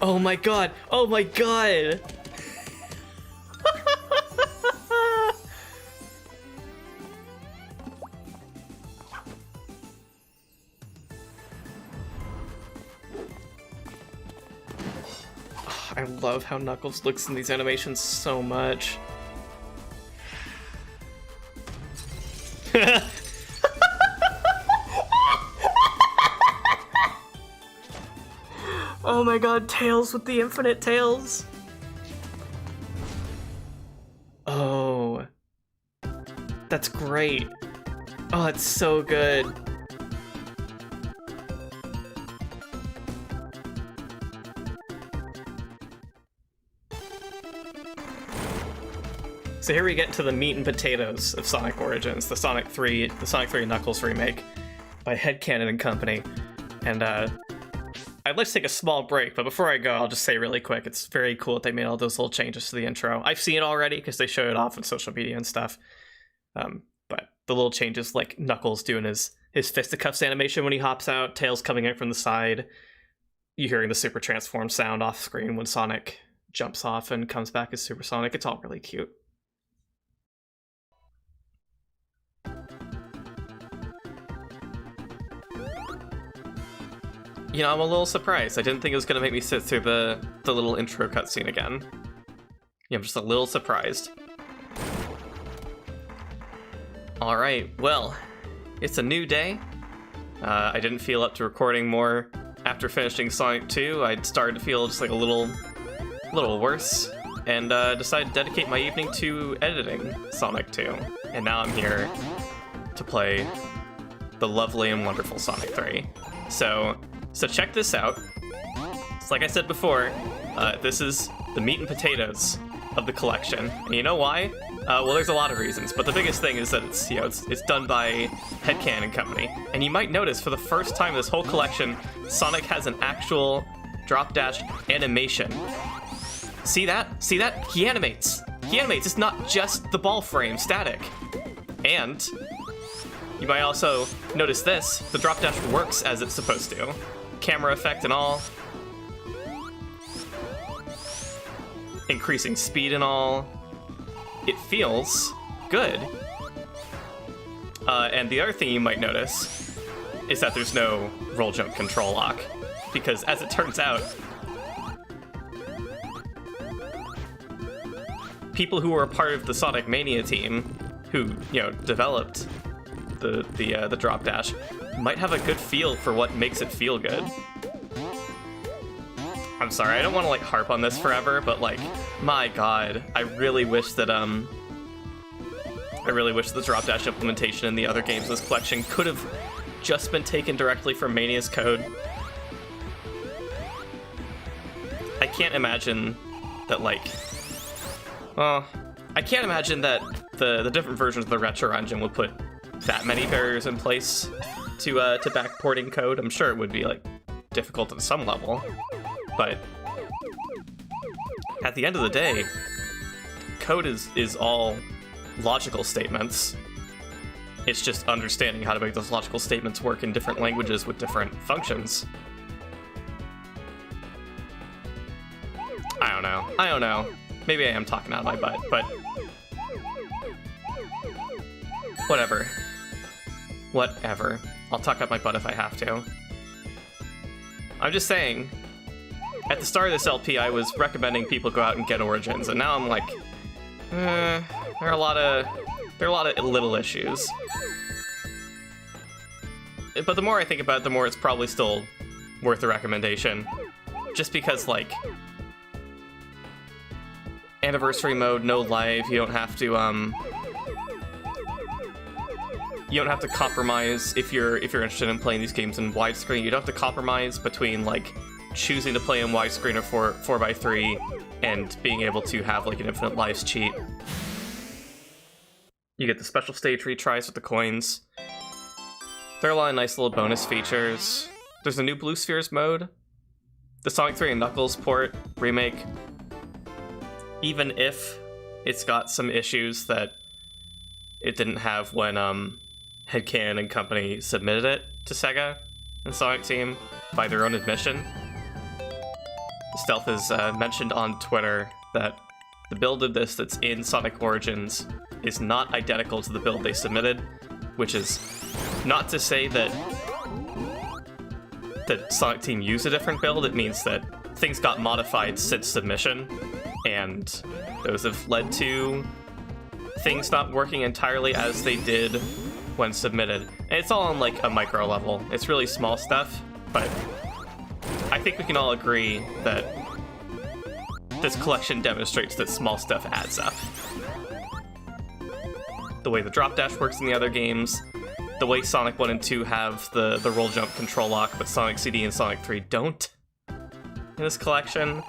Oh my god! Oh my god! I love how Knuckles looks in these animations so much. Oh my god, Tails with the infinite tails. Oh. That's great. Oh, it's so good. So here we get to the meat and potatoes of Sonic Origins, the Sonic 3 Knuckles remake by Headcanon and Company. And I'd like to take a small break, but before I go, I'll just say really quick, it's very cool that they made all those little changes to the intro. I've seen it already because they showed it off on social media and stuff. But the little changes, like Knuckles doing his fisticuffs animation when he hops out, Tails coming out from the side, you hearing the super transform sound off screen when Sonic jumps off and comes back as Super Sonic. It's all really cute. You know, I'm a little surprised. I didn't think it was going to make me sit through the little intro cutscene again. Yeah, I'm just a little surprised. Alright, well, it's a new day. I didn't feel up to recording more after finishing Sonic 2. I started to feel just like a little worse, and decided to dedicate my evening to editing Sonic 2. And now I'm here to play the lovely and wonderful Sonic 3. So check this out. It's like I said before, this is the meat and potatoes of the collection. And you know why? Well, there's a lot of reasons, but the biggest thing is that it's done by Headcanon and Company. And you might notice for the first time in this whole collection, Sonic has an actual drop dash animation. See that? See that? He animates. He animates. It's not just the ball frame static. And you might also notice this. The drop dash works as it's supposed to. Camera effect and all. Increasing speed and all. It feels good. And the other thing you might notice is that there's no roll jump control lock. Because as it turns out, people who were a part of the Sonic Mania team, who, developed the drop dash, might have a good feel for what makes it feel good. I'm sorry, I don't want to harp on this forever, but my god, I really wish that the drop dash implementation in the other games in this collection could have just been taken directly from Mania's code. I can't imagine that I can't imagine that the different versions of the Retro Engine would put that many barriers in place to backporting code. I'm sure it would be difficult at some level, but at the end of the day, code is all logical statements. It's just understanding how to make those logical statements work in different languages with different functions. I don't know. Maybe I am talking out of my butt, but whatever. I'll talk out my butt if I have to. I'm just saying, at the start of this LP, I was recommending people go out and get Origins, and now I'm there are a lot of little issues. But the more I think about it, the more it's probably still worth a recommendation. Just because, anniversary mode, no live, you don't have to compromise if you're interested in playing these games in widescreen. You don't have to compromise between choosing to play in widescreen or 4x3 and being able to have an infinite lives cheat. You get the special stage retries with the coins. There are a lot of nice little bonus features. There's a new Blue Spheres mode. The Sonic 3 and Knuckles port remake, even if it's got some issues that it didn't have when Headcanon and Company submitted it to Sega and Sonic Team by their own admission, Stealth has mentioned on Twitter that the build of this that's in Sonic Origins is not identical to the build they submitted, which is not to say that the Sonic team used a different build. It means that things got modified since submission, and those have led to things not working entirely as they did when submitted. And it's all on like a micro level. It's really small stuff, but I think we can all agree that this collection demonstrates that small stuff adds up. The way the drop dash works in the other games, the way Sonic 1 and 2 have the roll jump control lock, but Sonic CD and Sonic 3 don't in this collection.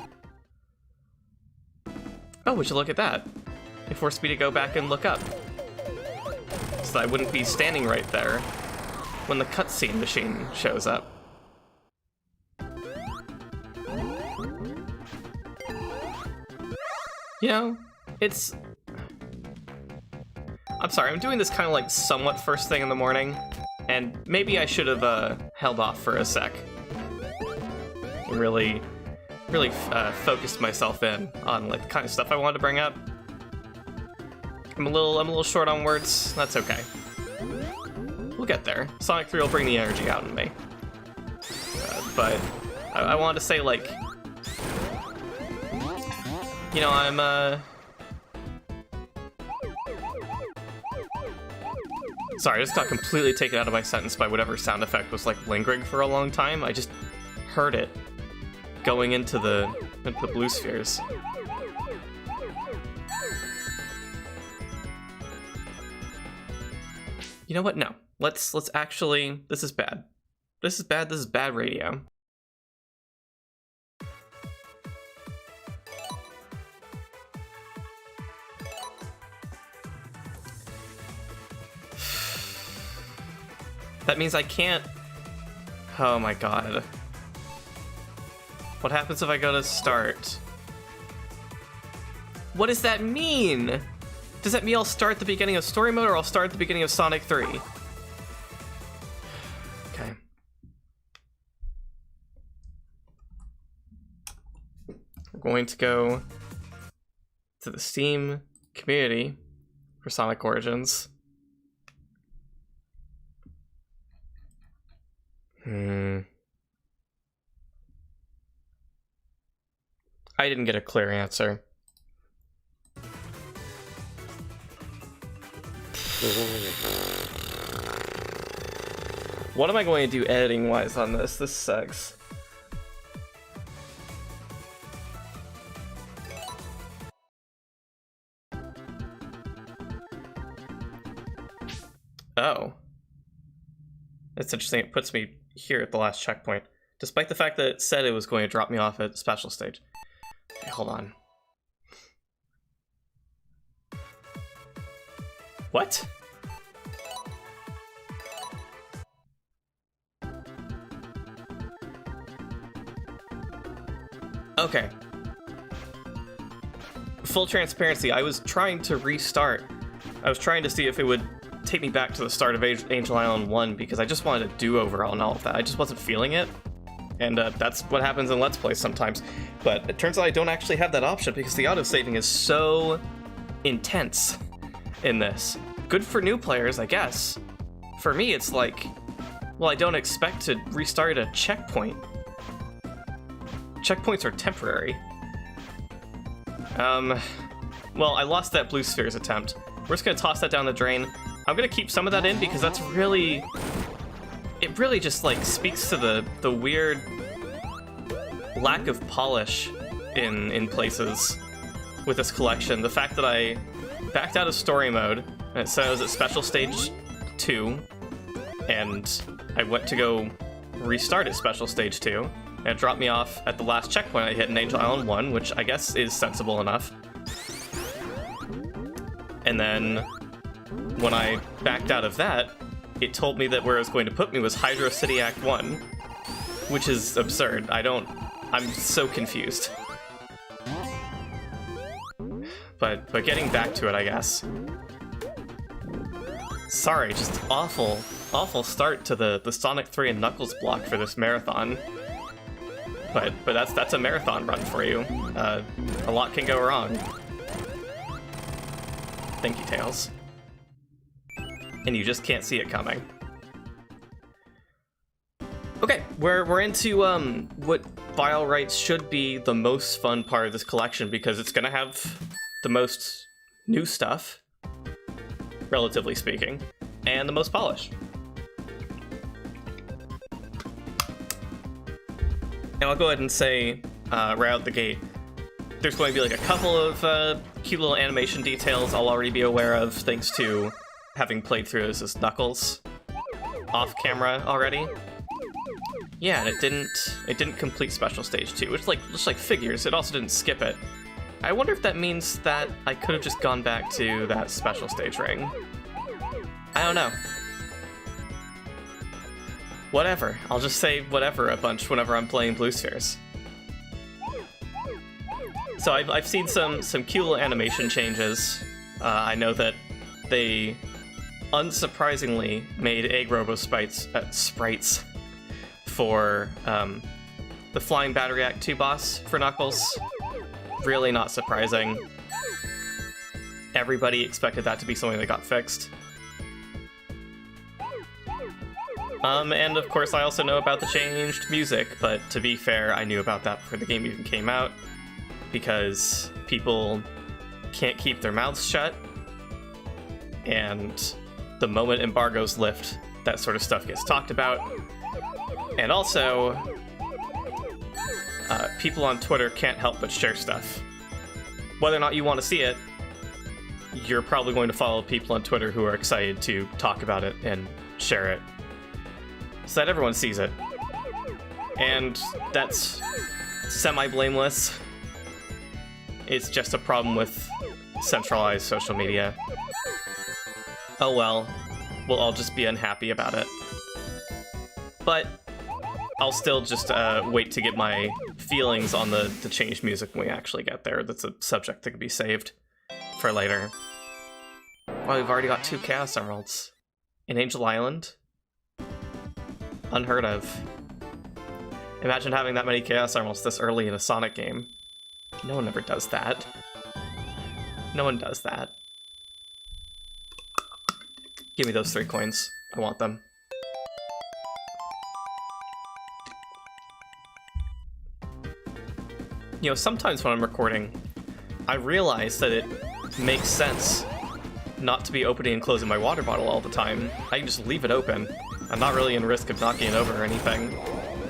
Oh, would you look at that? It forced me to go back and look up, so that I wouldn't be standing right there when the cutscene machine shows up. You know, it's... I'm sorry, I'm doing this kind of like somewhat first thing in the morning, and maybe I should have held off for a sec. Really focused myself in on like the kind of stuff I wanted to bring up. I'm a little short on words. That's okay. We'll get there. Sonic 3 will bring the energy out in me. But I wanted to say, like, you know, I'm sorry, I just got completely taken out of my sentence by whatever sound effect was like lingering for a long time. I just heard it going into the blue spheres. You know what? No. Let's actually... This is bad. This is bad. This is bad radio. That means I can't... Oh my god. What happens if I go to start? What does that mean? Does that mean I'll start at the beginning of story mode, or I'll start at the beginning of Sonic 3? Okay. We're going to go to the Steam community for Sonic Origins. I didn't get a clear answer. What am I going to do editing-wise on this? This sucks. Oh. It's interesting, it puts me here at the last checkpoint, despite the fact that it said it was going to drop me off at the special stage. Okay, hold on. What? Okay. Full transparency, I was trying to restart. I was trying to see if it would take me back to the start of Angel Island 1, because I just wanted a do-over on all of that. I just wasn't feeling it. And that's what happens in Let's Play sometimes. But it turns out I don't actually have that option, because the auto-saving is so intense in this. Good for new players, I guess. For me, it's like, well, I don't expect to restart a checkpoint. Checkpoints are temporary. Well, I lost that blue spheres attempt. We're just gonna toss that down the drain. I'm gonna keep some of that in because that's really... It really just, like, speaks to the weird lack of polish in places with this collection. The fact that I backed out of story mode, and it said I was at Special Stage 2, and I went to go restart at Special Stage 2, and it dropped me off at the last checkpoint I hit in Angel Island 1, which I guess is sensible enough. And then, when I backed out of that, it told me that where it was going to put me was Hydro City Act 1, which is absurd. I'm so confused. But getting back to it, I guess. Sorry, just awful start to the Sonic 3 and Knuckles block for this marathon. But that's a marathon run for you. A lot can go wrong. Thank you, Tails. And you just can't see it coming. Okay, we're into what by all rights should be the most fun part of this collection, because it's gonna have the most new stuff, relatively speaking, and the most polish. And I'll go ahead and say, right out the gate, there's going to be like a couple of cute little animation details I'll already be aware of, thanks to having played through this as Knuckles off camera already. Yeah, and it didn't complete Special Stage 2, which just like figures. It also didn't skip it. I wonder if that means that I could have just gone back to that Special Stage ring. I don't know. Whatever. I'll just say whatever a bunch whenever I'm playing Blue Spheres. So I've seen some cute little animation changes. I know that they, unsurprisingly, made Egg Robo sprites for the Flying Battery Act 2 boss for Knuckles. Really not surprising. Everybody expected that to be something that got fixed. And of course I also know about the changed music, but to be fair, I knew about that before the game even came out, because people can't keep their mouths shut, and the moment embargoes lift, that sort of stuff gets talked about. And also, people on Twitter can't help but share stuff. Whether or not you want to see it, you're probably going to follow people on Twitter who are excited to talk about it and share it, so that everyone sees it. And that's semi-blameless. It's just a problem with centralized social media. Oh well, we'll all just be unhappy about it. But I'll still just wait to get my feelings on the changed music when we actually get there. That's a subject that can be saved for later. Well, we've already got 2 Chaos Emeralds. In Angel Island? Unheard of. Imagine having that many Chaos Emeralds this early in a Sonic game. No one ever does that. No one does that. Give me those 3 coins. I want them. You know, sometimes when I'm recording, I realize that it makes sense not to be opening and closing my water bottle all the time. I can just leave it open. I'm not really in risk of knocking it over or anything.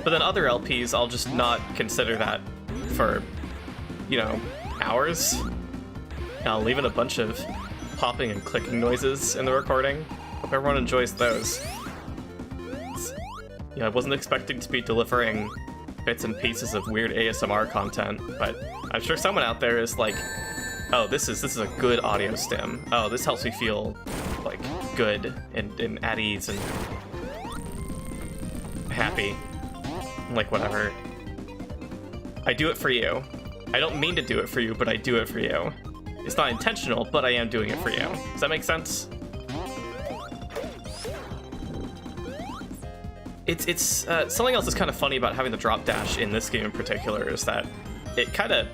But then other LPs, I'll just not consider that for, you know, hours. And I'll leave in a bunch of popping and clicking noises in the recording. Hope everyone enjoys those. You know, I wasn't expecting to be delivering bits and pieces of weird ASMR content, but I'm sure someone out there is like, oh, this is a good audio stim. Oh, this helps me feel like good and at ease and happy. Like, whatever. I do it for you. I don't mean to do it for you, but I do it for you. It's not intentional, but I am doing it for you. Does that make sense? It's something else that's kind of funny about having the drop dash in this game in particular is that it kind of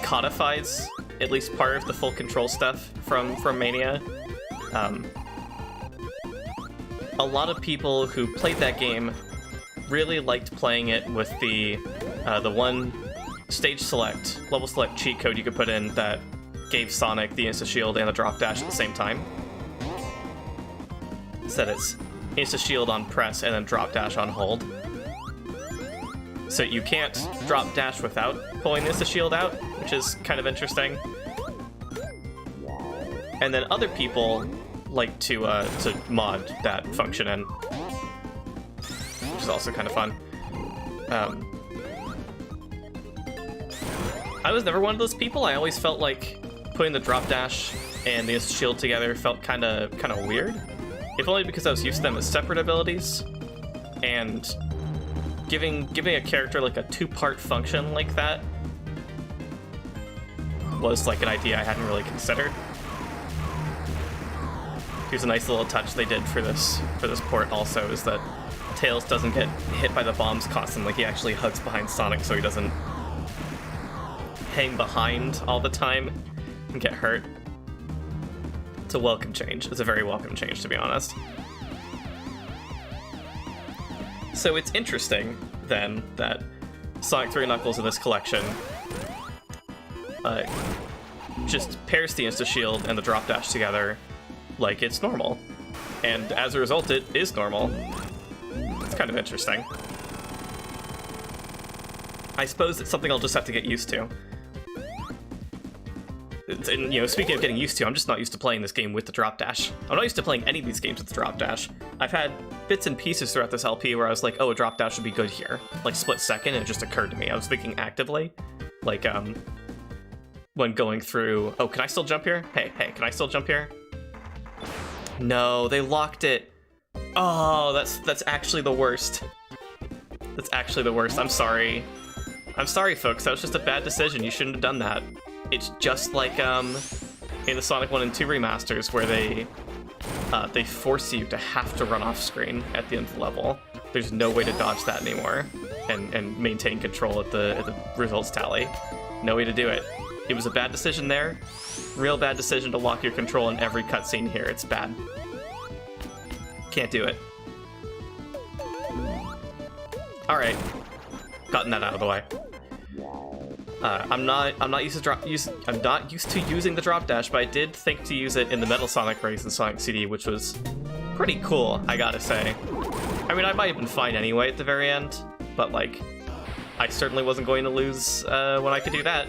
codifies at least part of the full control stuff from Mania. A lot of people who played that game really liked playing it with the one stage select, level select cheat code you could put in that gave Sonic the insta-shield and the drop dash at the same time. So that it's insta-shield on press and then drop dash on hold. So you can't drop dash without pulling the insta-shield out, which is kind of interesting. And then other people like to mod that function in, which is also kind of fun. I was never one of those people. I always felt like putting the drop dash and the shield together felt kind of weird. If only because I was used to them as separate abilities, and giving a character like a 2-part function like that was like an idea I hadn't really considered. Here's a nice little touch they did for this port also, is that Tails doesn't get hit by the bombs constantly. He actually hugs behind Sonic so he doesn't hang behind all the time and get hurt. It's a welcome change. It's a very welcome change, to be honest. So it's interesting, then, that Sonic 3 Knuckles in this collection just pairs the Insta-Shield and the Drop Dash together like it's normal. And as a result, it is normal. It's kind of interesting. I suppose it's something I'll just have to get used to. And, you know, speaking of getting used to, I'm just not used to playing this game with the Drop Dash. I'm not used to playing any of these games with the Drop Dash. I've had bits and pieces throughout this LP where I was like, oh, a Drop Dash would be good here. Like, split second, and it just occurred to me. I was thinking actively. Like, when going through... Oh, can I still jump here? Hey, can I still jump here? No, they locked it. Oh, that's actually the worst. That's actually the worst. I'm sorry. I'm sorry, folks. That was just a bad decision. You shouldn't have done that. It's just like in the Sonic 1 and 2 remasters where they force you to have to run off screen at the end of the level. There's no way to dodge that anymore and maintain control at the results tally. No way to do it. It was a bad decision there. Real bad decision to lock your control in every cutscene here. It's bad. Can't do it. Alright. Gotten that out of the way. I'm not used to using the Drop Dash, but I did think to use it in the Metal Sonic race in Sonic CD, which was pretty cool, I gotta say. I mean, I might have been fine anyway at the very end, but like, I certainly wasn't going to lose when I could do that.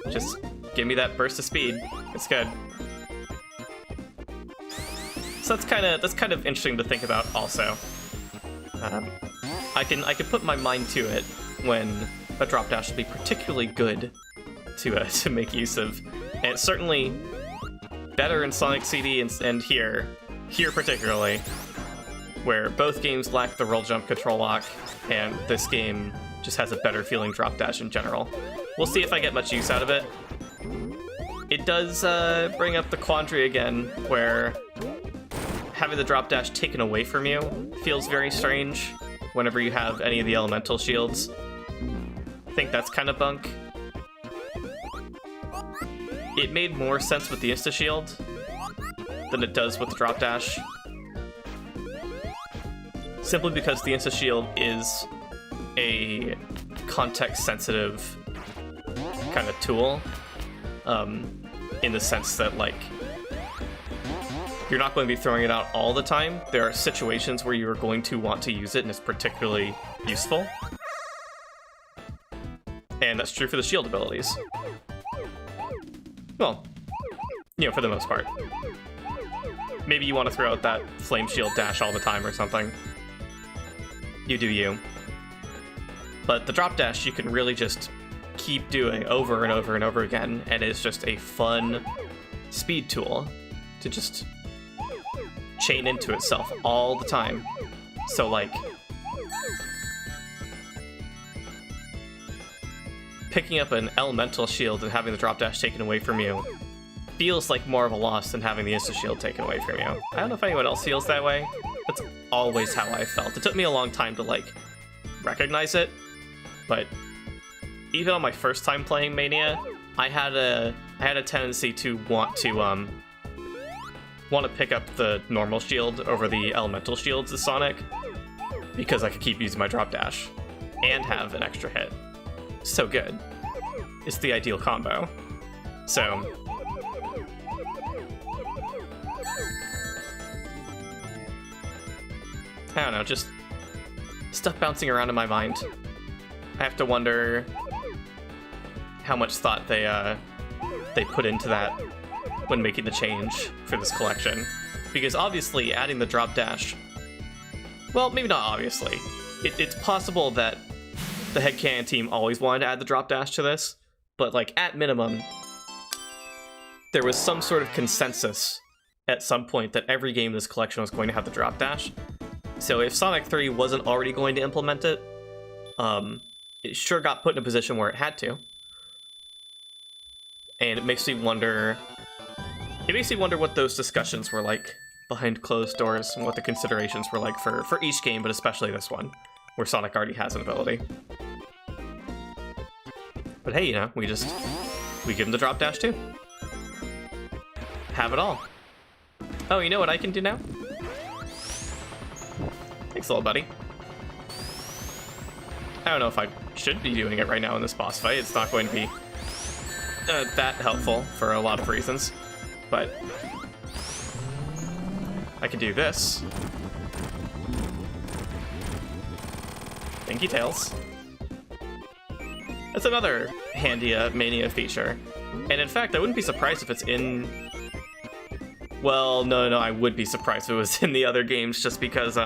Just give me that burst of speed. It's good. So that's kind of interesting to think about also. I can put my mind to it when a Drop Dash would be particularly good to make use of, and it's certainly better in Sonic CD and here particularly, where both games lack the roll jump control lock, and this game just has a better feeling Drop Dash in general. We'll see if I get much use out of it. It does bring up the quandary again, where having the Drop Dash taken away from you feels very strange whenever you have any of the elemental shields. I think that's kind of bunk. It made more sense with the Insta-Shield than it does with the Drop Dash. Simply because the Insta-Shield is a context-sensitive kind of tool, in the sense that, like, you're not going to be throwing it out all the time. There are situations where you're going to want to use it and it's particularly useful. And that's true for the shield abilities. Well, you know, for the most part. Maybe you want to throw out that flame shield dash all the time or something. You do you. But the drop dash you can really just keep doing over and over and over again, and it's just a fun speed tool to just chain into itself all the time. So, like, picking up an elemental shield and having the drop dash taken away from you feels like more of a loss than having the insta shield taken away from you. I don't know if anyone else feels that way. That's always how I felt. It took me a long time to, like, recognize it, but even on my first time playing Mania, I had a tendency to want to pick up the normal shield over the elemental shields of Sonic, because I could keep using my drop dash and have an extra hit. So good. It's the ideal combo. So I don't know, just stuff bouncing around in my mind. I have to wonder how much thought they put into that when making the change for this collection. Because obviously adding the drop dash, well, maybe not obviously. It's possible that the Headcanon team always wanted to add the drop dash to this, but, like, at minimum, there was some sort of consensus at some point that every game in this collection was going to have the drop dash. So if Sonic 3 wasn't already going to implement it, it sure got put in a position where it had to. And it makes me wonder what those discussions were like behind closed doors and what the considerations were like for each game, but especially this one, where Sonic already has an ability. But hey, you know, we give him the drop dash too. Have it all. Oh, you know what I can do now? Thanks, little buddy. I don't know if I should be doing it right now in this boss fight. It's not going to be that helpful for a lot of reasons, but I can do this. Thank you, Tails. That's another handy Mania feature. And in fact, I wouldn't be surprised if it's in... Well, no, I would be surprised if it was in the other games, just because,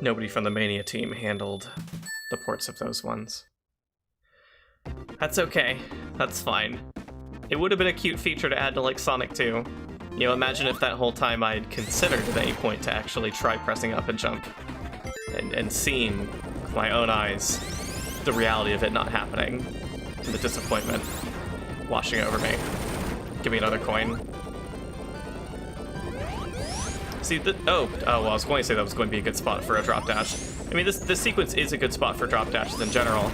nobody from the Mania team handled the ports of those ones. That's okay. That's fine. It would have been a cute feature to add to, like, Sonic 2. You know, imagine if that whole time I'd considered at any point to actually try pressing up and jump. And seeing with my own eyes the reality of it not happening. And the disappointment washing over me. Give me another coin. See, well, I was going to say that was going to be a good spot for a drop dash. I mean, this sequence is a good spot for drop dashes in general.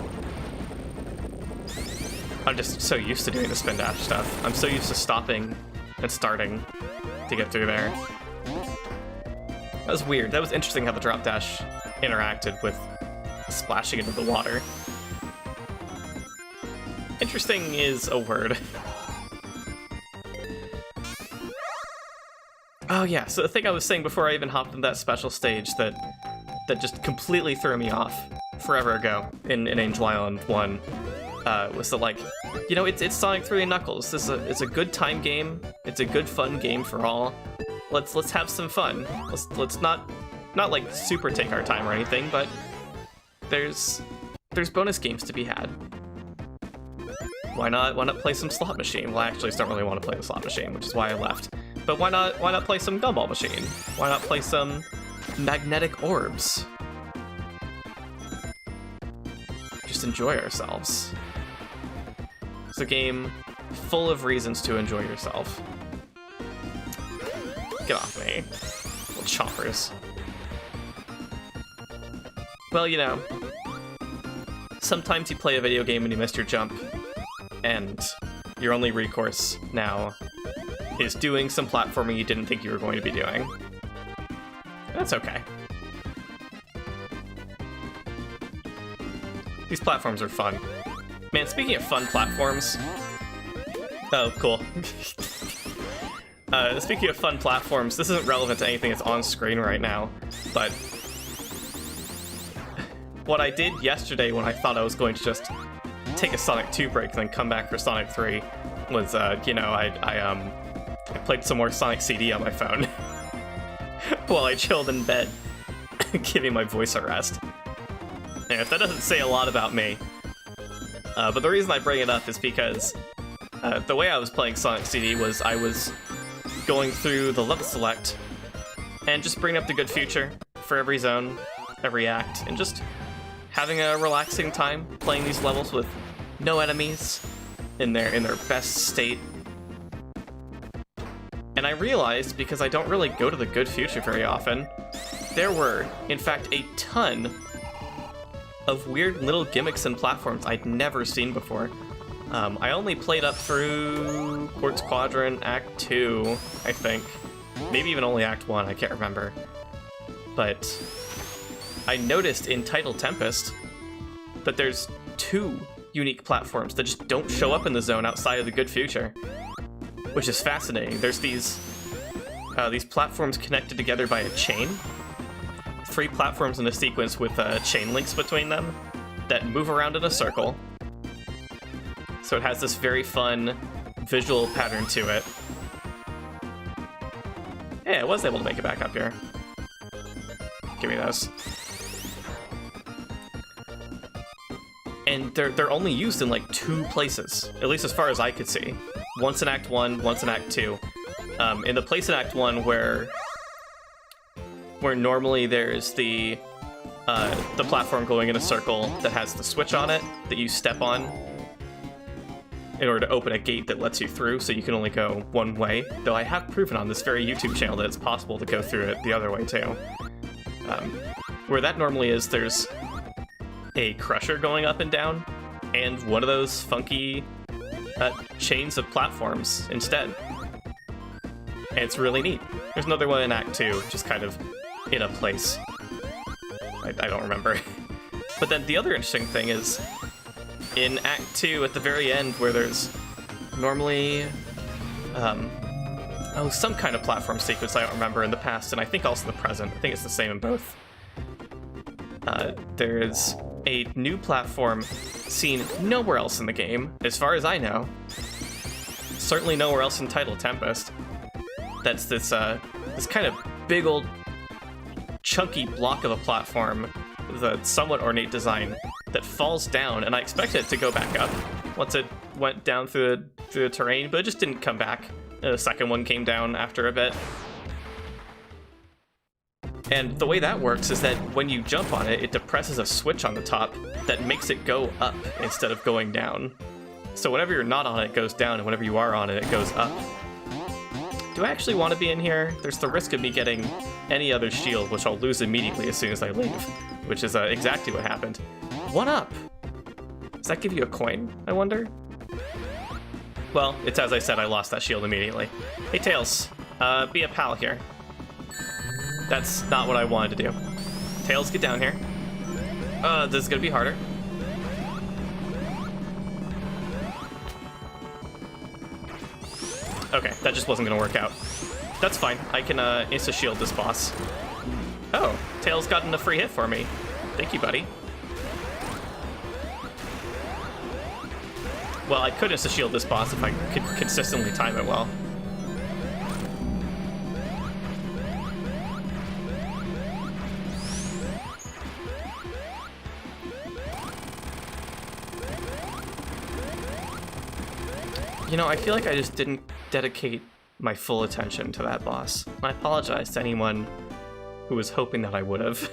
I'm just so used to doing the spin dash stuff. I'm so used to stopping and starting to get through there. That was weird. That was interesting how the drop dash interacted with splashing into the water. Interesting is a word. Oh yeah, so the thing I was saying before I even hopped into that special stage that just completely threw me off forever ago in Angel Island 1 was that, like, you know, it's Sonic 3 and Knuckles. It's a good time game. It's a good fun game for all. Let's have some fun. Let's not like super take our time or anything, but there's bonus games to be had. Why not play some slot machine? Well, I actually don't really want to play the slot machine, which is why I left. But why not play some gumball machine? Why not play some magnetic orbs? Just enjoy ourselves. It's a game full of reasons to enjoy yourself. Get off me, little choppers. Well, you know, sometimes you play a video game and you missed your jump, and your only recourse now is doing some platforming you didn't think you were going to be doing. That's okay. These platforms are fun. Man, speaking of fun platforms... Oh, cool. Speaking of fun platforms, this isn't relevant to anything that's on screen right now, but... What I did yesterday when I thought I was going to just take a Sonic 2 break and then come back for Sonic 3 was, you know, I played some more Sonic CD on my phone while I chilled in bed, giving my voice a rest. And if that doesn't say a lot about me, but the reason I bring it up is because the way I was playing Sonic CD was I was going through the level select and just bringing up the good future for every zone, every act, and just having a relaxing time playing these levels with no enemies in their best state. And I realized, because I don't really go to the good future very often, there were, in fact, a ton of weird little gimmicks and platforms I'd never seen before. I only played up through Quartz Quadrant Act 2, I think. Maybe even only Act 1, I can't remember. But I noticed in Untitled Tempest that there's 2 unique platforms that just don't show up in the zone outside of the good future, which is fascinating. There's these platforms connected together by a chain. 3 platforms in a sequence with chain links between them that move around in a circle. So it has this very fun visual pattern to it. Yeah, I was able to make it back up here. Give me those. And they're only used in like 2 places, at least as far as I could see. Once in Act 1, once in Act 2. In the place in Act 1 where normally there's the platform going in a circle that has the switch on it that you step on. in order to open a gate that lets you through, so you can only go one way. Though I have proven on this very YouTube channel that it's possible to go through it the other way too. Where that normally is, there's a crusher going up and down, and one of those funky chains of platforms instead. And it's really neat. There's another one in Act 2, just kind of in a place. I don't remember. But then the other interesting thing is, in Act 2, at the very end, where there's normally, some kind of platform sequence I don't remember in the past, and I think also the present. I think it's the same in both. There's a new platform seen nowhere else in the game, as far as I know. Certainly nowhere else in Untitled Tempest. That's this kind of big old chunky block of a platform with a somewhat ornate design that falls down, and I expected it to go back up once it went down through the terrain, but it just didn't come back. The second one came down after a bit. And the way that works is that when you jump on it, it depresses a switch on the top that makes it go up instead of going down. So whenever you're not on it, it goes down, and whenever you are on it, it goes up. Do I actually want to be in here? There's the risk of me getting any other shield, which I'll lose immediately as soon as I leave, which is exactly what happened. 1-up! Does that give you a coin, I wonder? Well, it's as I said, I lost that shield immediately. Hey, Tails, be a pal here. That's not what I wanted to do. Tails, get down here. This is gonna be harder. Okay, that just wasn't gonna work out. That's fine, I can insta-shield this boss. Oh, Tails gotten a free hit for me. Thank you, buddy. Well, I could insta-shield this boss if I could consistently time it well. You know, I feel like I just didn't dedicate my full attention to that boss. I apologize to anyone who was hoping that I would have.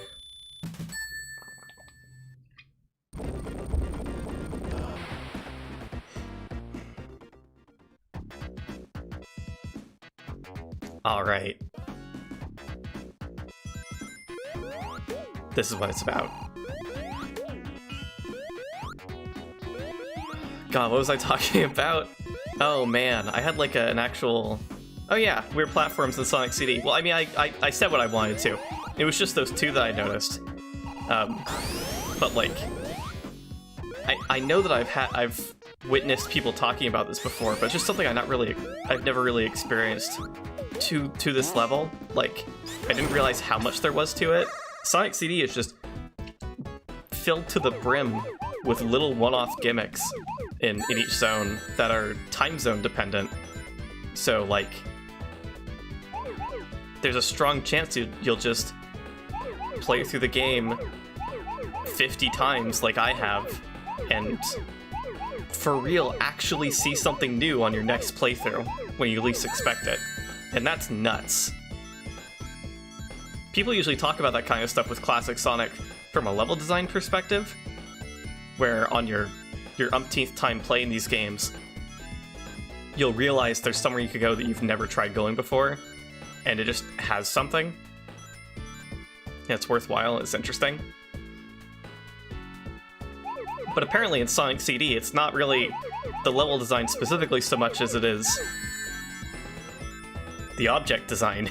Alright. This is what it's about. God, what was I talking about? Oh man, I had like an actual... Oh yeah, weird platforms in Sonic CD. Well, I mean, I said what I wanted to. It was just those two that I noticed. But like... I know that I've witnessed people talking about this before, but it's just something I've never really experienced to this level. Like, I didn't realize how much there was to it. Sonic CD is just filled to the brim with little one-off gimmicks in each zone that are time zone dependent. So like, there's a strong chance you'll just play through the game 50 times like I have, and for real actually see something new on your next playthrough when you least expect it. And that's nuts. People usually talk about that kind of stuff with classic Sonic from a level design perspective, where on your umpteenth time playing these games, you'll realize there's somewhere you could go that you've never tried going before, and it just has something. Yeah, it's worthwhile, it's interesting. But apparently in Sonic CD, it's not really the level design specifically so much as it is the object design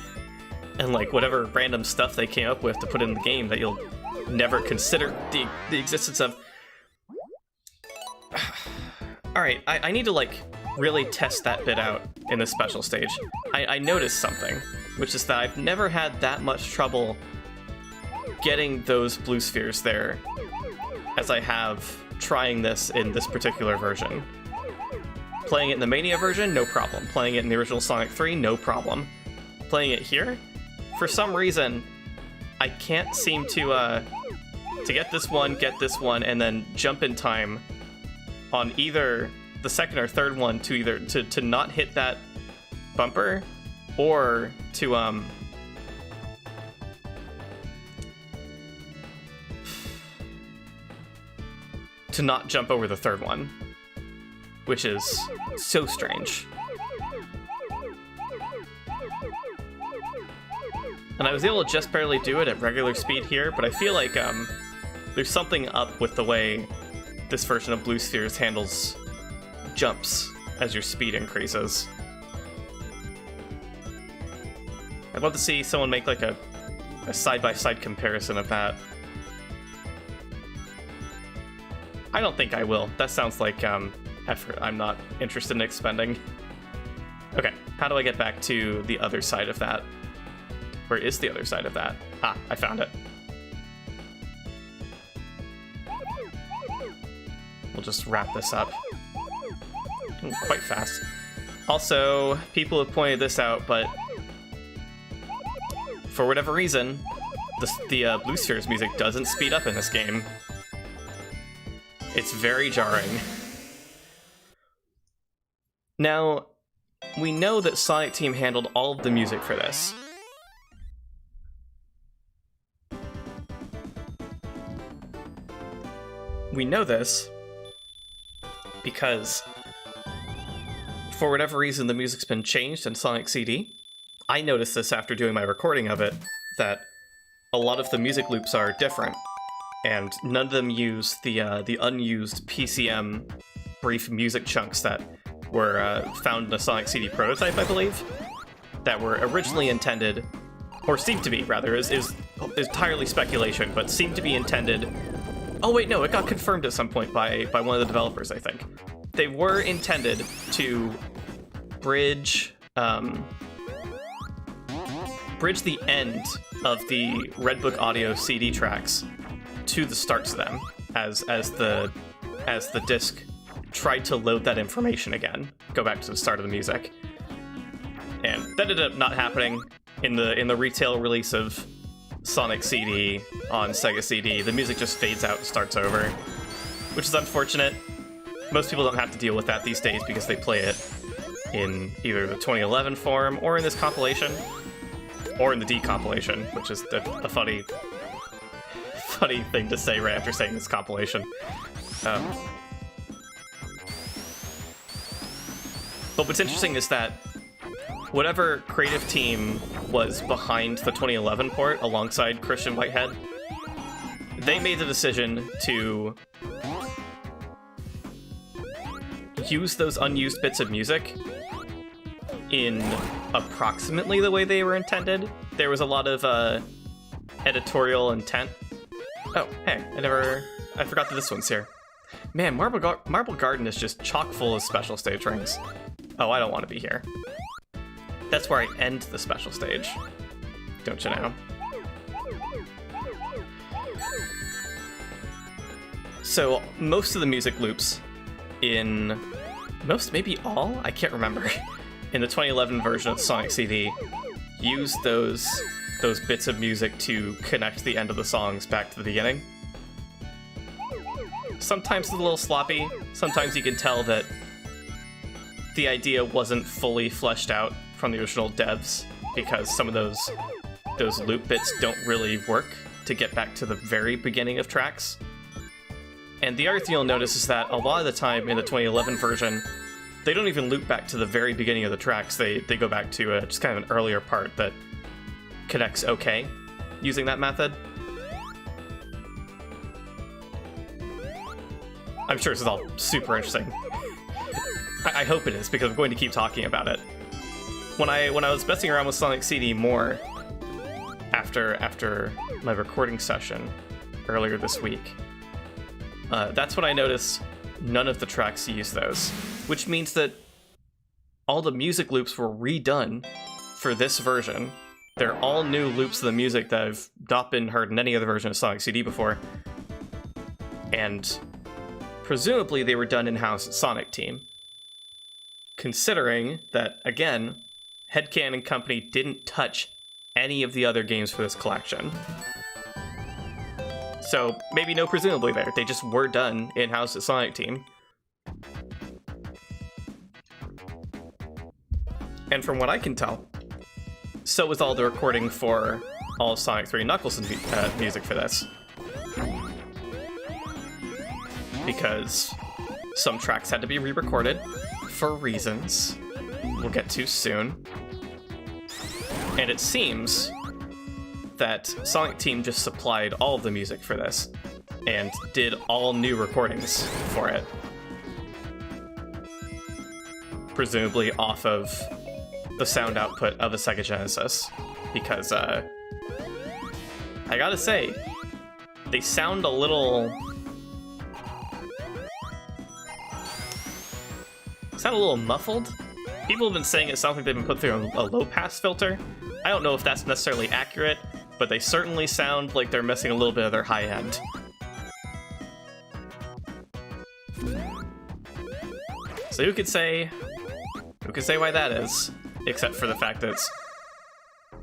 and like whatever random stuff they came up with to put in the game that you'll never consider the existence of. Alright, I need to like really test that bit out in this special stage. I noticed something, which is that I've never had that much trouble getting those blue spheres there as I have trying this in this particular version. Playing it in the Mania version, no problem. Playing it in the original Sonic 3, no problem. Playing it here, for some reason, I can't seem to get this one, and then jump in time on either the second or third one to either to not hit that bumper, or to not jump over the third one. which is so strange. And I was able to just barely do it at regular speed here, but I feel like there's something up with the way this version of Blue Spheres handles jumps as your speed increases. I'd love to see someone make like a side-by-side comparison of that. I don't think I will. That sounds like effort I'm not interested in expending. Okay, how do I get back to the other side of that? Where is the other side of that? Ah, I found it. We'll just wrap this up. Quite fast. Also, people have pointed this out, but for whatever reason, the Blue Spheres music doesn't speed up in this game. It's very jarring. Now, we know that Sonic Team handled all of the music for this. We know this because, for whatever reason, the music's been changed in Sonic CD. I noticed this after doing my recording of it, that a lot of the music loops are different, and none of them use the unused PCM brief music chunks that were found in the Sonic CD prototype, I believe, that were originally intended, or seemed to be, rather, is entirely speculation, but seemed to be intended. Oh wait, no, it got confirmed at some point by one of the developers, I think. They were intended to bridge the end of the Red Book Audio CD tracks to the starts of them, as the disc tried to load that information again, go back to the start of the music. And that ended up not happening in the retail release of Sonic CD on Sega CD. The music just fades out and starts over, which is unfortunate. Most people don't have to deal with that these days because they play it in either the 2011 form or in this compilation, or in the D compilation, which is a funny thing to say right after saying this compilation. But what's interesting is that whatever creative team was behind the 2011 port alongside Christian Whitehead, they made the decision to use those unused bits of music in approximately the way they were intended. There was a lot of editorial intent. Oh, hey, I forgot that this one's here. Man, Marble Garden is just chock full of special stage rings. Oh, I don't want to be here. That's where I end the special stage. Don't you know? So, most of the music loops in... maybe all? I can't remember. In the 2011 version of Sonic CD, use those bits of music to connect the end of the songs back to the beginning. Sometimes it's a little sloppy. Sometimes you can tell that the idea wasn't fully fleshed out from the original devs, because some of those loop bits don't really work to get back to the very beginning of tracks. And the other thing you'll notice is that a lot of the time in the 2011 version, they don't even loop back to the very beginning of the tracks. They go back to just kind of an earlier part that connects okay using that method. I'm sure this is all super interesting. I hope it is, because I'm going to keep talking about it. When I was messing around with Sonic CD more after my recording session earlier this week, that's when I noticed none of the tracks use those, which means that all the music loops were redone for this version. They're all new loops of the music that have not been heard in any other version of Sonic CD before, and presumably they were done in-house at Sonic Team. Considering that, again, Headcan and company didn't touch any of the other games for this collection. So, maybe no presumably there. They just were done in-house at Sonic Team. And from what I can tell, so was all the recording for all of Sonic 3 Knuckles' music for this. Because some tracks had to be re-recorded for reasons we'll get to soon. And it seems that Sonic Team just supplied all of the music for this and did all new recordings for it. Presumably off of the sound output of the Sega Genesis, because I gotta say, they sound a little muffled. People have been saying it sounds like they've been put through a low pass filter. I don't know if that's necessarily accurate, but they certainly sound like they're missing a little bit of their high end. So who could say why that is, except for the fact that it's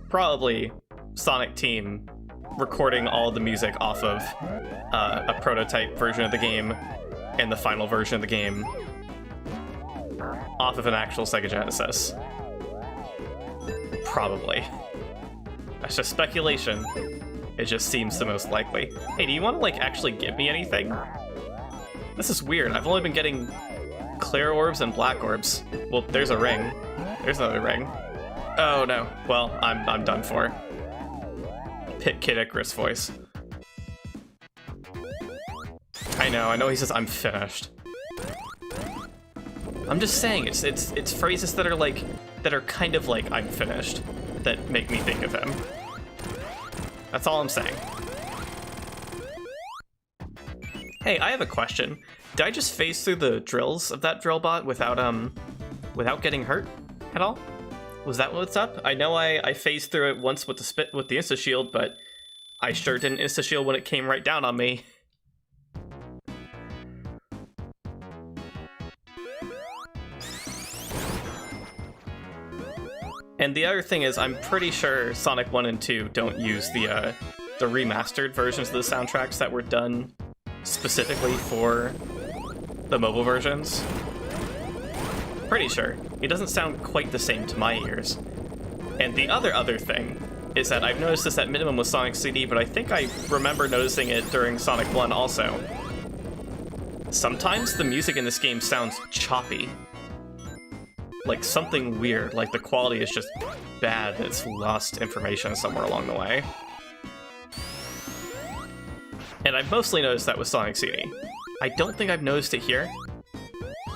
probably Sonic Team recording all the music off of a prototype version of the game and the final version of the game off of an actual Sega Genesis. Probably. That's just speculation. It just seems the most likely. Hey, do you want to, like, actually give me anything? This is weird. I've only been getting clear orbs and black orbs. Well, there's a ring. There's another ring. Oh, no. Well, I'm done for. Kid Icarus voice. I know he says I'm finished. I'm just saying, it's phrases that are kind of like I'm finished that make me think of him. That's all I'm saying. Hey, I have a question. Did I just phase through the drills of that drill bot without getting hurt at all? Was that what's up? I know I phased through it once with the insta shield, but I sure didn't insta shield when it came right down on me. And the other thing is, I'm pretty sure Sonic 1 and 2 don't use the remastered versions of the soundtracks that were done specifically for the mobile versions. Pretty sure. It doesn't sound quite the same to my ears. And the other thing is that I've noticed this at minimum with Sonic CD, but I think I remember noticing it during Sonic 1 also. Sometimes the music in this game sounds choppy. Like something weird, like the quality is just bad and it's lost information somewhere along the way. And I've mostly noticed that with Sonic CD. I don't think I've noticed it here.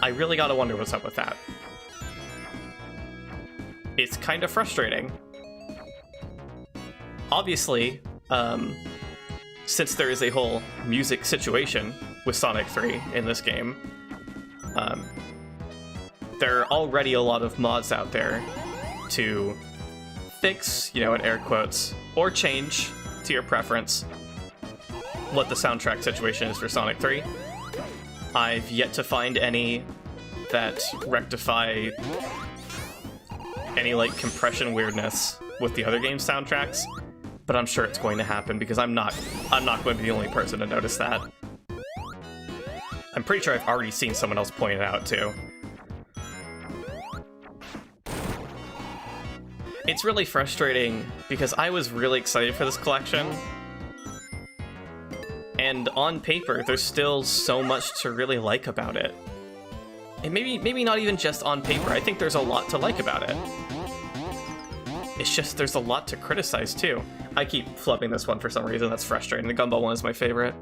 I really gotta wonder what's up with that. It's kind of frustrating. Obviously, since there is a whole music situation with Sonic 3 in this game, there are already a lot of mods out there to fix, in air quotes, or change to your preference what the soundtrack situation is for Sonic 3. I've yet to find any that rectify any, compression weirdness with the other game's soundtracks, but I'm sure it's going to happen because I'm not going to be the only person to notice that. I'm pretty sure I've already seen someone else point it out, too. It's really frustrating because I was really excited for this collection, and on paper, there's still so much to really like about it. And maybe not even just on paper, I think there's a lot to like about it. It's just there's a lot to criticize too. I keep flubbing this one for some reason, that's frustrating. The Gumball one is my favorite.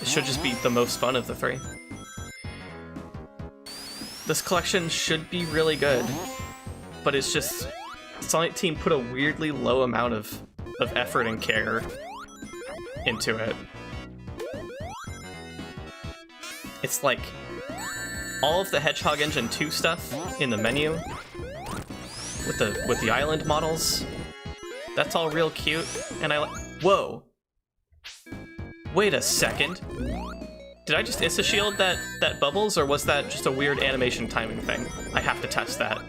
It should just be the most fun of the three. This collection should be really good, but it's just Sonic Team put a weirdly low amount of effort and care into it. It's like all of the Hedgehog Engine 2 stuff in the menu with the island models. That's all real cute, and I like. Whoa! Wait a second. Did I just insta-shield that Bubbles, or was that just a weird animation timing thing? I have to test that.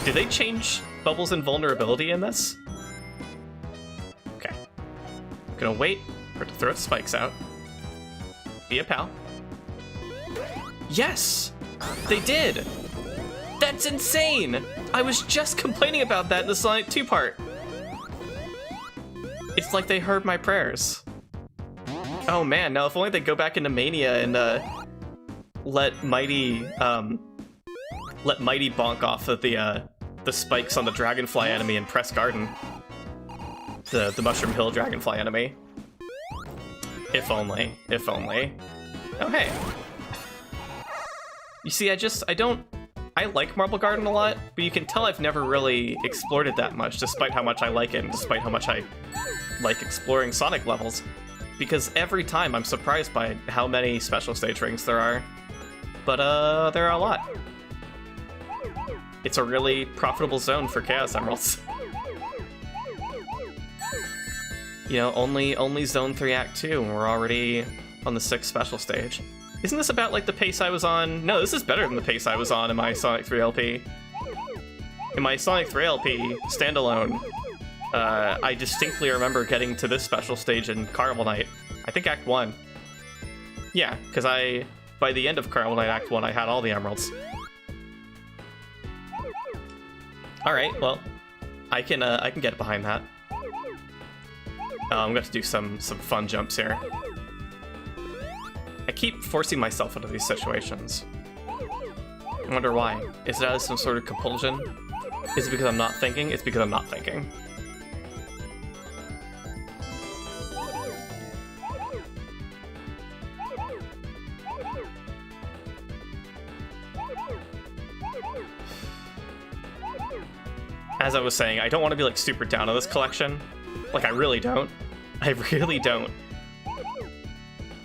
Did they change Bubbles' invulnerability in this? Okay. I'm gonna wait for it to throw its spikes out. Be a pal. Yes! They did! That's insane! I was just complaining about that in the Sonic 2 part. It's like they heard my prayers. Oh man, now if only they go back into Mania let Mighty bonk off of the spikes on the Dragonfly enemy in Press Garden. The Mushroom Hill Dragonfly enemy. If only. If only. Oh, hey. You see, I like Marble Garden a lot, but you can tell I've never really explored it that much, despite how much I like it, and despite how much I like exploring Sonic levels. Because every time I'm surprised by how many special stage rings there are. But, there are a lot. It's a really profitable zone for Chaos Emeralds. You know, only Zone 3 Act 2, and we're already on the 6th special stage. Isn't this about, like, the pace I was on? No, this is better than the pace I was on in my Sonic 3 LP. In my Sonic 3 LP standalone, I distinctly remember getting to this special stage in Carnival Night. I think Act 1. Yeah, because by the end of Carnival Night Act 1, I had all the emeralds. Alright, well, I can get behind that. I'm going to do some fun jumps here. I keep forcing myself into these situations. I wonder why. Is it out of some sort of compulsion? Is it because I'm not thinking? It's because I'm not thinking. As I was saying, I don't want to be like super down on this collection. Like, I really don't. I really don't.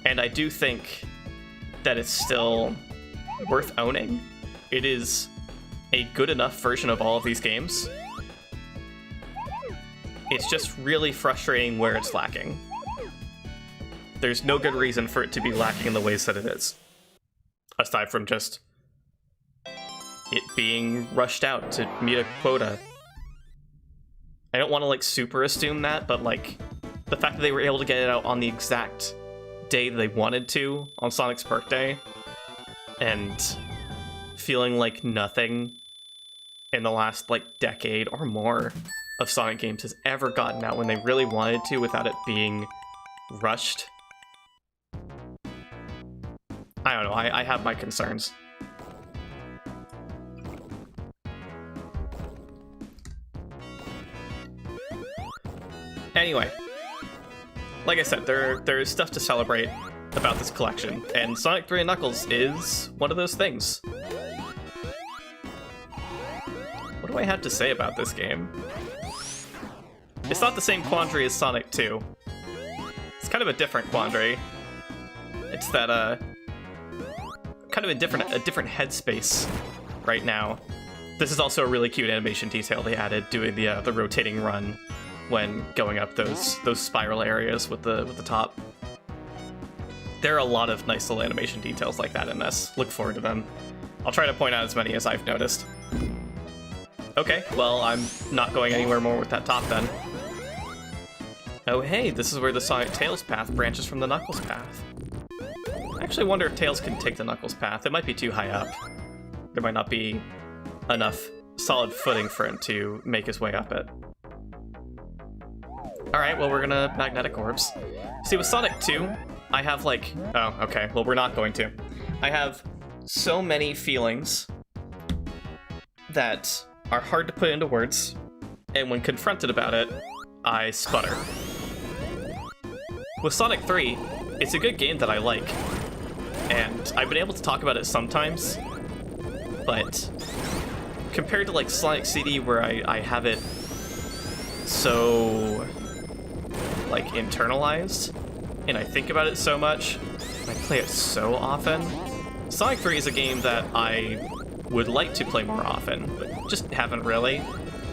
And I do think that it's still worth owning. It is a good enough version of all of these games. It's just really frustrating where it's lacking. There's no good reason for it to be lacking in the ways that it is. Aside from just it being rushed out to meet a quota. I don't want to, like, super assume that, but, like, the fact that they were able to get it out on the exact day they wanted to, on Sonic's birthday, and feeling like nothing in the last, like, decade or more of Sonic games has ever gotten out when they really wanted to without it being rushed. I don't know, I have my concerns. Anyway, like I said, there's stuff to celebrate about this collection, and Sonic 3 and Knuckles is one of those things. What do I have to say about this game? It's not the same quandary as Sonic 2. It's kind of a different quandary. It's that, kind of a different headspace right now. This is also a really cute animation detail they added, doing the rotating run when going up those spiral areas with the top. There are a lot of nice little animation details like that in this. Look forward to them. I'll try to point out as many as I've noticed. Okay, well, I'm not going anywhere more with that top then. Oh hey, this is where the Sonic Tails path branches from the Knuckles path. I actually wonder if Tails can take the Knuckles path. It might be too high up. There might not be enough solid footing for him to make his way up it. Alright, well, we're gonna magnetic orbs. See, with Sonic 2, I have, like... Oh, okay, well, we're not going to. I have so many feelings that are hard to put into words, and when confronted about it, I sputter. With Sonic 3, it's a good game that I like, and I've been able to talk about it sometimes, but compared to, like, Sonic CD, where I have it so, like, internalized, and I think about it so much, and I play it so often, Sonic 3 is a game that I would like to play more often, but just haven't really.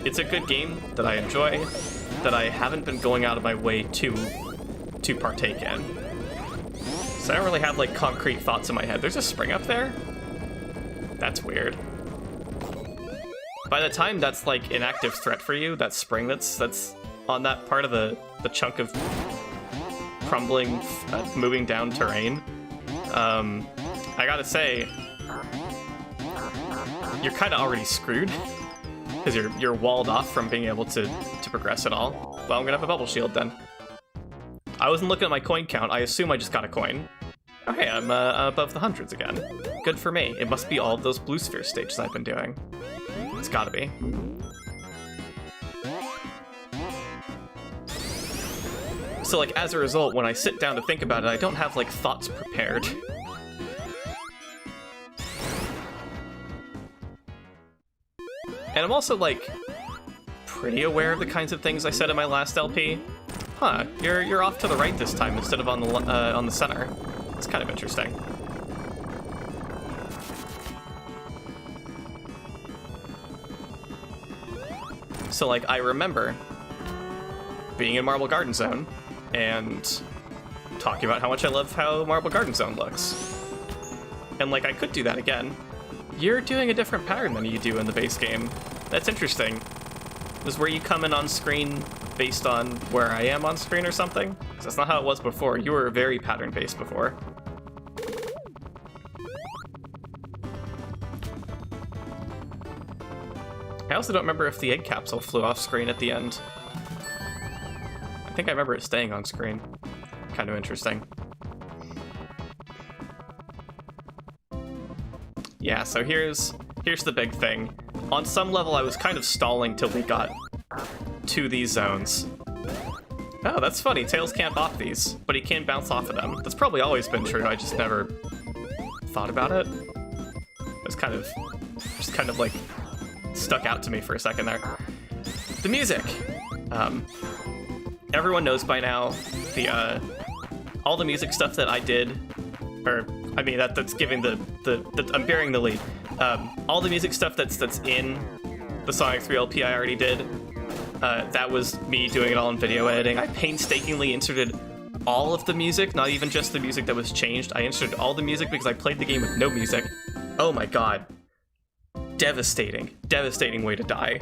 It's a good game that I enjoy, that I haven't been going out of my way to partake in. So I don't really have, like, concrete thoughts in my head. There's a spring up there? That's weird. By the time that's, like, an active threat for you, that spring that's on that part of the chunk of crumbling, moving down terrain, I gotta say, you're kind of already screwed, because you're walled off from being able to progress at all. Well, I'm gonna have a bubble shield then. I wasn't looking at my coin count. I assume I just got a coin. Okay, I'm above the hundreds again. good for me. It must be all of those Blue Sphere stages I've been doing. It's gotta be. So, like, as a result, when I sit down to think about it, I don't have, like, thoughts prepared. And I'm also, like, pretty aware of the kinds of things I said in my last LP. Huh, you're off to the right this time instead of on the center. It's kind of interesting. So, like, I remember being in Marble Garden Zone and talking about how much I love how Marble Garden Zone looks. And, like, I could do that again. You're doing a different pattern than you do in the base game. That's interesting. Is where you come in on screen based on where I am on screen or something? Because that's not how it was before. You were very pattern-based before. I also don't remember if the egg capsule flew off screen at the end. I think I remember it staying on screen. Kind of interesting. Yeah, so here's the big thing. On some level, I was kind of stalling till we got to these zones. Oh, that's funny. Tails can't bop these, but he can bounce off of them. That's probably always been true. I just never thought about it. It was just kind of like stuck out to me for a second there. The music. Everyone knows by now the all the music stuff that I did, or I mean that's giving the I'm bearing the lead. All the music stuff that's in the Sonic 3 LP I already did. That was me doing it all in video editing. I painstakingly inserted all of the music, not even just the music that was changed. I inserted all the music because I played the game with no music. Oh my god. Devastating. Devastating way to die.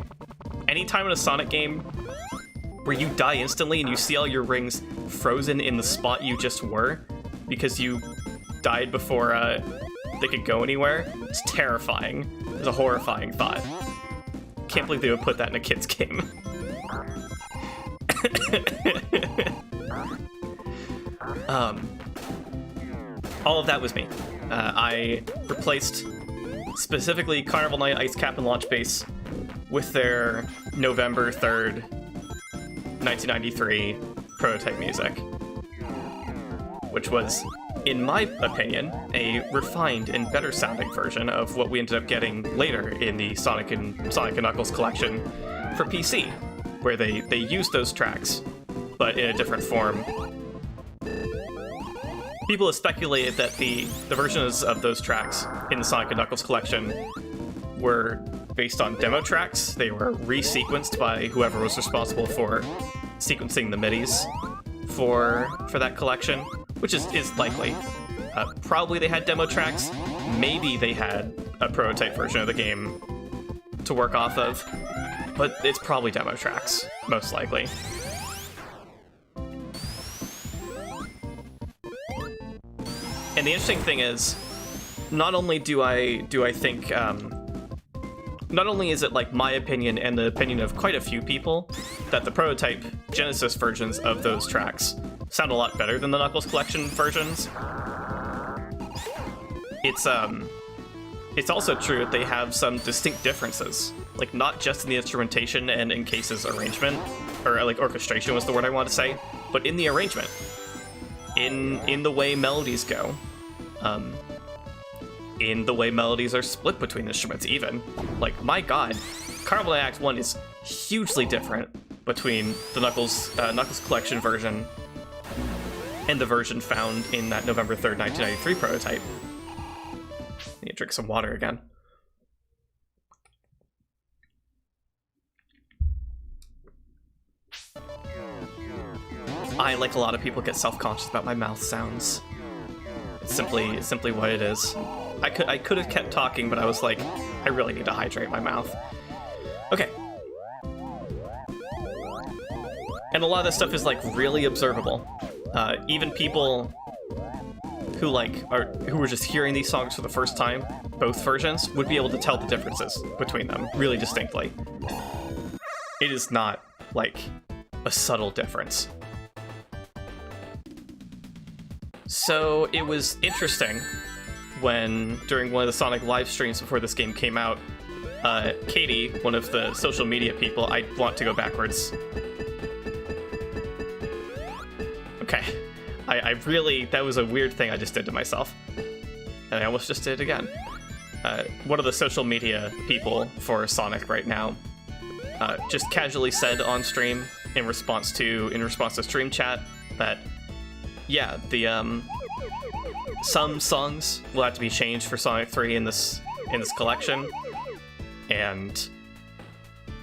Anytime in a Sonic game where you die instantly and you see all your rings frozen in the spot you just were because you died before they could go anywhere, it's terrifying. It's a horrifying thought. Can't believe they would put that in a kid's game. All of that was me. I replaced specifically Carnival Night, Ice Cap, and Launch Base with their November 3rd, 1993 prototype music, which was, in my opinion, a refined and better sounding version of what we ended up getting later in the Sonic and Knuckles collection for PC, where they used those tracks, but in a different form. People have speculated that the versions of those tracks in the Sonic and Knuckles collection were based on demo tracks. They were resequenced by whoever was responsible for sequencing the MIDIs for that collection, which is likely. Probably they had demo tracks. Maybe they had a prototype version of the game to work off of, but it's probably demo tracks, most likely. And the interesting thing is, not only do I think, not only is it like my opinion and the opinion of quite a few people that the prototype Genesis versions of those tracks sound a lot better than the Knuckles collection versions. It's also true that they have some distinct differences, like not just in the instrumentation and in Case's arrangement, or like orchestration was the word I wanted to say, but in the arrangement. In the way melodies go, in the way melodies are split between instruments even. Like, my god, Carnival Night Act 1 is hugely different between the Knuckles Collection version and the version found in that November 3rd, 1993 prototype. Need to drink some water again. I, like a lot of people, get self-conscious about my mouth sounds. It's simply what it is. I could have kept talking, but I was like, I really need to hydrate my mouth. Okay. And a lot of this stuff is like really observable. Even people who who were just hearing these songs for the first time, both versions, would be able to tell the differences between them really distinctly. It is not like a subtle difference. So it was interesting when, during one of the Sonic live streams before this game came out, Katie, one of the social media people, I want to go backwards. Okay. I really, that was a weird thing I just did to myself. And I almost just did it again. One of the social media people for Sonic right now just casually said on stream in response to stream chat that, yeah, the some songs will have to be changed for Sonic 3 in this collection, and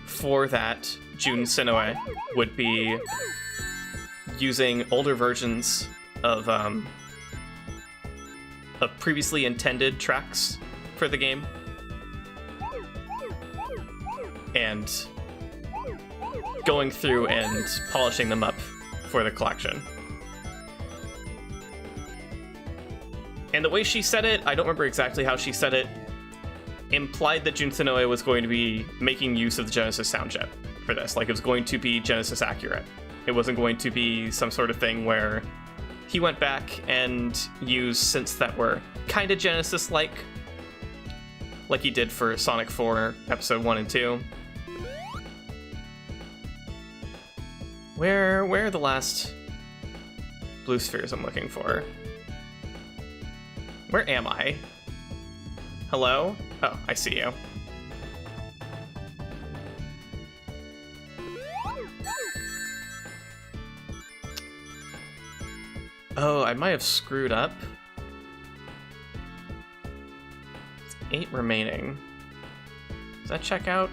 for that, Jun Senoue would be using older versions of previously intended tracks for the game, and going through and polishing them up for the collection. And the way she said it, I don't remember exactly how she said it, implied that Jun Senoue was going to be making use of the Genesis sound chip for this. Like, it was going to be Genesis accurate. It wasn't going to be some sort of thing where he went back and used synths that were kind of Genesis-like he did for Sonic 4 Episode 1 and 2. Where are the last blue spheres I'm looking for? Where am I? Hello? Oh, I see you. Oh, I might have screwed up. It's 8 remaining. Does that check out?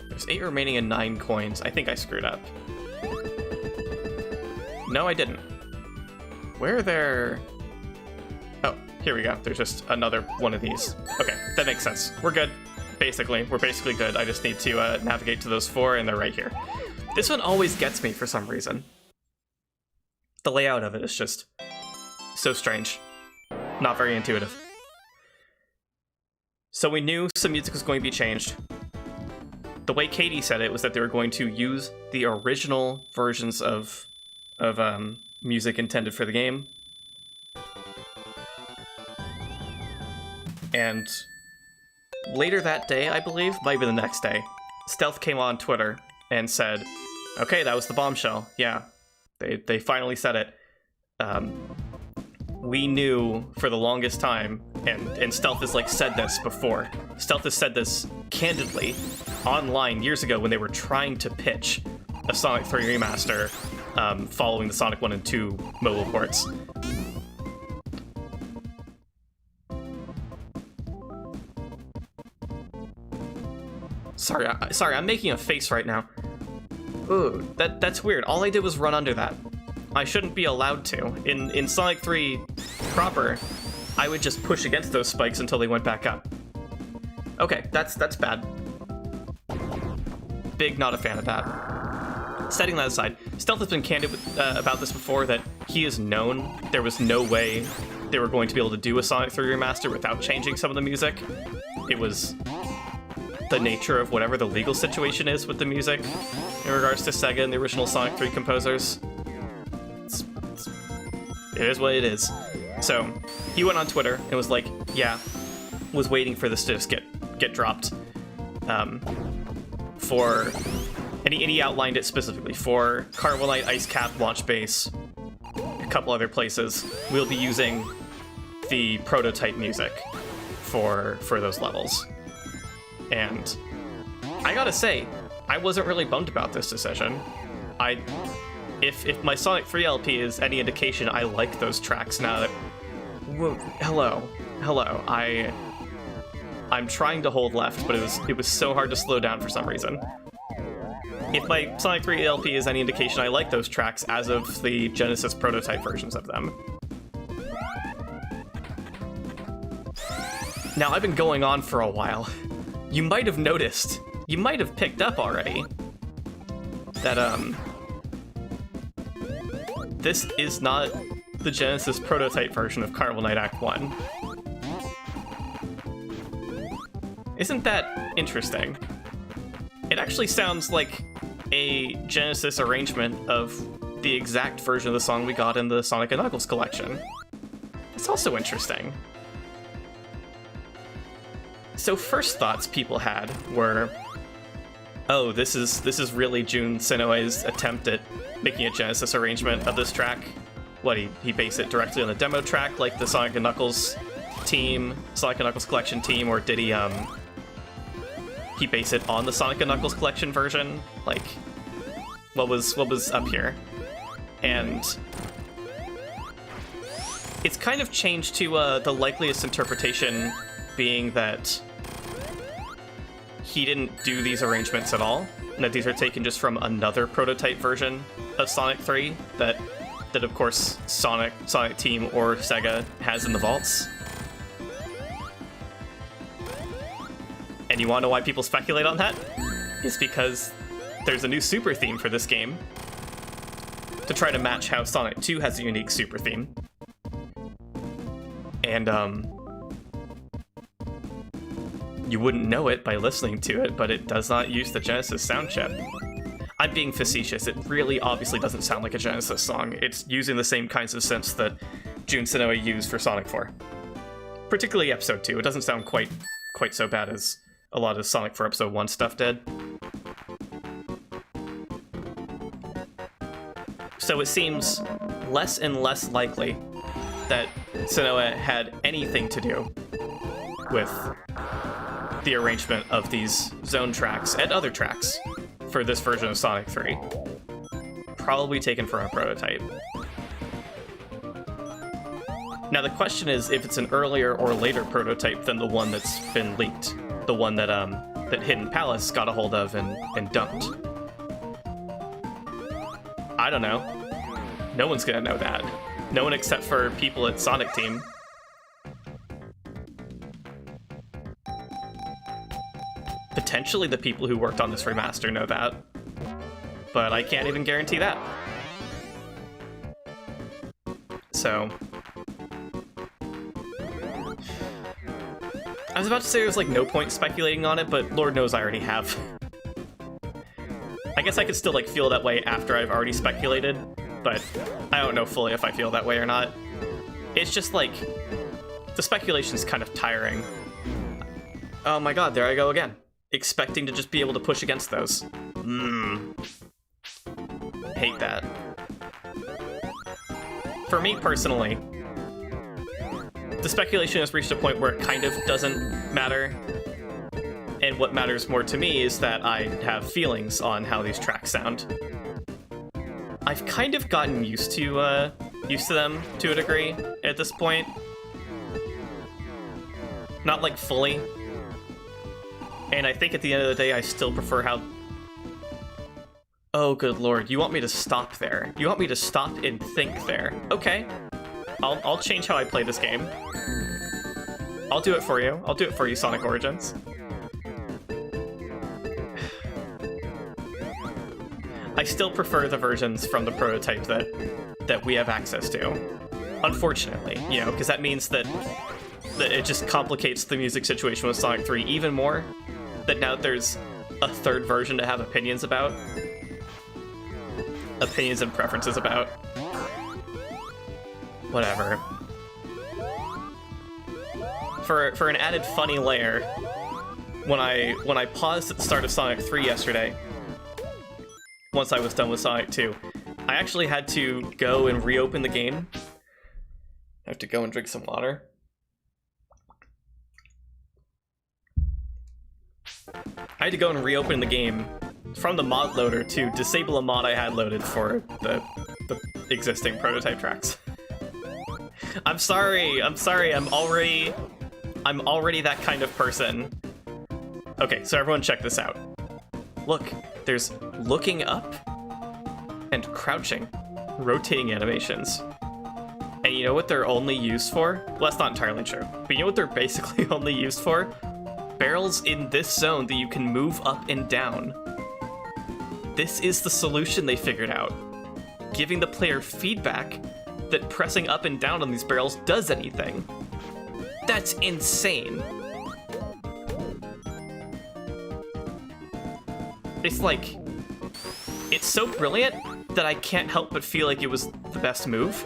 There's 8 remaining and 9 coins. I think I screwed up. No, I didn't. Where are there... Oh, here we go. There's just another one of these. Okay, that makes sense. We're good. Basically. We're basically good. I just need to navigate to those 4, and they're right here. This one always gets me for some reason. The layout of it is just so strange. Not very intuitive. So we knew some music was going to be changed. The way Katie said it was that they were going to use the original versions of music intended for the game. And later that day, I believe, might be the next day, Stealth came on Twitter and said, okay, that was the bombshell. Yeah, they finally said it. We knew for the longest time, and Stealth has said this before. Stealth has said this candidly online years ago when they were trying to pitch a Sonic 3 remaster following the Sonic 1 and 2 mobile ports. Sorry, I'm making a face right now. Ooh, that's weird. All I did was run under that. I shouldn't be allowed to. In Sonic 3 proper, I would just push against those spikes until they went back up. Okay, that's bad. Big not a fan of that. Setting that aside, Stealth has been candid about this before, that he has known there was no way they were going to be able to do a Sonic 3 remaster without changing some of the music. It was the nature of whatever the legal situation is with the music in regards to Sega and the original Sonic 3 composers. It is what it is. So he went on Twitter and was like, yeah, was waiting for this to just get dropped. And he outlined it specifically for Carbonite, Ice Cap, Launch Base, a couple other places. We'll be using the prototype music for those levels. And I gotta say, I wasn't really bummed about this decision. If my Sonic 3 LP is any indication, I like those tracks now that... Whoa, hello. I'm trying to hold left, but it was so hard to slow down for some reason. If my Sonic 3 LP is any indication, I like those tracks as of the Genesis prototype versions of them. Now, I've been going on for a while. You might have noticed, you might have picked up already, that, this is not the Genesis prototype version of Carbonite Act 1. Isn't that interesting? It actually sounds like a Genesis arrangement of the exact version of the song we got in the Sonic & Knuckles collection. It's also interesting. So first thoughts people had were, oh, this is really Jun Senoe's attempt at making a Genesis arrangement of this track. What, he based it directly on the demo track, like the Sonic & Knuckles team, Sonic & Knuckles collection team, or did he base it on the Sonic & Knuckles collection version? Like, what was up here? And it's kind of changed to the likeliest interpretation being that he didn't do these arrangements at all, and that these are taken just from another prototype version of Sonic 3 that of course Sonic Team or Sega has in the vaults. And you want to know why people speculate on that? It's because there's a new super theme for this game to try to match how Sonic 2 has a unique super theme. And you wouldn't know it by listening to it, but it does not use the Genesis sound chip. I'm being facetious. It really obviously doesn't sound like a Genesis song. It's using the same kinds of synths that Jun Senoe used for Sonic 4. Particularly Episode 2. It doesn't sound quite so bad as a lot of Sonic 4 Episode 1 stuff did. So it seems less and less likely that Senoe had anything to do with the arrangement of these zone tracks and other tracks for this version of Sonic 3. Probably taken from a prototype. Now the question is if it's an earlier or later prototype than the one that's been leaked. The one that that Hidden Palace got a hold of and dumped. I don't know. No one's gonna know that. No one except for people at Sonic Team. Potentially the people who worked on this remaster know that, but I can't even guarantee that. So, I was about to say there's like no point speculating on it, but Lord knows I already have. I guess I could still like feel that way after I've already speculated, but I don't know fully if I feel that way or not. It's just like, the speculation's kind of tiring. Oh my god, there I go again. Expecting to just be able to push against those. Hate that. For me personally, the speculation has reached a point where it kind of doesn't matter. And what matters more to me is that I have feelings on how these tracks sound. I've kind of gotten used to them to a degree at this point. Not like fully. And I think at the end of the day, I still prefer how... Oh, good lord, you want me to stop there? You want me to stop and think there? Okay. I'll change how I play this game. I'll do it for you. I'll do it for you, Sonic Origins. I still prefer the versions from the prototype that we have access to. Unfortunately, you know, because that means that it just complicates the music situation with Sonic 3 even more. That now there's a third version to have opinions about. Opinions and preferences about. Whatever. For an added funny layer, when I paused at the start of Sonic 3 yesterday, once I was done with Sonic 2, I actually had to go and reopen the game. I have to go and drink some water. I had to go and reopen the game from the mod loader to disable a mod I had loaded for the existing prototype tracks. I'm sorry, I'm already that kind of person. Okay, so everyone check this out. Look, there's looking up and crouching, rotating animations. And you know what they're only used for? Well, that's not entirely true, but you know what they're basically only used for? Barrels in this zone that you can move up and down. This is the solution they figured out. Giving the player feedback that pressing up and down on these barrels does anything. That's insane. It's like, it's so brilliant that I can't help but feel like it was the best move.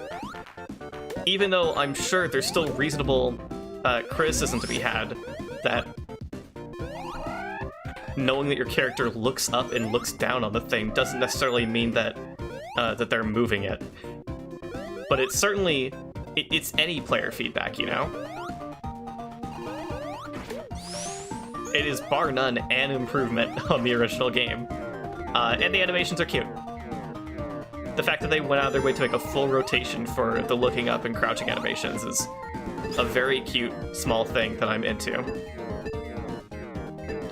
Even though I'm sure there's still reasonable criticism to be had that knowing that your character looks up and looks down on the thing doesn't necessarily mean that that they're moving it. But it's certainly, it's any player feedback, you know? It is bar none an improvement on the original game. And the animations are cute. The fact that they went out of their way to make a full rotation for the looking up and crouching animations is a very cute, small thing that I'm into.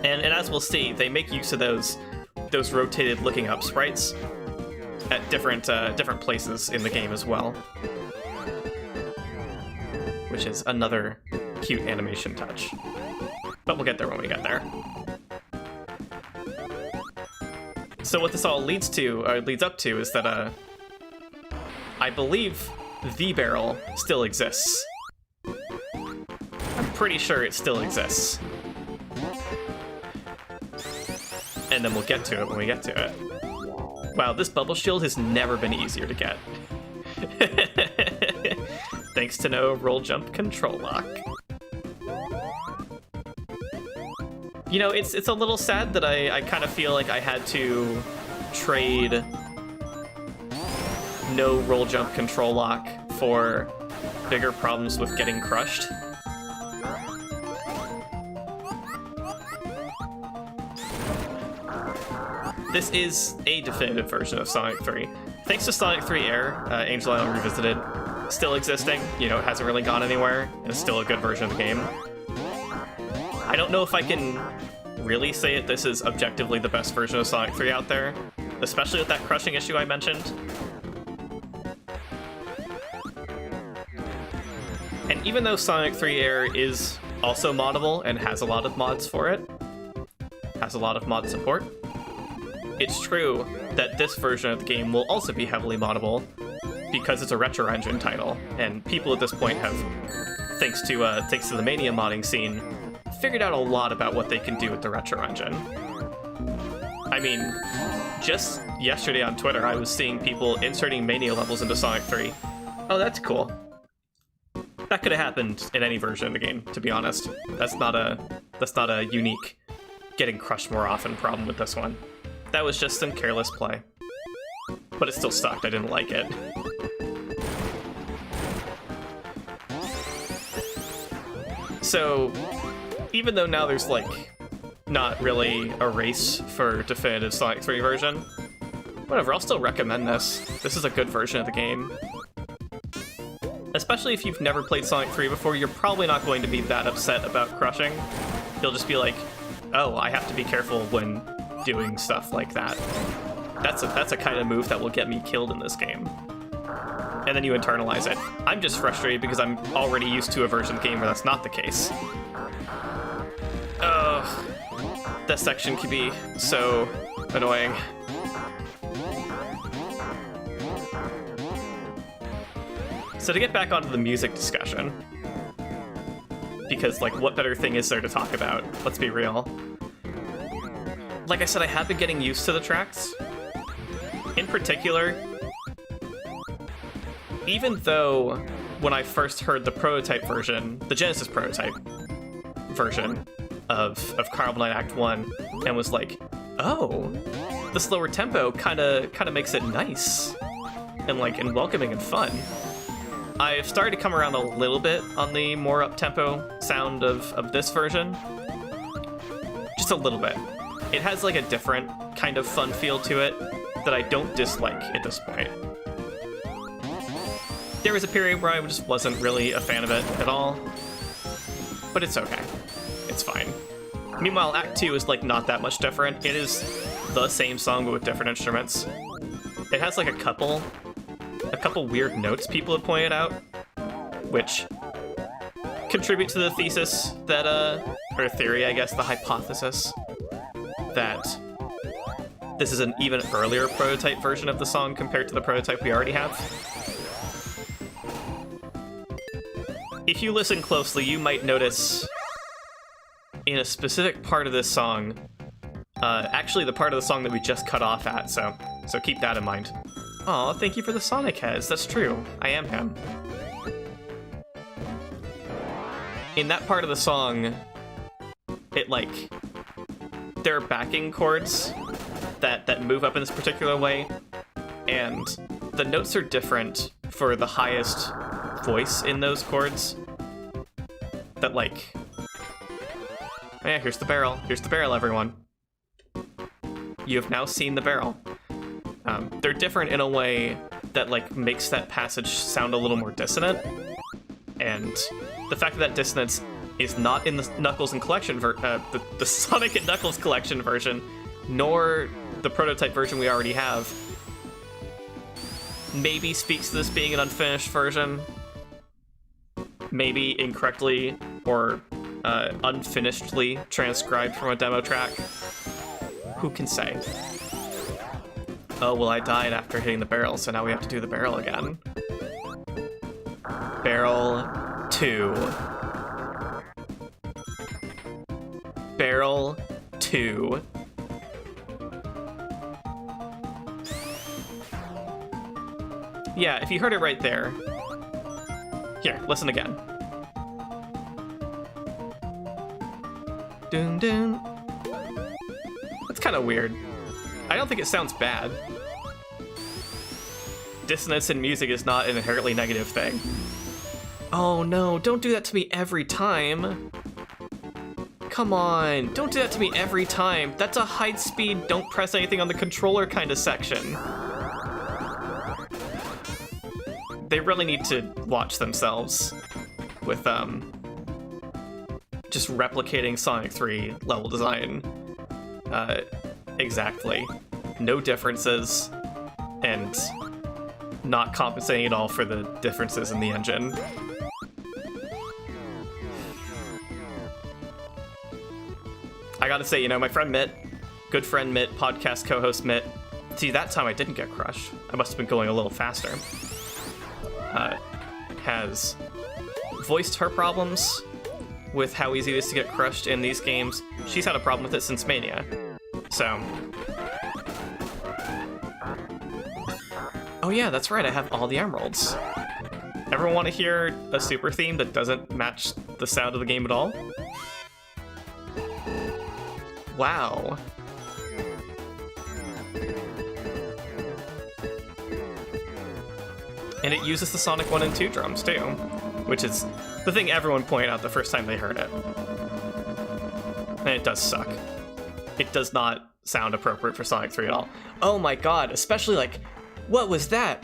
And as we'll see, they make use of those rotated looking up sprites at different places in the game as well, which is another cute animation touch. But we'll get there when we get there. So what this all leads up to is that I believe the barrel still exists. I'm pretty sure it still exists. And then we'll get to it when we get to it. Wow, this bubble shield has never been easier to get. Thanks to no roll jump control lock. You know, it's a little sad that I kind of feel like I had to trade no roll jump control lock for bigger problems with getting crushed. This is a definitive version of Sonic 3. Thanks to Sonic 3 Air, Angel Island Revisited, still existing. You know, it hasn't really gone anywhere. It's still a good version of the game. I don't know if I can really say it. This is objectively the best version of Sonic 3 out there, especially with that crushing issue I mentioned. And even though Sonic 3 Air is also moddable and has a lot of mods for it, has a lot of mod support, it's true that this version of the game will also be heavily moddable because it's a retro engine title, and people at this point have, thanks to the Mania modding scene, figured out a lot about what they can do with the retro engine. I mean, just yesterday on Twitter, I was seeing people inserting Mania levels into Sonic 3. Oh, that's cool. That could have happened in any version of the game, to be honest. That's not a unique getting crushed more often problem with this one. That was just some careless play. But it still sucked, I didn't like it. So, even though now there's, like, not really a race for definitive Sonic 3 version, whatever, I'll still recommend this. This is a good version of the game. Especially if you've never played Sonic 3 before, you're probably not going to be that upset about crushing. You'll just be like, oh, I have to be careful when doing stuff like that. That's a kind of move that will get me killed in this game. And then you internalize it. I'm just frustrated because I'm already used to a version of the game where that's not the case. Ugh. That section can be so annoying. So to get back onto the music discussion, because, like, what better thing is there to talk about? Let's be real. Like I said, I have been getting used to the tracks. In particular, even though when I first heard the prototype version, the Genesis prototype version of Carbonite Act 1, and was like, oh, the slower tempo kind of makes it nice and welcoming and fun. I've started to come around a little bit on the more up-tempo sound of this version. Just a little bit. It has like a different kind of fun feel to it that I don't dislike at this point. There was a period where I just wasn't really a fan of it at all, but it's okay. It's fine. Meanwhile, Act 2 is like not that much different. It is the same song but with different instruments. It has like a couple weird notes people have pointed out, which contribute to the thesis that, or theory, I guess, the hypothesis that this is an even earlier prototype version of the song compared to the prototype we already have. If you listen closely, you might notice in a specific part of this song, actually the part of the song that we just cut off at, so keep that in mind. Aw, thank you for the Sonic heads. That's true. I am him. In that part of the song, it, like, there are backing chords that move up in this particular way, and the notes are different for the highest voice in those chords. That, like... Yeah, here's the barrel. Here's the barrel, everyone. You have now seen the barrel. They're different in a way that, like, makes that passage sound a little more dissonant. And the fact that dissonance is not in the Knuckles and Collection the Sonic and Knuckles Collection version, nor the prototype version we already have, maybe speaks to this being an unfinished version. Maybe incorrectly or unfinishedly transcribed from a demo track. Who can say? Oh, well, I died after hitting the barrel, so now we have to do the barrel again. Barrel 2. Barrel 2. Yeah, if you heard it right there. Here, listen again. Dun dun. That's kind of weird. I don't think it sounds bad. Dissonance in music is not an inherently negative thing. Oh no, don't do that to me every time. Come on, don't do that to me every time. That's a high speed, don't press anything on the controller kind of section. They really need to watch themselves with, just replicating Sonic 3 level design. Exactly. No differences, and not compensating at all for the differences in the engine. I gotta say, you know, my friend Mitt, good friend Mitt, podcast co-host Mitt, see, that time I didn't get crushed. I must have been going a little faster. Has voiced her problems with how easy it is to get crushed in these games. She's had a problem with it since Mania. So... Oh yeah, that's right, I have all the emeralds. Everyone want to hear a super theme that doesn't match the sound of the game at all? Wow. And it uses the Sonic 1 and 2 drums too, which is the thing everyone pointed out the first time they heard it. And it does suck. It does not sound appropriate for Sonic 3 at all. Oh my god, especially like, what was that?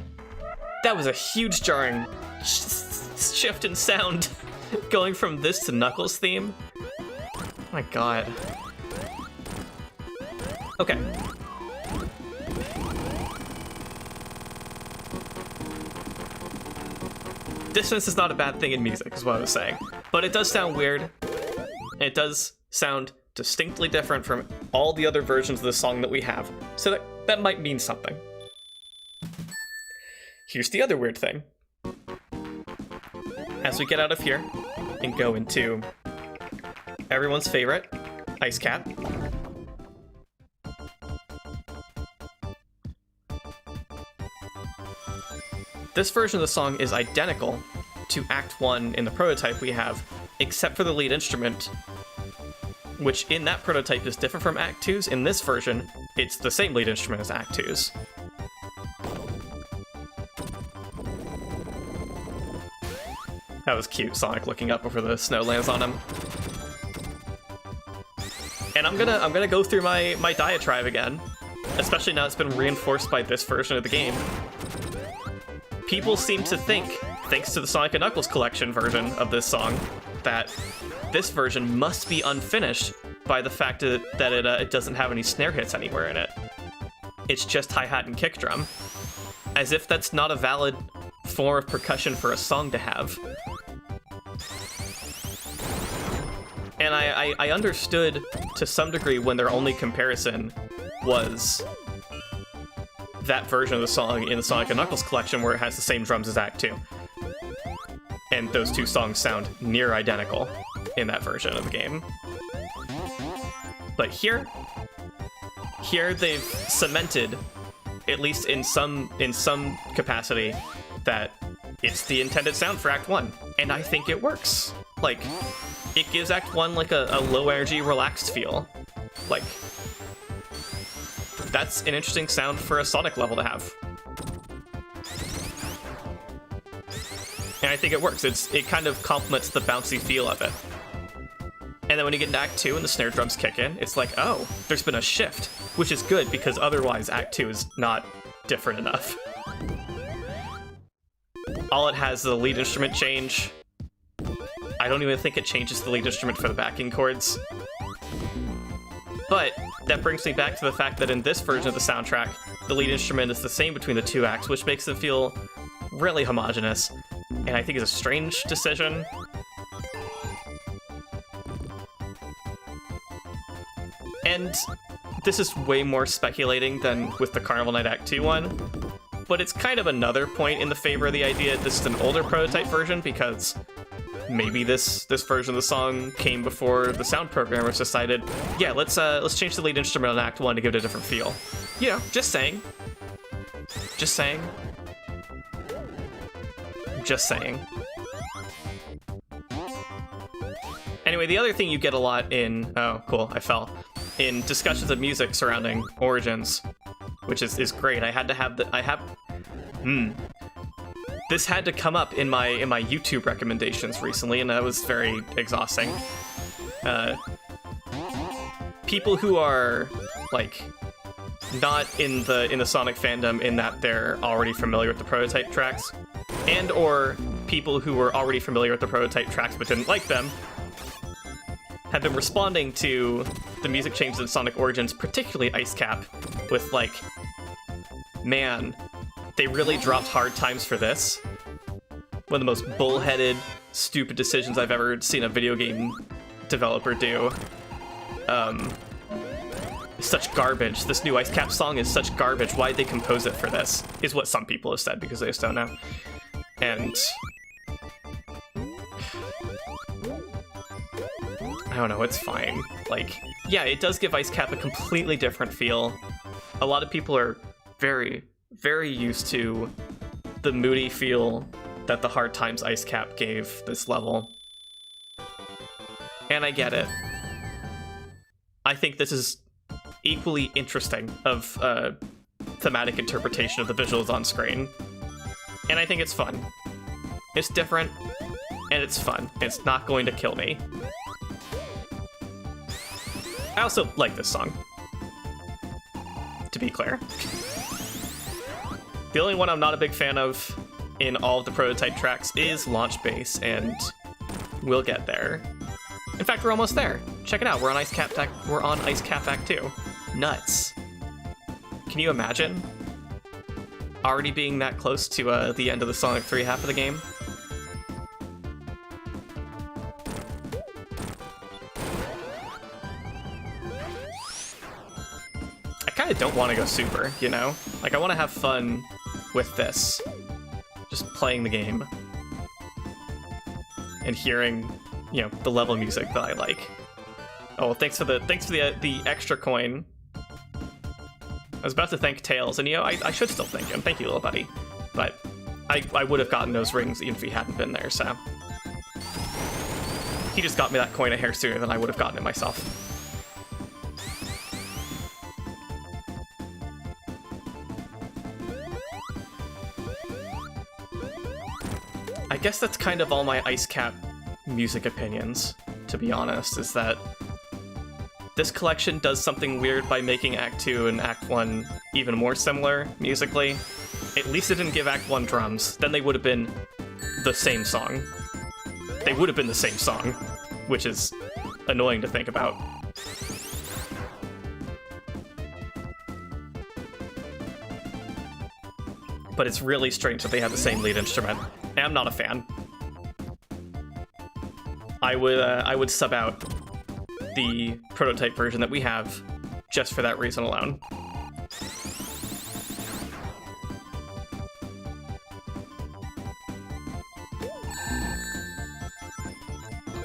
That was a huge jarring shift in sound going from this to Knuckles' theme. Oh my god. Okay. Dissonance is not a bad thing in music, is what I was saying. But it does sound weird. It does sound distinctly different from all the other versions of the song that we have. So that might mean something. Here's the other weird thing. As we get out of here and go into everyone's favorite, Ice Cat. This version of the song is identical to Act 1 in the prototype we have, except for the lead instrument, which in that prototype is different from Act 2's. In this version, it's the same lead instrument as Act 2's. That was cute, Sonic looking up before the snow lands on him. And I'm gonna go through my diatribe again, especially now it's been reinforced by this version of the game. People seem to think, thanks to the Sonic and Knuckles Collection version of this song, that this version must be unfinished by the fact that it doesn't have any snare hits anywhere in it. It's just hi-hat and kick drum. As if that's not a valid form of percussion for a song to have. And I understood to some degree when their only comparison was that version of the song in the Sonic and Knuckles Collection where it has the same drums as Act 2. And those two songs sound near identical in that version of the game. But here they've cemented at least in some capacity, that it's the intended sound for Act 1, and I think it works. Like, it gives Act 1 like a low-energy, relaxed feel. Like, that's an interesting sound for a Sonic level to have. And I think it works. It kind of complements the bouncy feel of it. And then when you get into Act 2 and the snare drums kick in, it's like, oh, there's been a shift, which is good because otherwise Act 2 is not different enough. All it has is a lead instrument change. I don't even think it changes the lead instrument for the backing chords. But that brings me back to the fact that in this version of the soundtrack, the lead instrument is the same between the two acts, which makes it feel really homogeneous, and I think is a strange decision. And this is way more speculating than with the Carnival Night Act 2 one, but it's kind of another point in the favor of the idea this is an older prototype version, because maybe this version of the song came before the sound programmers decided, yeah, let's change the lead instrument on Act 1 to give it a different feel. You know, just saying. Just saying. Just saying. Anyway, the other thing you get a lot in... Oh, cool, I fell. In discussions of music surrounding Origins, which is great. I had to have the... This had to come up in my YouTube recommendations recently, and that was very exhausting. People who are, like, not in the Sonic fandom in that they're already familiar with the prototype tracks, and or people who were already familiar with the prototype tracks but didn't like them, have been responding to the music changes in Sonic Origins, particularly Ice Cap, with like, man, they really dropped hard times for this. One of the most bullheaded, stupid decisions I've ever seen a video game developer do. Such garbage. This new Ice Cap song is such garbage. Why'd they compose it for this? Is what some people have said, because they just don't know. And I don't know, it's fine. Like, yeah, it does give Ice Cap a completely different feel. A lot of people are very, very used to the moody feel that the Hard Times Ice Cap gave this level. And I get it. I think this is equally interesting of thematic interpretation of the visuals on screen. And I think it's fun. It's different, and it's fun. It's not going to kill me. I also like this song, to be clear. The only one I'm not a big fan of in all of the prototype tracks is Launch Bass, and we'll get there. In fact, we're almost there. Check it out, we're on Ice Cap Act 2. Nuts. Can you imagine already being that close to the end of the Sonic 3 half of the game? I kind of don't want to go super, you know? Like, I want to have fun with this. Just playing the game. And hearing, you know, the level music that I like. Oh, thanks for the extra coin. I was about to thank Tails, and you know, I should still thank him. Thank you, little buddy. But I would have gotten those rings even if he hadn't been there, so. He just got me that coin a hair sooner than I would have gotten it myself. I guess that's kind of all my Ice Cap music opinions, to be honest, is that this collection does something weird by making Act 2 and Act 1 even more similar musically. At least it didn't give Act 1 drums. Then they would have been the same song. They would have been the same song, which is annoying to think about. But it's really strange that they have the same lead instrument. And I'm not a fan. I would sub out the prototype version that we have just for that reason alone.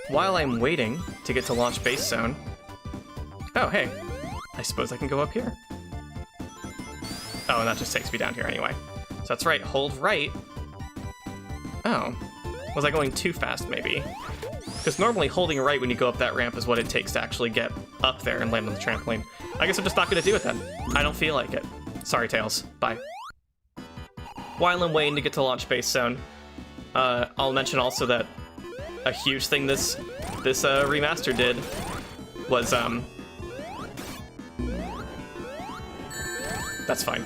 While I'm waiting to get to Launch Base Zone... Oh, hey. I suppose I can go up here. Oh, and that just takes me down here anyway. So that's right, hold right. Oh, was I going too fast maybe? Because normally holding right when you go up that ramp is what it takes to actually get up there and land on the trampoline. I guess I'm just not gonna do it then. I don't feel like it. Sorry, Tails. Bye. While I'm waiting to get to launch base zone, I'll mention also that a huge thing this remaster did was that's fine.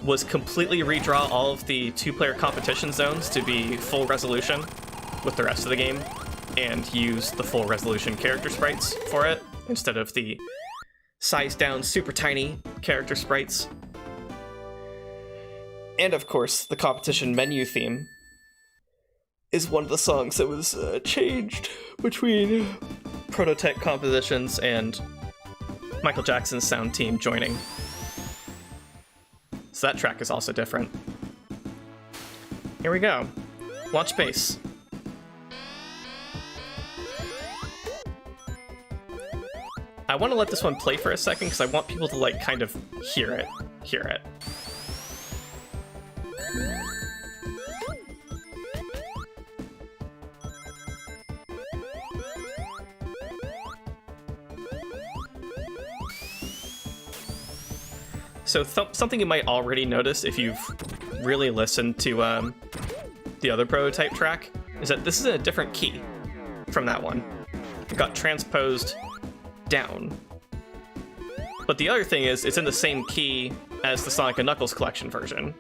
Was completely redraw all of the two-player competition zones to be full resolution with the rest of the game, and use the full resolution character sprites for it instead of the sized down super tiny character sprites. And of course, the competition menu theme is one of the songs that was changed between Prototype compositions and Michael Jackson's sound team joining. So that track is also different. Here we go. Launch base. I want to let this one play for a second because I want people to like kind of hear it. So something you might already notice if you've really listened to the other Prototype track is that this is in a different key from that one. It got transposed down. But the other thing is, it's in the same key as the Sonic & Knuckles Collection version.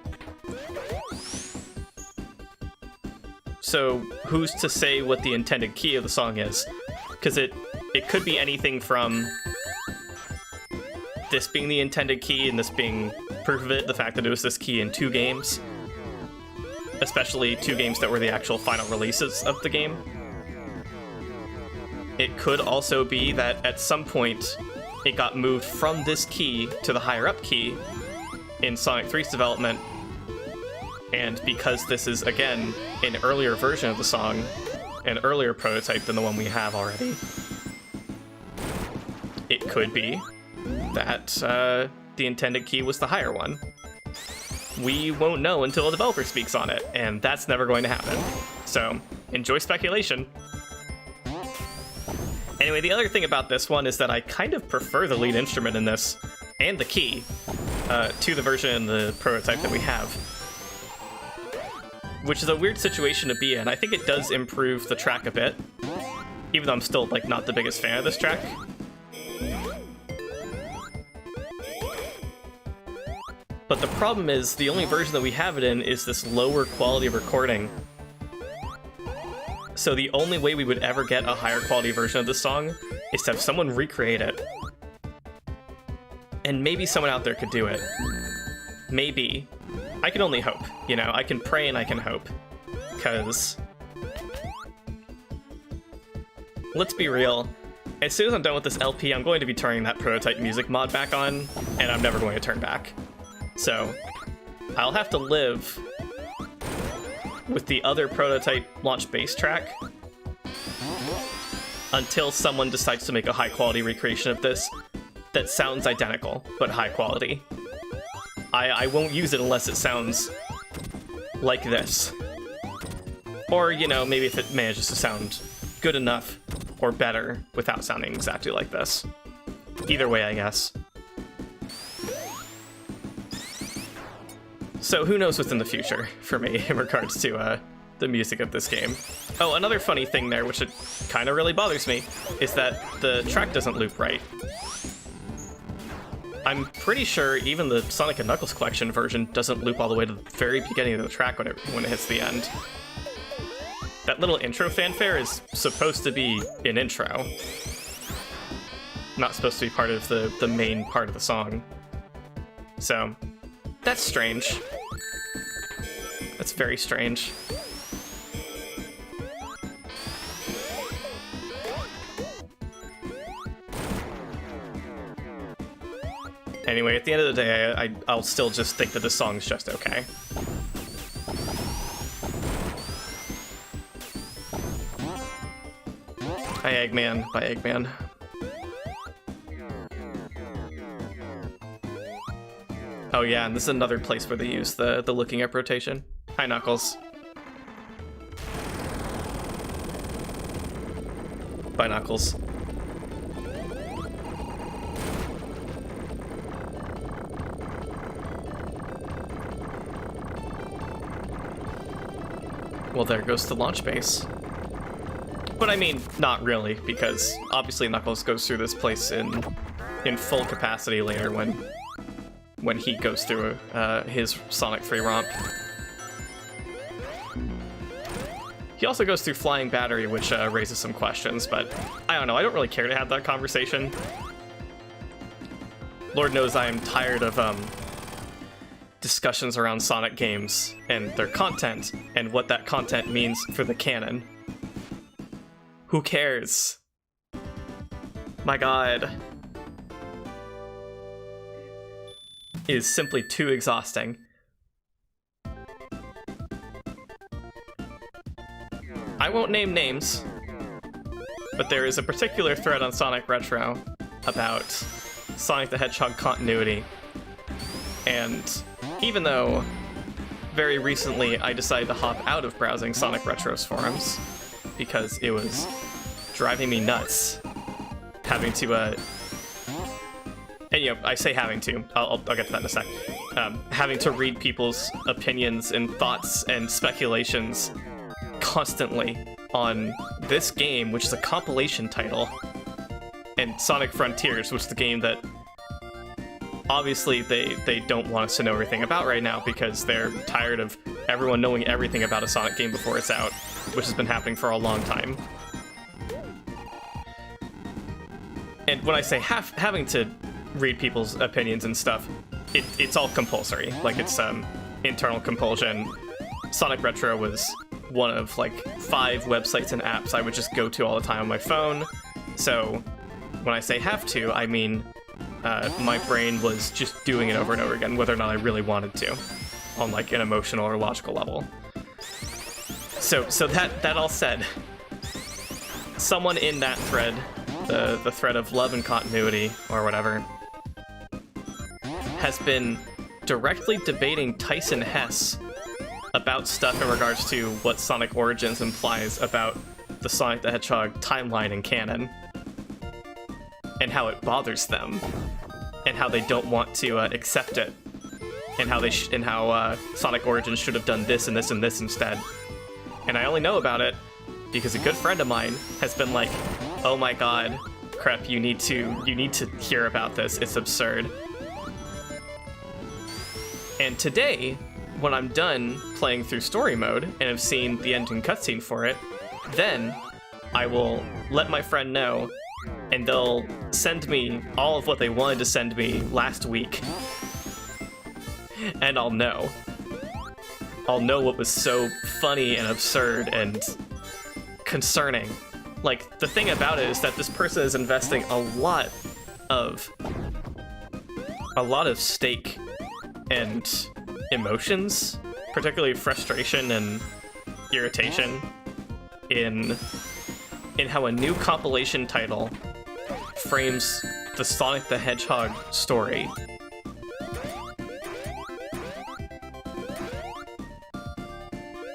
So who's to say what the intended key of the song is? Because it could be anything from this being the intended key and this being proof of it, the fact that it was this key in 2 games. Especially 2 games that were the actual final releases of the game. It could also be that at some point it got moved from this key to the higher up key in Sonic 3's development, and because this is, again, an earlier version of the song, an earlier prototype than the one we have already, it could be that the intended key was the higher one. We won't know until a developer speaks on it, and that's never going to happen. So, enjoy speculation. Anyway, the other thing about this one is that I kind of prefer the lead instrument in this, and the key, to the version in the prototype that we have. Which is a weird situation to be in. I think it does improve the track a bit, even though I'm still, like, not the biggest fan of this track. But the problem is, the only version that we have it in is this lower quality recording. So the only way we would ever get a higher quality version of this song is to have someone recreate it. And maybe someone out there could do it. Maybe. I can only hope, you know? I can pray and I can hope. Because let's be real. As soon as I'm done with this LP, I'm going to be turning that Prototype music mod back on, and I'm never going to turn back. So, I'll have to live with the other Prototype launch bass track until someone decides to make a high-quality recreation of this that sounds identical, but high quality. I won't use it unless it sounds like this. Or, you know, maybe if it manages to sound good enough or better without sounding exactly like this. Either way, I guess. So who knows what's in the future for me in regards to the music of this game. Oh, another funny thing there, which it kind of really bothers me, is that the track doesn't loop right. I'm pretty sure even the Sonic & Knuckles Collection version doesn't loop all the way to the very beginning of the track when it hits the end. That little intro fanfare is supposed to be an intro. Not supposed to be part of the main part of the song. So, that's strange. That's very strange. Anyway, at the end of the day, I'll still just think that the song's just okay. By Eggman, by Eggman. Oh yeah, and this is another place where they use the looking up rotation. Hi, Knuckles. Bye, Knuckles. Well, there goes the launch base. But I mean, not really, because obviously Knuckles goes through this place in full capacity later when he goes through his Sonic 3 romp. He also goes through Flying Battery, which raises some questions, but I don't know, I don't really care to have that conversation. Lord knows I am tired of discussions around Sonic games and their content and what that content means for the canon. Who cares? My god. It is simply too exhausting. I won't name names, but there is a particular thread on Sonic Retro about Sonic the Hedgehog continuity. And even though very recently I decided to hop out of browsing Sonic Retro's forums because it was driving me nuts having to, and you know, I say having to, I'll get to that in a sec, having to read people's opinions and thoughts and speculations constantly on this game, which is a compilation title, and Sonic Frontiers, which is the game that obviously they don't want us to know everything about right now because they're tired of everyone knowing everything about a Sonic game before it's out, which has been happening for a long time. And when I say having to read people's opinions and stuff, it's all compulsory. Like, it's internal compulsion. Sonic Retro was one of like 5 websites and apps I would just go to all the time on my phone. So when I say have to, I mean my brain was just doing it over and over again, whether or not I really wanted to, on like an emotional or logical level. So that all said, someone in that thread, the thread of love and continuity or whatever, has been directly debating Tyson Hess about stuff in regards to what Sonic Origins implies about the Sonic the Hedgehog timeline and canon, and how it bothers them, and how they don't want to accept it, and how Sonic Origins should have done this and this and this instead. And I only know about it because a good friend of mine has been like, "Oh my god, Crep, you need to hear about this. It's absurd." And today, when I'm done playing through story mode and have seen the ending cutscene for it, then I will let my friend know, and they'll send me all of what they wanted to send me last week. And I'll know. I'll know what was so funny and absurd and concerning. Like, the thing about it is that this person is investing a lot of stake and emotions, particularly frustration and irritation, in how a new compilation title frames the Sonic the Hedgehog story.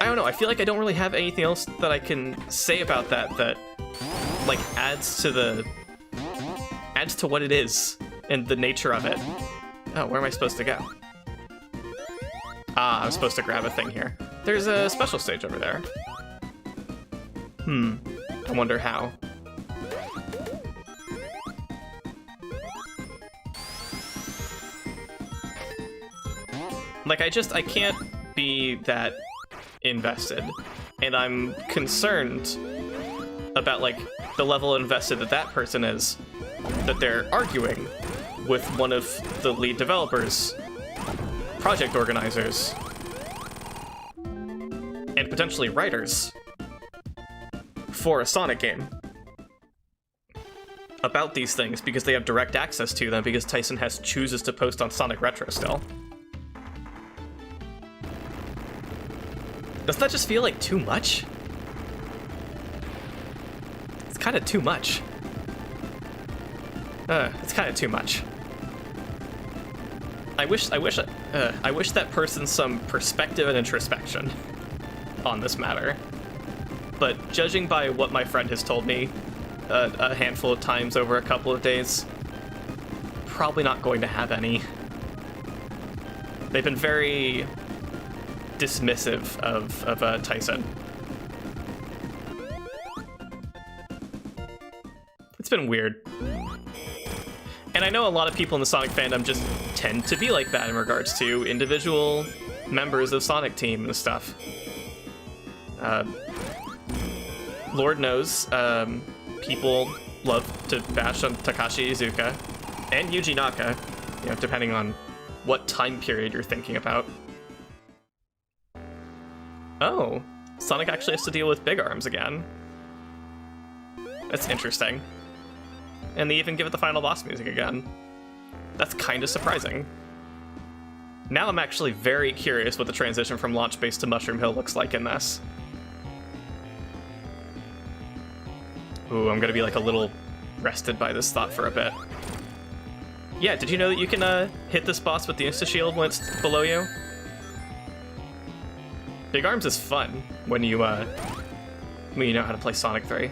I don't know, I feel like I don't really have anything else that I can say about that like adds to what it is and the nature of it. Oh, where am I supposed to go? Ah, I'm supposed to grab a thing here. There's a special stage over there. I wonder how. Like, I can't be that invested. And I'm concerned about, like, the level of invested that person is, that they're arguing with one of the lead developers, project organizers, and potentially writers for a Sonic game about these things because they have direct access to them because Tyson Hess chooses to post on Sonic Retro still. Doesn't that just feel like too much? It's kind of too much. It's kind of too much. I wish that person some perspective and introspection on this matter. But judging by what my friend has told me a handful of times over a couple of days, probably not going to have any. They've been very dismissive of Tyson. It's been weird. And I know a lot of people in the Sonic fandom just tend to be like that in regards to individual members of Sonic Team and stuff. Lord knows, people love to bash on Takashi Iizuka and Yuji Naka, you know, depending on what time period you're thinking about. Oh, Sonic actually has to deal with Big Arms again. That's interesting. And they even give it the final boss music again. That's kind of surprising. Now I'm actually very curious what the transition from Launch Base to Mushroom Hill looks like in this. Ooh, I'm gonna be like a little rested by this thought for a bit. Yeah, did you know that you can hit this boss with the insta-shield when it's below you? Big Arms is fun when you know how to play Sonic 3.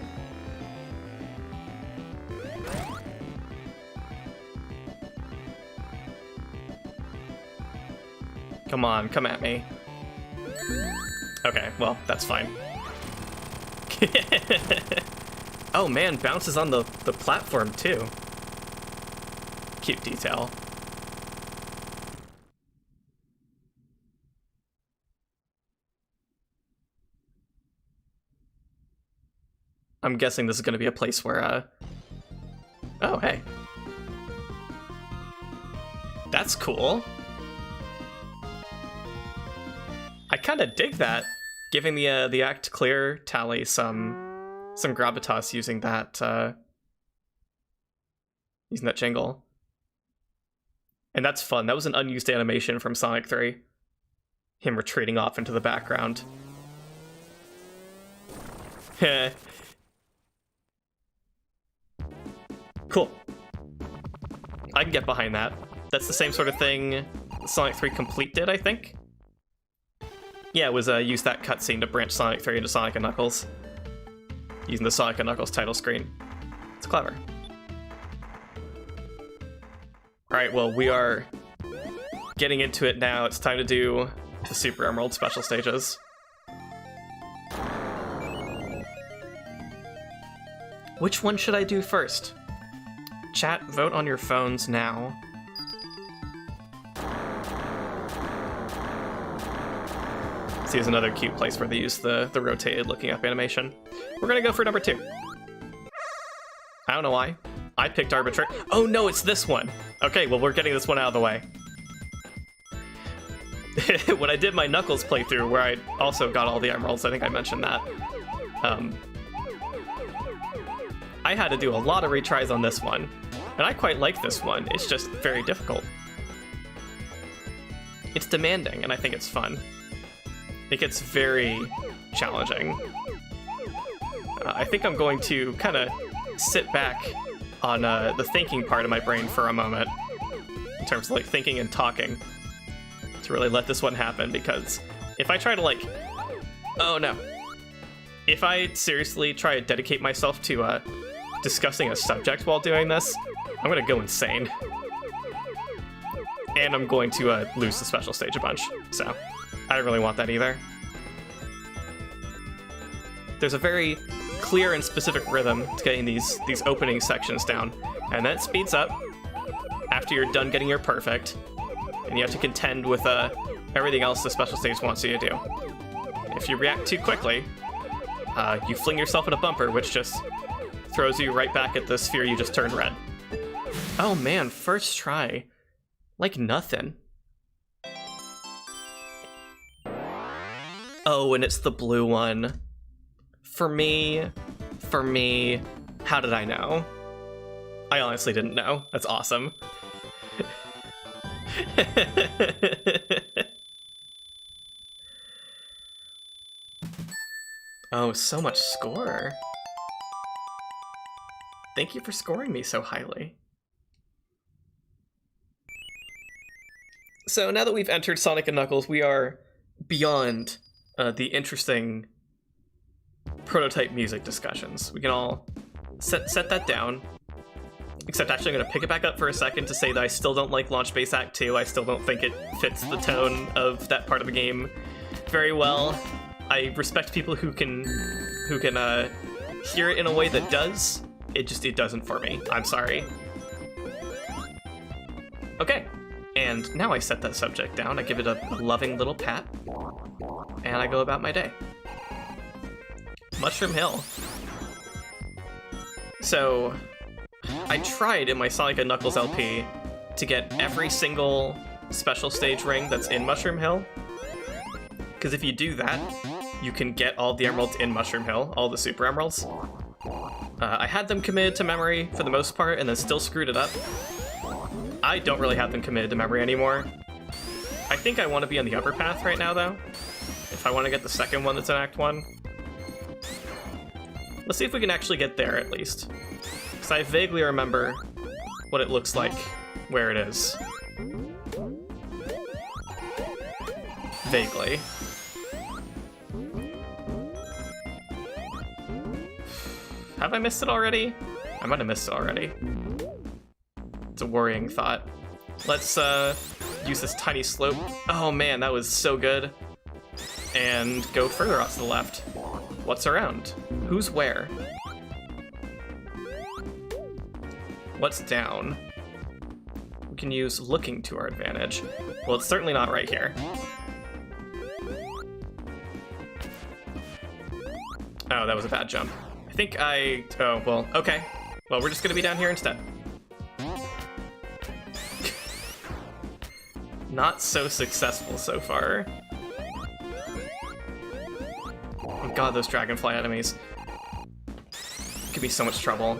Come on, come at me. Okay, well, that's fine. Oh man, bounces on the platform too. Cute detail. I'm guessing this is gonna be a place where, oh, hey. That's cool. I kinda dig that, giving the act clear tally some gravitas using that jingle. And that's fun. That was an unused animation from Sonic 3. Him retreating off into the background. Cool. I can get behind that. That's the same sort of thing Sonic 3 Complete did, I think. Yeah, it was use that cutscene to branch Sonic 3 into Sonic & Knuckles. Using the Sonic & Knuckles title screen. It's clever. Alright, well, we are getting into it now. It's time to do the Super Emerald special stages. Which one should I do first? Chat, vote on your phones now. See, here's another cute place where they use the rotated looking up animation. We're gonna go for number 2. I don't know why. I picked arbitrary. Oh no, it's this one. Okay, well, we're getting this one out of the way. When I did my Knuckles playthrough, where I also got all the emeralds, I think I mentioned that. I had to do a lot of retries on this one, and I quite like this one. It's just very difficult. It's demanding, and I think it's fun. It gets very challenging. I think I'm going to kind of sit back on the thinking part of my brain for a moment, in terms of like thinking and talking, to really let this one happen, because if I try to like, oh no, if I seriously try to dedicate myself to discussing a subject while doing this, I'm gonna go insane. And I'm going to lose the special stage a bunch, so I don't really want that either. There's a very clear and specific rhythm to getting these opening sections down, and then it speeds up after you're done getting your perfect, and you have to contend with everything else the special stage wants you to do. If you react too quickly, you fling yourself in a bumper, which just throws you right back at the sphere you just turned red. Oh man, first try. Like nothing. Oh, and it's the blue one. For me, how did I know? I honestly didn't know. That's awesome. Oh, so much score. Thank you for scoring me so highly. So now that we've entered Sonic and Knuckles, we are beyond the interesting prototype music discussions. We can all set that down. Except actually I'm going to pick it back up for a second to say that I still don't like Launch Base Act 2. I still don't think it fits the tone of that part of the game very well. I respect people who can hear it in a way that does. It doesn't for me. I'm sorry. Okay, and now I set that subject down. I give it a loving little pat, and I go about my day. Mushroom Hill. So, I tried in my Sonic and Knuckles LP to get every single special stage ring that's in Mushroom Hill. Because if you do that, you can get all the emeralds in Mushroom Hill, all the super emeralds. I had them committed to memory for the most part, and then still screwed it up. I don't really have them committed to memory anymore. I think I want to be on the upper path right now, though. If I want to get the second one that's in Act 1. Let's see if we can actually get there, at least. Because I vaguely remember what it looks like, where it is. Vaguely. Have I missed it already? I might have missed it already. It's a worrying thought. Let's use this tiny slope. Oh man, that was so good. And go further off to the left. What's around? Who's where? What's down? We can use looking to our advantage. Well, it's certainly not right here. Oh, that was a bad jump. I think oh, well, okay. Well, we're just gonna be down here instead. Not so successful so far. Oh god, those dragonfly enemies. Give me so much trouble.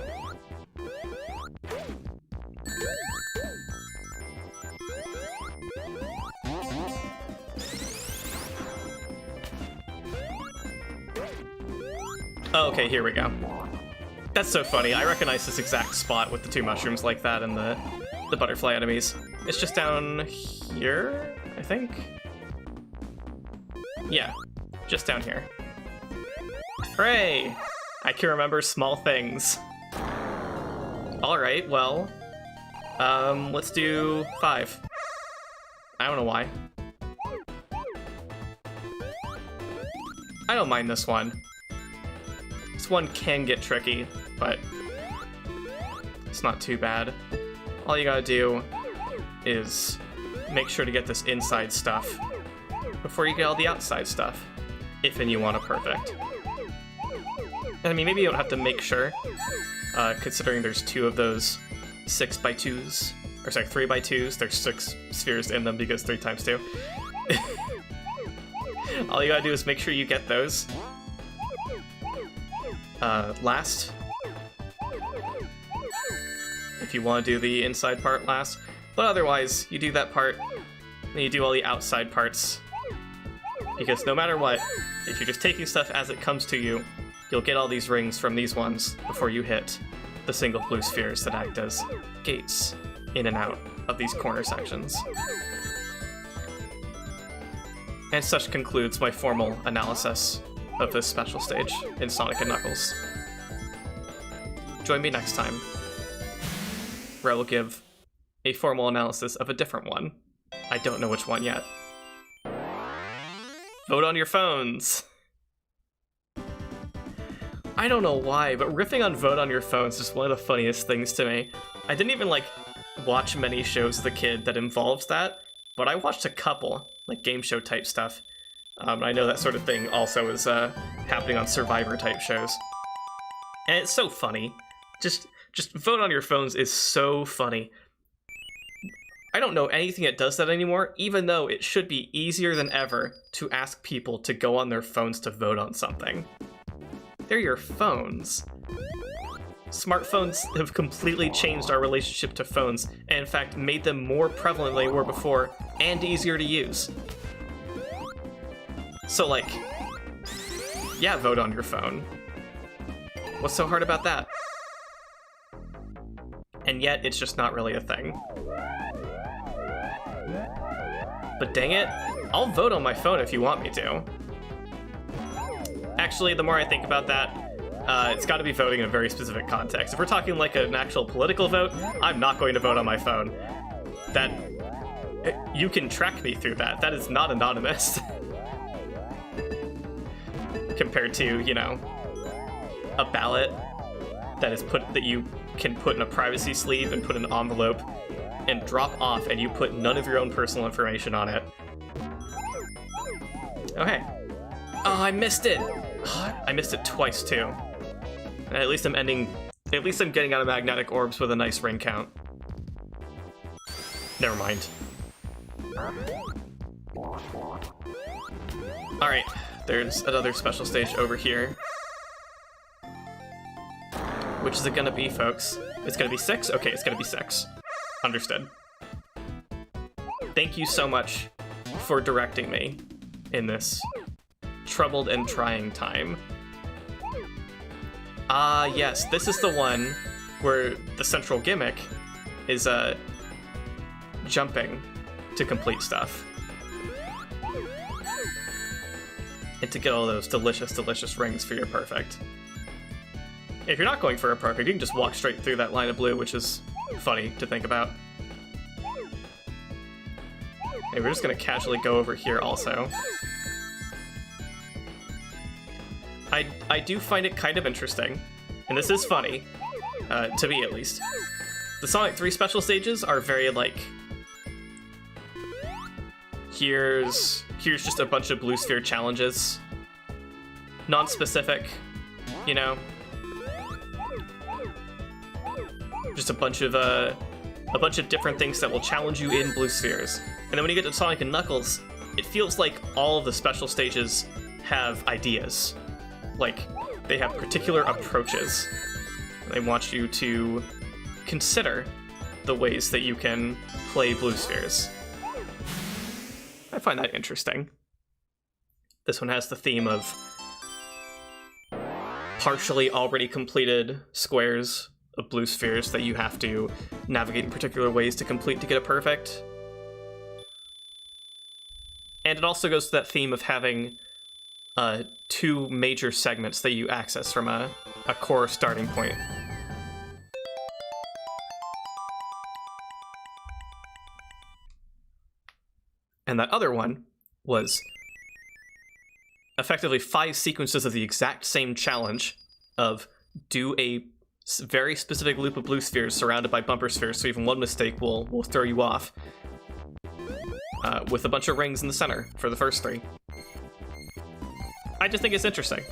Oh, okay, here we go. That's so funny. I recognize this exact spot with the two mushrooms like that and the butterfly enemies. It's just down here, I think? Yeah, just down here. Hooray! I can remember small things. Alright, well, let's do 5. I don't know why. I don't mind this one. This one can get tricky, but it's not too bad. All you gotta do is make sure to get this inside stuff before you get all the outside stuff, if and you want it perfect. I mean, maybe you don't have to make sure, considering there's 2 of those 6x2s, or sorry, 3x2s. There's 6 spheres in them because 3 times 2. All you gotta do is make sure you get those last. If you want to do the inside part last. But otherwise, you do that part, then you do all the outside parts. Because no matter what, if you're just taking stuff as it comes to you, you'll get all these rings from these ones before you hit the single blue spheres that act as gates in and out of these corner sections. And such concludes my formal analysis of this special stage in Sonic & Knuckles. Join me next time, where I will give a formal analysis of a different one. I don't know which one yet. Vote on your phones! I don't know why, but riffing on Vote on Your Phone is just one of the funniest things to me. I didn't even, watch many shows as a kid that involved that, but I watched a couple, game show type stuff. I know that sort of thing also is happening on Survivor type shows. And it's so funny. Just Vote on Your Phones is so funny. I don't know anything that does that anymore, even though it should be easier than ever to ask people to go on their phones to vote on something. They're your phones. Smartphones have completely changed our relationship to phones, and in fact made them more prevalent than they were before, and easier to use. So yeah, vote on your phone. What's so hard about that? And yet, it's just not really a thing. But dang it, I'll vote on my phone if you want me to. Actually, the more I think about that, it's got to be voting in a very specific context. If we're talking like an actual political vote, I'm not going to vote on my phone. That, you can track me through that. That is not anonymous. Compared to, you know, a ballot that you can put in a privacy sleeve and put in an envelope and drop off, and you put none of your own personal information on it. Okay. Oh, I missed it. I missed it twice too. And at least I'm getting out of magnetic orbs with a nice ring count. Never mind. Alright, there's another special stage over here. Which is it gonna be, folks? It's gonna be 6? Okay, it's gonna be 6. Understood. Thank you so much for directing me in this troubled and trying time. Yes, this is the one where the central gimmick is, jumping to complete stuff. And to get all those delicious, delicious rings for your perfect. If you're not going for a perfect, you can just walk straight through that line of blue, which is funny to think about. Okay, we're just gonna casually go over here also. I do find it kind of interesting, and this is funny, to me at least. The Sonic 3 special stages are very like, here's just a bunch of blue sphere challenges, non-specific, you know, just a bunch of different things that will challenge you in blue spheres. And then when you get to Sonic and Knuckles, it feels like all of the special stages have ideas. Like, they have particular approaches. They want you to consider the ways that you can play blue spheres. I find that interesting. This one has the theme of partially already completed squares of blue spheres that you have to navigate in particular ways to complete to get a perfect. And it also goes to that theme of having 2 major segments that you access from a core starting point. And that other one was effectively 5 sequences of the exact same challenge of do a very specific loop of blue spheres surrounded by bumper spheres, so even one mistake will throw you off. With a bunch of rings in the center for the first 3. I just think it's interesting.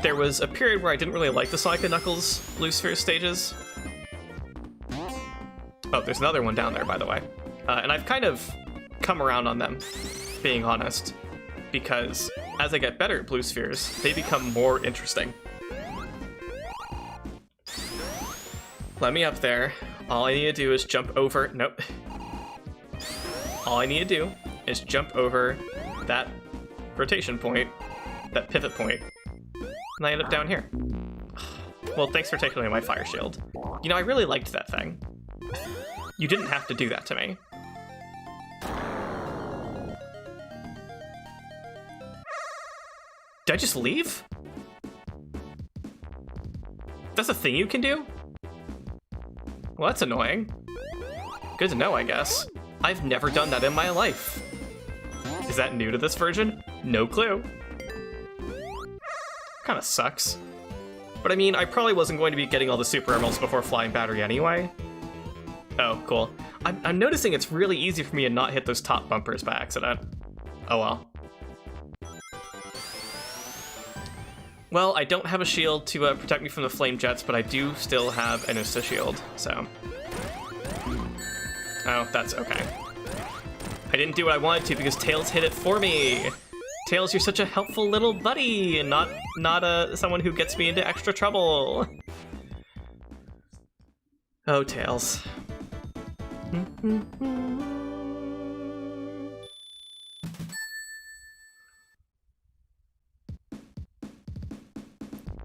There was a period where I didn't really like the Sonic and Knuckles blue sphere stages. Oh, there's another one down there, by the way. And I've kind of come around on them, being honest, because as I get better at blue spheres, they become more interesting. Let me up there. All I need to do is jump over... Nope. All I need to do is jump over that rotation point, that pivot point, and I end up down here. Well, thanks for taking away my fire shield. You know, I really liked that thing. You didn't have to do that to me. Did I just leave? That's a thing you can do? Well, that's annoying. Good to know, I guess. I've never done that in my life. Is that new to this version? No clue. Kinda sucks. But I mean, I probably wasn't going to be getting all the super emeralds before Flying Battery anyway. Oh, cool. I'm noticing it's really easy for me to not hit those top bumpers by accident. Oh well. Well, I don't have a shield to protect me from the flame jets, but I do still have an Insta shield, so... Oh, that's okay. I didn't do what I wanted to because Tails hit it for me! Tails, you're such a helpful little buddy, and not someone who gets me into extra trouble. Oh, Tails.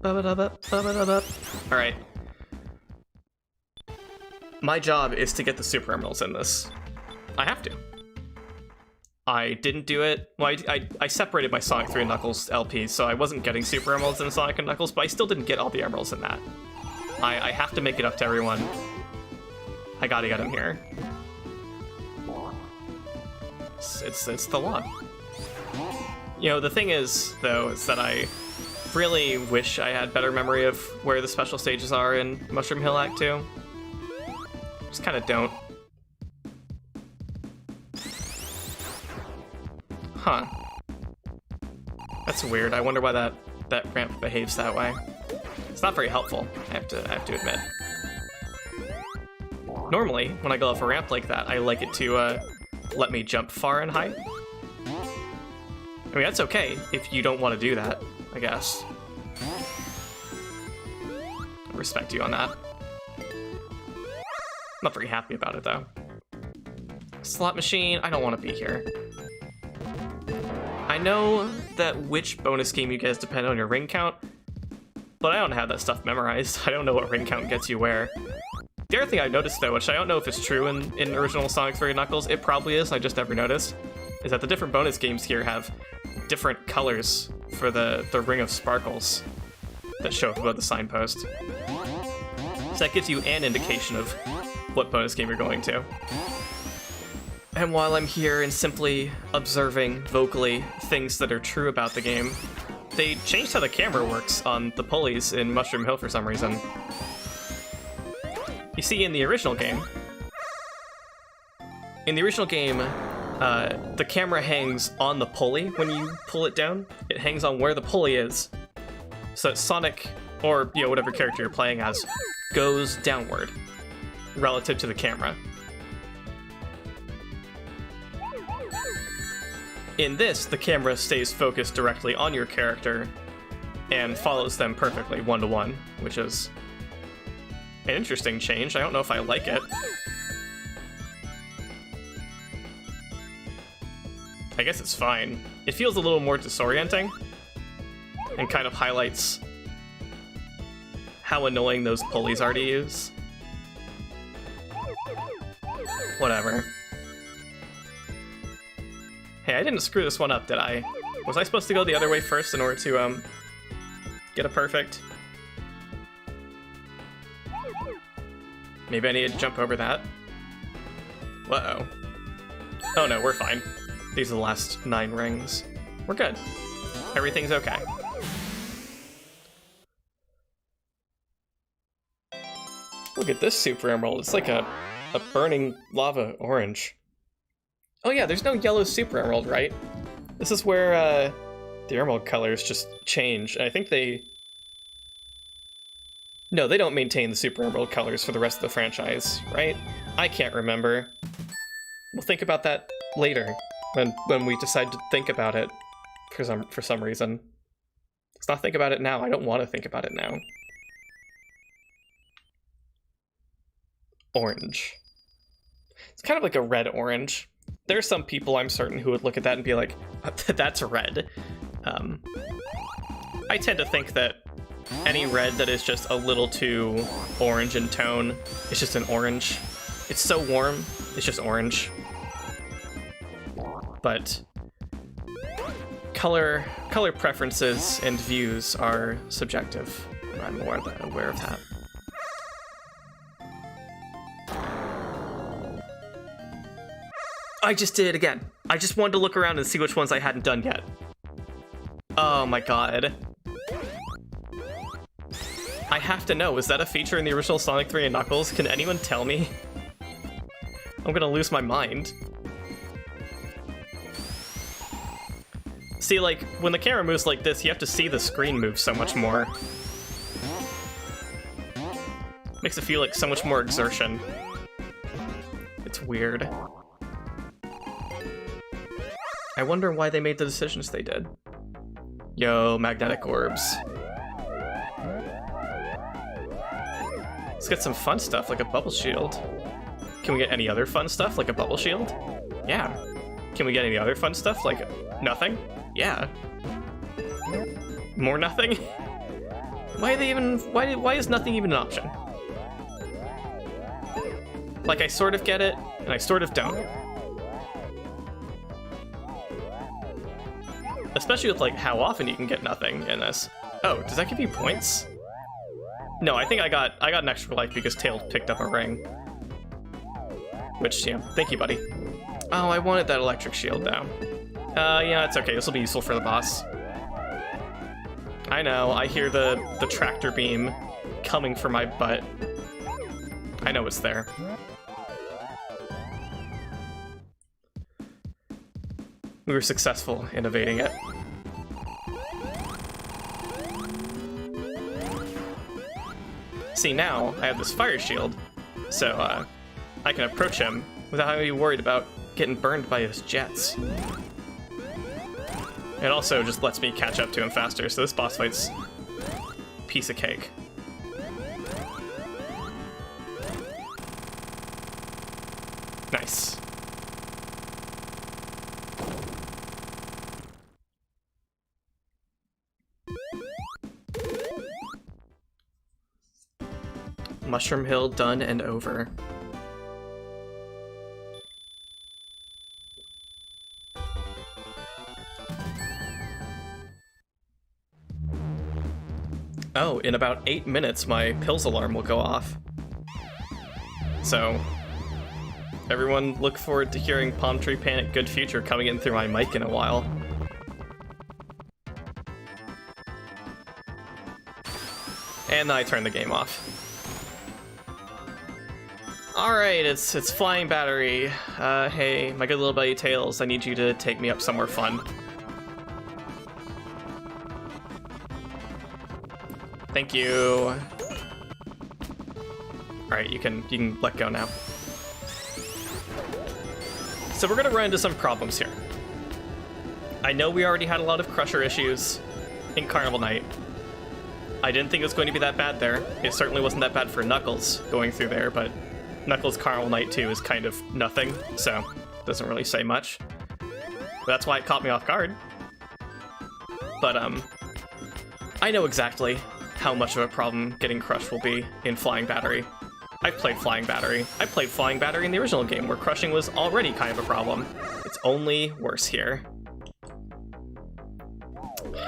Alright. My job is to get the super emeralds in this. I have to. I didn't do it. Well, I separated my Sonic 3 and Knuckles LPs, so I wasn't getting Super Emeralds in Sonic and Knuckles, but I still didn't get all the Emeralds in that. I have to make it up to everyone. I gotta get them here. It's the law. You know, the thing is, though, is that I really wish I had better memory of where the special stages are in Mushroom Hill Act 2. Just kind of don't. Huh. That's weird. I wonder why that ramp behaves that way. It's not very helpful, I have to admit. Normally, when I go off a ramp like that, I like it to let me jump far and high. I mean, that's okay if you don't want to do that, I guess. I respect you on that. Not very happy about it, though. Slot machine, I don't want to be here. I know that which bonus game you guys depend on your ring count, but I don't have that stuff memorized. I don't know what ring count gets you where. The other thing I noticed, though, which I don't know if it's true in original Sonic 3 Knuckles, it probably is, I just never noticed, is that the different bonus games here have different colors for the ring of sparkles that show up above the signpost. So that gives you an indication of what bonus game you're going to. And while I'm here and simply observing vocally things that are true about the game, they changed how the camera works on the pulleys in Mushroom Hill for some reason. You see, in the original game, the camera hangs on the pulley when you pull it down. It hangs on where the pulley is, so that Sonic, or whatever character you're playing as, goes downward relative to the camera. In this, the camera stays focused directly on your character and follows them perfectly, one-to-one, which is an interesting change. I don't know if I like it. I guess it's fine. It feels a little more disorienting and kind of highlights how annoying those pulleys are to use. Whatever. Hey, I didn't screw this one up, did I? Was I supposed to go the other way first in order to, get a perfect? Maybe I need to jump over that. Uh-oh. Oh no, we're fine. These are the last 9 rings. We're good. Everything's okay. Look at this Super Emerald. It's like a burning lava orange. Oh yeah, there's no yellow Super Emerald, right? This is where the emerald colors just change. I think they... No, they don't maintain the Super Emerald colors for the rest of the franchise, right? I can't remember. We'll think about that later, when we decide to think about it for some reason. Let's not think about it now. I don't want to think about it now. Orange. It's kind of like a red-orange. There are some people, I'm certain, who would look at that and be like, that's red. I tend to think that any red that is just a little too orange in tone is just an orange. It's so warm, it's just orange. But color preferences and views are subjective. I'm more aware of that. I just did it again. I just wanted to look around and see which ones I hadn't done yet. Oh my god. I have to know, is that a feature in the original Sonic 3 and Knuckles? Can anyone tell me? I'm gonna lose my mind. See, like, when the camera moves like this, you have to see the screen move so much more. Makes it feel like so much more exertion. It's weird. I wonder why they made the decisions they did. Yo, magnetic orbs. Let's get some fun stuff, like a bubble shield. Can we get any other fun stuff, like a bubble shield? Yeah. Can we get any other fun stuff, like nothing? Yeah. More nothing? Why is nothing even an option? Like, I sort of get it, and I sort of don't. Especially with, like, how often you can get nothing in this. Oh, does that give you points? No, I think I got an extra life because Tails picked up a ring. Which, yeah, thank you, buddy. Oh, I wanted that electric shield, though. Yeah, it's okay. This will be useful for the boss. I know, I hear the tractor beam coming for my butt. I know it's there. We were successful in evading it. See, now I have this fire shield, so I can approach him without having to be worried about getting burned by his jets. It also just lets me catch up to him faster, so this boss fight's a piece of cake. Nice. Mushroom Hill done and over. Oh, in about 8 minutes my pills alarm will go off. So, everyone look forward to hearing Palm Tree Panic Good Future coming in through my mic in a while. And then I turn the game off. Alright, it's Flying Battery. Hey, my good little buddy Tails, I need you to take me up somewhere fun. Thank you. Alright, you can let go now. So we're gonna run into some problems here. I know we already had a lot of Crusher issues in Carnival Night. I didn't think it was going to be that bad there. It certainly wasn't that bad for Knuckles going through there, but Knuckles Carnival Night 2 is kind of nothing, so doesn't really say much. But that's why it caught me off guard. But, I know exactly how much of a problem getting crushed will be in Flying Battery. I've played Flying Battery. I played Flying Battery in the original game, where crushing was already kind of a problem. It's only worse here.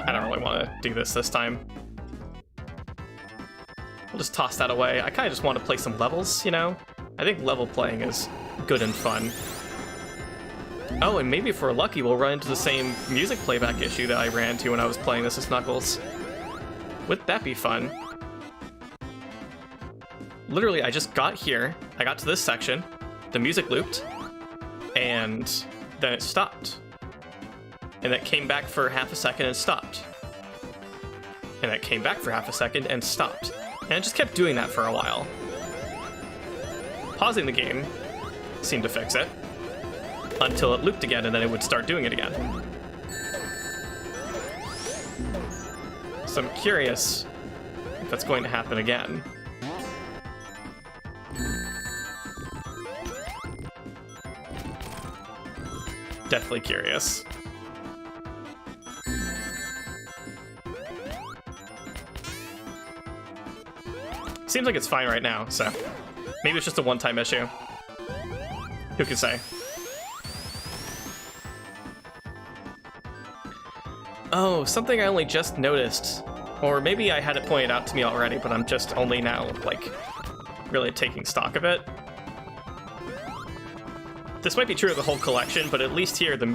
I don't really want to do this time. We'll just toss that away. I kind of just want to play some levels, you know? I think level playing is good and fun. Oh, and maybe if we're lucky, we'll run into the same music playback issue that I ran into when I was playing this as Knuckles. Wouldn't that be fun? Literally, I just got here, I got to this section, the music looped, and then it stopped. And it came back for half a second and stopped. And it came back for half a second and stopped. And it just kept doing that for a while. Pausing the game seemed to fix it, until it looped again and then it would start doing it again. So I'm curious if that's going to happen again. Definitely curious. Seems like it's fine right now, so maybe it's just a one-time issue. Who can say? Oh, something I only just noticed. Or maybe I had it pointed out to me already, but I'm just only now, like, really taking stock of it. This might be true of the whole collection, but at least here the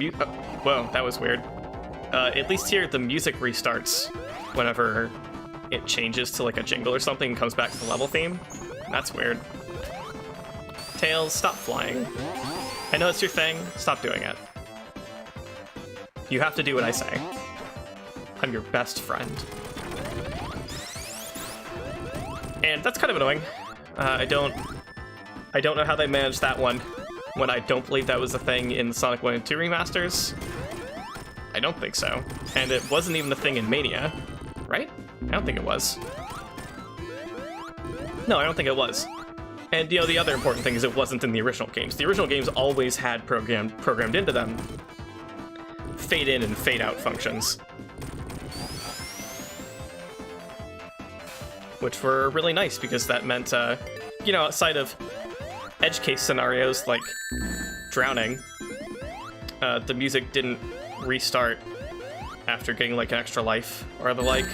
whoa, that was weird. At least here the music restarts whenever it changes to like a jingle or something and comes back to the level theme. That's weird. Tails, stop flying. I know it's your thing, stop doing it. You have to do what I say. I'm your best friend. And that's kind of annoying. I don't know how they managed that one when I don't believe that was a thing in the Sonic 1 and 2 remasters. I don't think so. And it wasn't even a thing in Mania, right? I don't think it was. No, I don't think it was. And, you know, the other important thing is it wasn't in the original games. The original games always had programmed into them fade in and fade out functions, which were really nice because that meant, you know, outside of edge case scenarios like drowning, the music didn't restart after getting like an extra life or the like.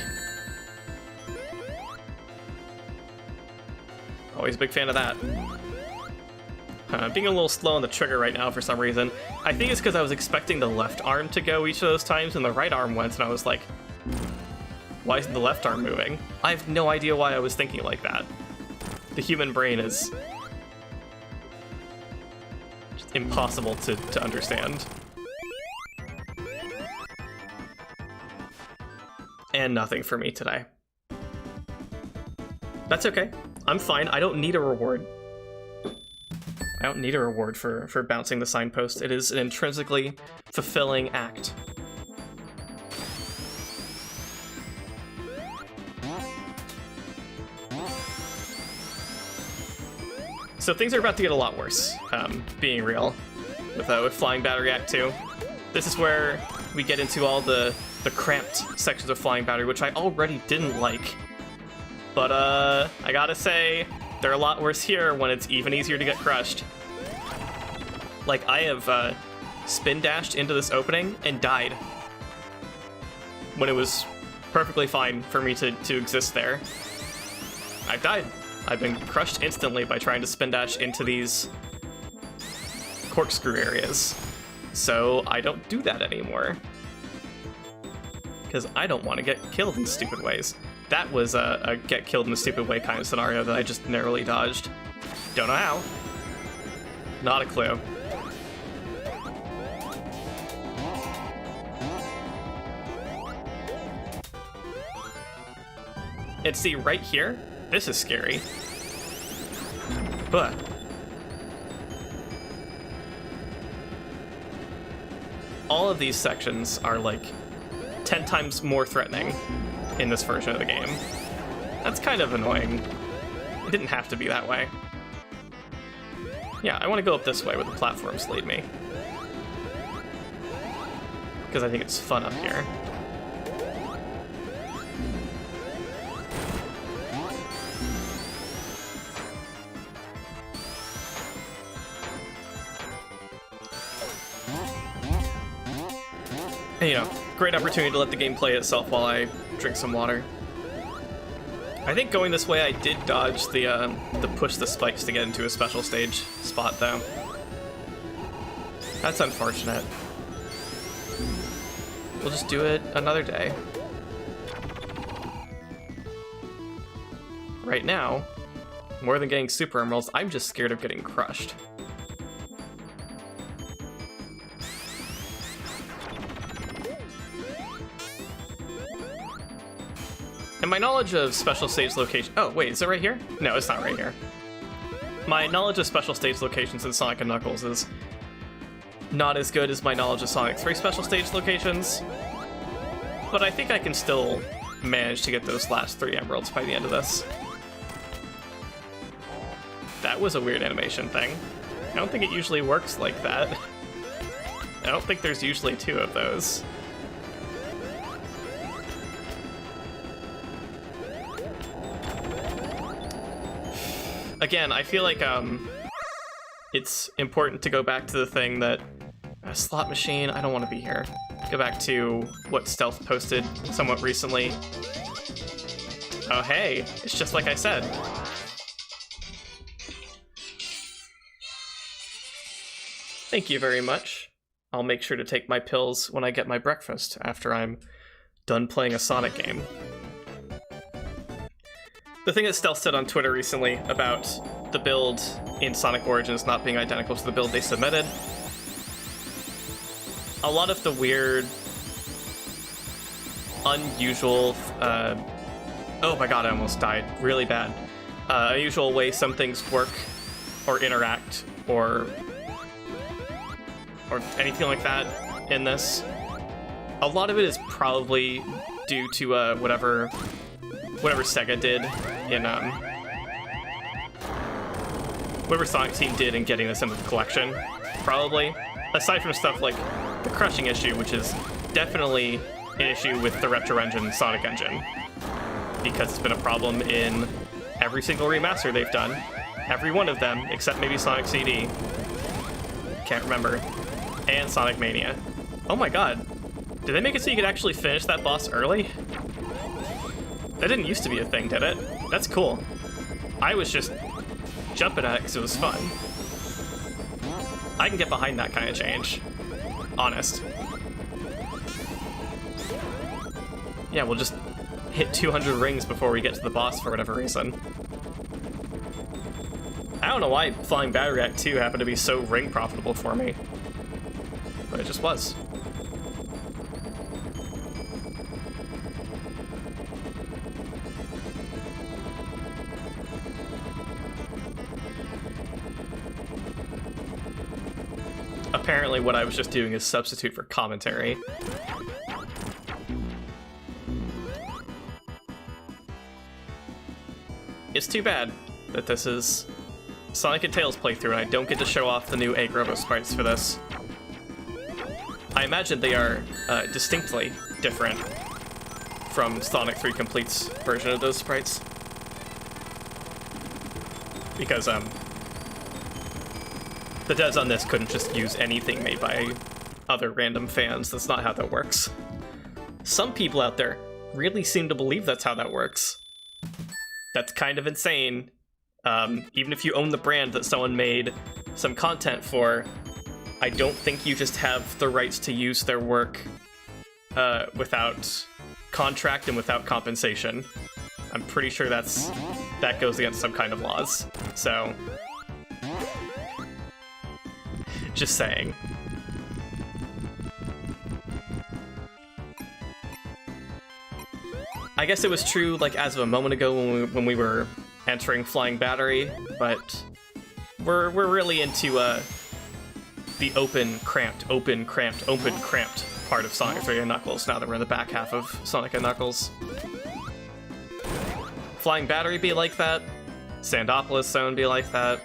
Always a big fan of that. Being a little slow on the trigger right now for some reason. I think it's because I was expecting the left arm to go each of those times, and the right arm went, and I was like, why isn't the left arm moving? I have no idea why I was thinking like that. The human brain is just impossible to understand. And nothing for me today. That's okay. I'm fine. I don't need a reward. I don't need a reward for bouncing the signpost. It is an intrinsically fulfilling act. So things are about to get a lot worse, being real, with Flying Battery Act 2. This is where we get into all the cramped sections of Flying Battery, which I already didn't like. But I gotta say, they're a lot worse here when it's even easier to get crushed. Like, I have spin dashed into this opening and died when it was perfectly fine for me to exist there. I've died. I've been crushed instantly by trying to spin dash into these corkscrew areas. So I don't do that anymore. Because I don't want to get killed in stupid ways. That was a get killed in a stupid way kind of scenario that I just narrowly dodged. Don't know how. Not a clue. And see, right here, this is scary. But all of these sections are like 10 times more threatening in this version of the game. That's kind of annoying. It didn't have to be that way. Yeah, I want to go up this way where the platforms lead me. Because I think it's fun up here. And, you know, great opportunity to let the game play itself while I drink some water. I think going this way I did dodge the push the spikes to get into a special stage spot, though. That's unfortunate. We'll just do it another day. Right now, more than getting super emeralds, I'm just scared of getting crushed. And my knowledge of special stage location... Oh, wait, is it right here? No, it's not right here. My knowledge of special stage locations in Sonic & Knuckles is not as good as my knowledge of Sonic 3 special stage locations. But I think I can still manage to get those last 3 emeralds by the end of this. That was a weird animation thing. I don't think it usually works like that. I don't think there's usually 2 of those. Again, I feel like it's important to go back to the thing that a slot machine. I don't want to be here. Go back to what Stealth posted somewhat recently. Oh hey, it's just like I said. Thank you very much. I'll make sure to take my pills when I get my breakfast after I'm done playing a Sonic game. The thing that Stealth said on Twitter recently about the build in Sonic Origins not being identical to the build they submitted. A lot of the weird, unusual, oh my god, I almost died. Really bad. Unusual way some things work or interact or anything like that in this. A lot of it is probably due to whatever Sega did in whatever Sonic Team did in getting this into the collection, probably. Aside from stuff like the crushing issue, which is definitely an issue with the Retro Engine Sonic engine, because it's been a problem in every single remaster they've done. Every one of them, except maybe Sonic CD. Can't remember. And Sonic Mania. Oh my god. Did they make it so you could actually finish that boss early? That didn't used to be a thing, did it? That's cool. I was just jumping at it because it was fun. I can get behind that kind of change. Honest. Yeah, we'll just hit 200 rings before we get to the boss for whatever reason. I don't know why Flying Battery Act 2 happened to be so ring profitable for me. But it just was. Apparently what I was just doing is substitute for commentary. It's too bad that this is Sonic and Tails playthrough and I don't get to show off the new Egg Robo sprites for this. I imagine they are distinctly different from Sonic 3 Complete's version of those sprites. Because, the devs on this couldn't just use anything made by other random fans. That's not how that works. Some people out there really seem to believe that's how that works. That's kind of insane. Even if you own the brand that someone made some content for, I don't think you just have the rights to use their work without contract and without compensation. I'm pretty sure that goes against some kind of laws. So, just saying. I guess it was true, like, as of a moment ago when we were entering Flying Battery, but we're really into the open, cramped part of Sonic 3 and Knuckles now that we're in the back half of Sonic and Knuckles. Flying Battery be like that. Sandopolis Zone be like that.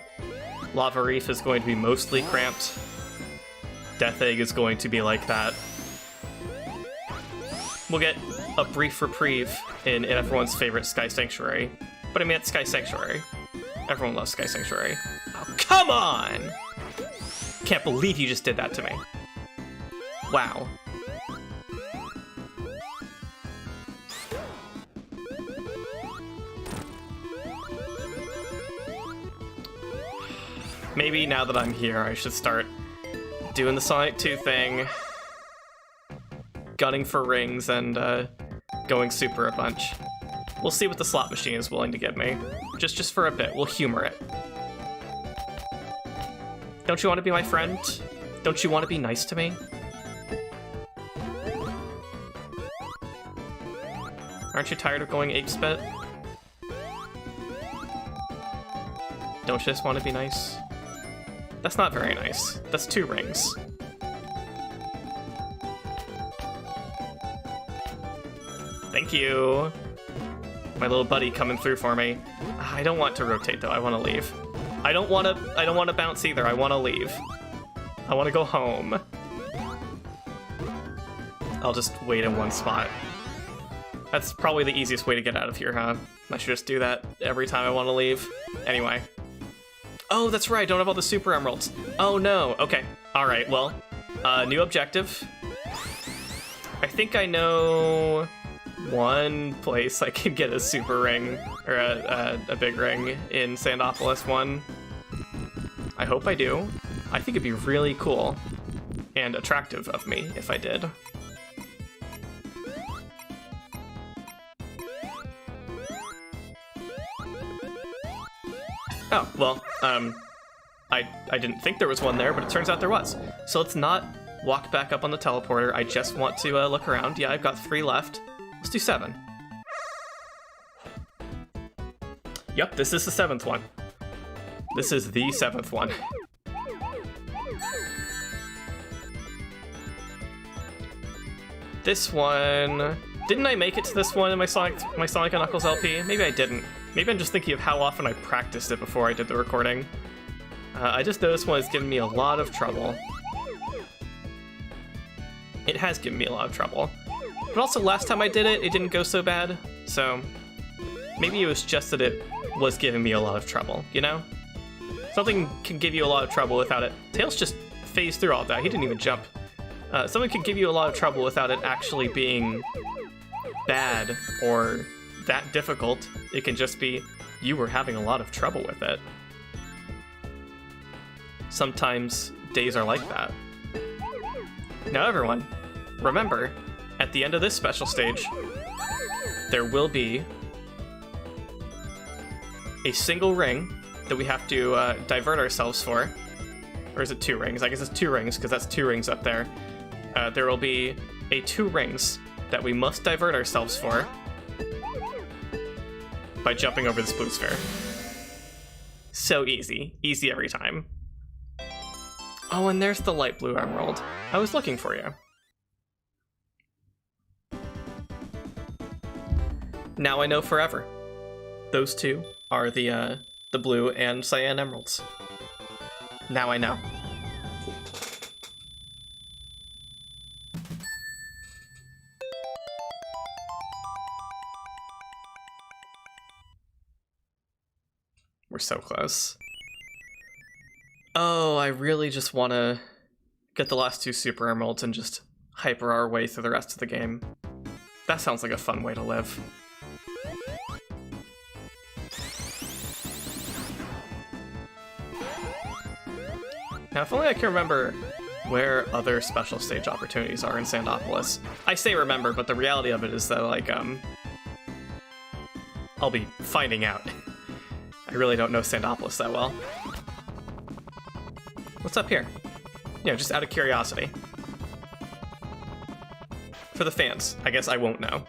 Lava Reef is going to be mostly cramped. Death Egg is going to be like that. We'll get a brief reprieve in everyone's favorite Sky Sanctuary. But I mean, it's Sky Sanctuary. Everyone loves Sky Sanctuary. Oh, come on! Can't believe you just did that to me. Wow. Maybe now that I'm here, I should start doing the Sonic 2 thing, gunning for rings, and going super a bunch. We'll see what the slot machine is willing to give me. Just for a bit, we'll humor it. Don't you want to be my friend? Don't you want to be nice to me? Aren't you tired of going ape-spit? Don't you just want to be nice? That's not very nice. That's 2 rings. Thank you. My little buddy coming through for me. I don't want to rotate though. I want to leave. I don't want to bounce either. I want to leave. I want to go home. I'll just wait in one spot. That's probably the easiest way to get out of here, huh? I should just do that every time I want to leave. Anyway. Oh, that's right, I don't have all the Super Emeralds. Oh no, okay. Alright, well, new objective. I think I know one place I can get a super ring, or a big ring in Sandopolis 1. I hope I do. I think it'd be really cool and attractive of me if I did. Oh, well, I didn't think there was one there, but it turns out there was. So let's not walk back up on the teleporter. I just want to look around. Yeah, I've got 3 left. Let's do 7. Yep, this is the 7th one. This is the 7th one. This one... Didn't I make it to this one in my Sonic and Knuckles LP? Maybe I didn't. Maybe I'm just thinking of how often I practiced it before I did the recording. I just know this one has given me a lot of trouble. It has given me a lot of trouble. But also, last time I did it, it didn't go so bad. So, maybe it was just that it was giving me a lot of trouble, you know? Something can give you a lot of trouble without it. Tails just phased through all that. He didn't even jump. Someone could give you a lot of trouble without it actually being bad or that difficult. It can just be you were having a lot of trouble with it. Sometimes days are like that. Now everyone, remember, at the end of this special stage, there will be a single ring that we have to divert ourselves for. Or is it 2 rings? I guess it's 2 rings, because that's 2 rings up there. There will be 2 rings that we must divert ourselves for by jumping over this blue sphere. So easy. Easy every time. Oh, and there's the light blue emerald. I was looking for you. Now I know forever. Those 2 are the blue and cyan emeralds. Now I know. We're so close. Oh, I really just want to get the last 2 super emeralds and just hyper our way through the rest of the game. That sounds like a fun way to live. Now, if only I can remember where other special stage opportunities are in Sandopolis. I say remember, but the reality of it is that, like, I'll be finding out. I really don't know Sandopolis that well. What's up here? You know, just out of curiosity. For the fans, I guess I won't know.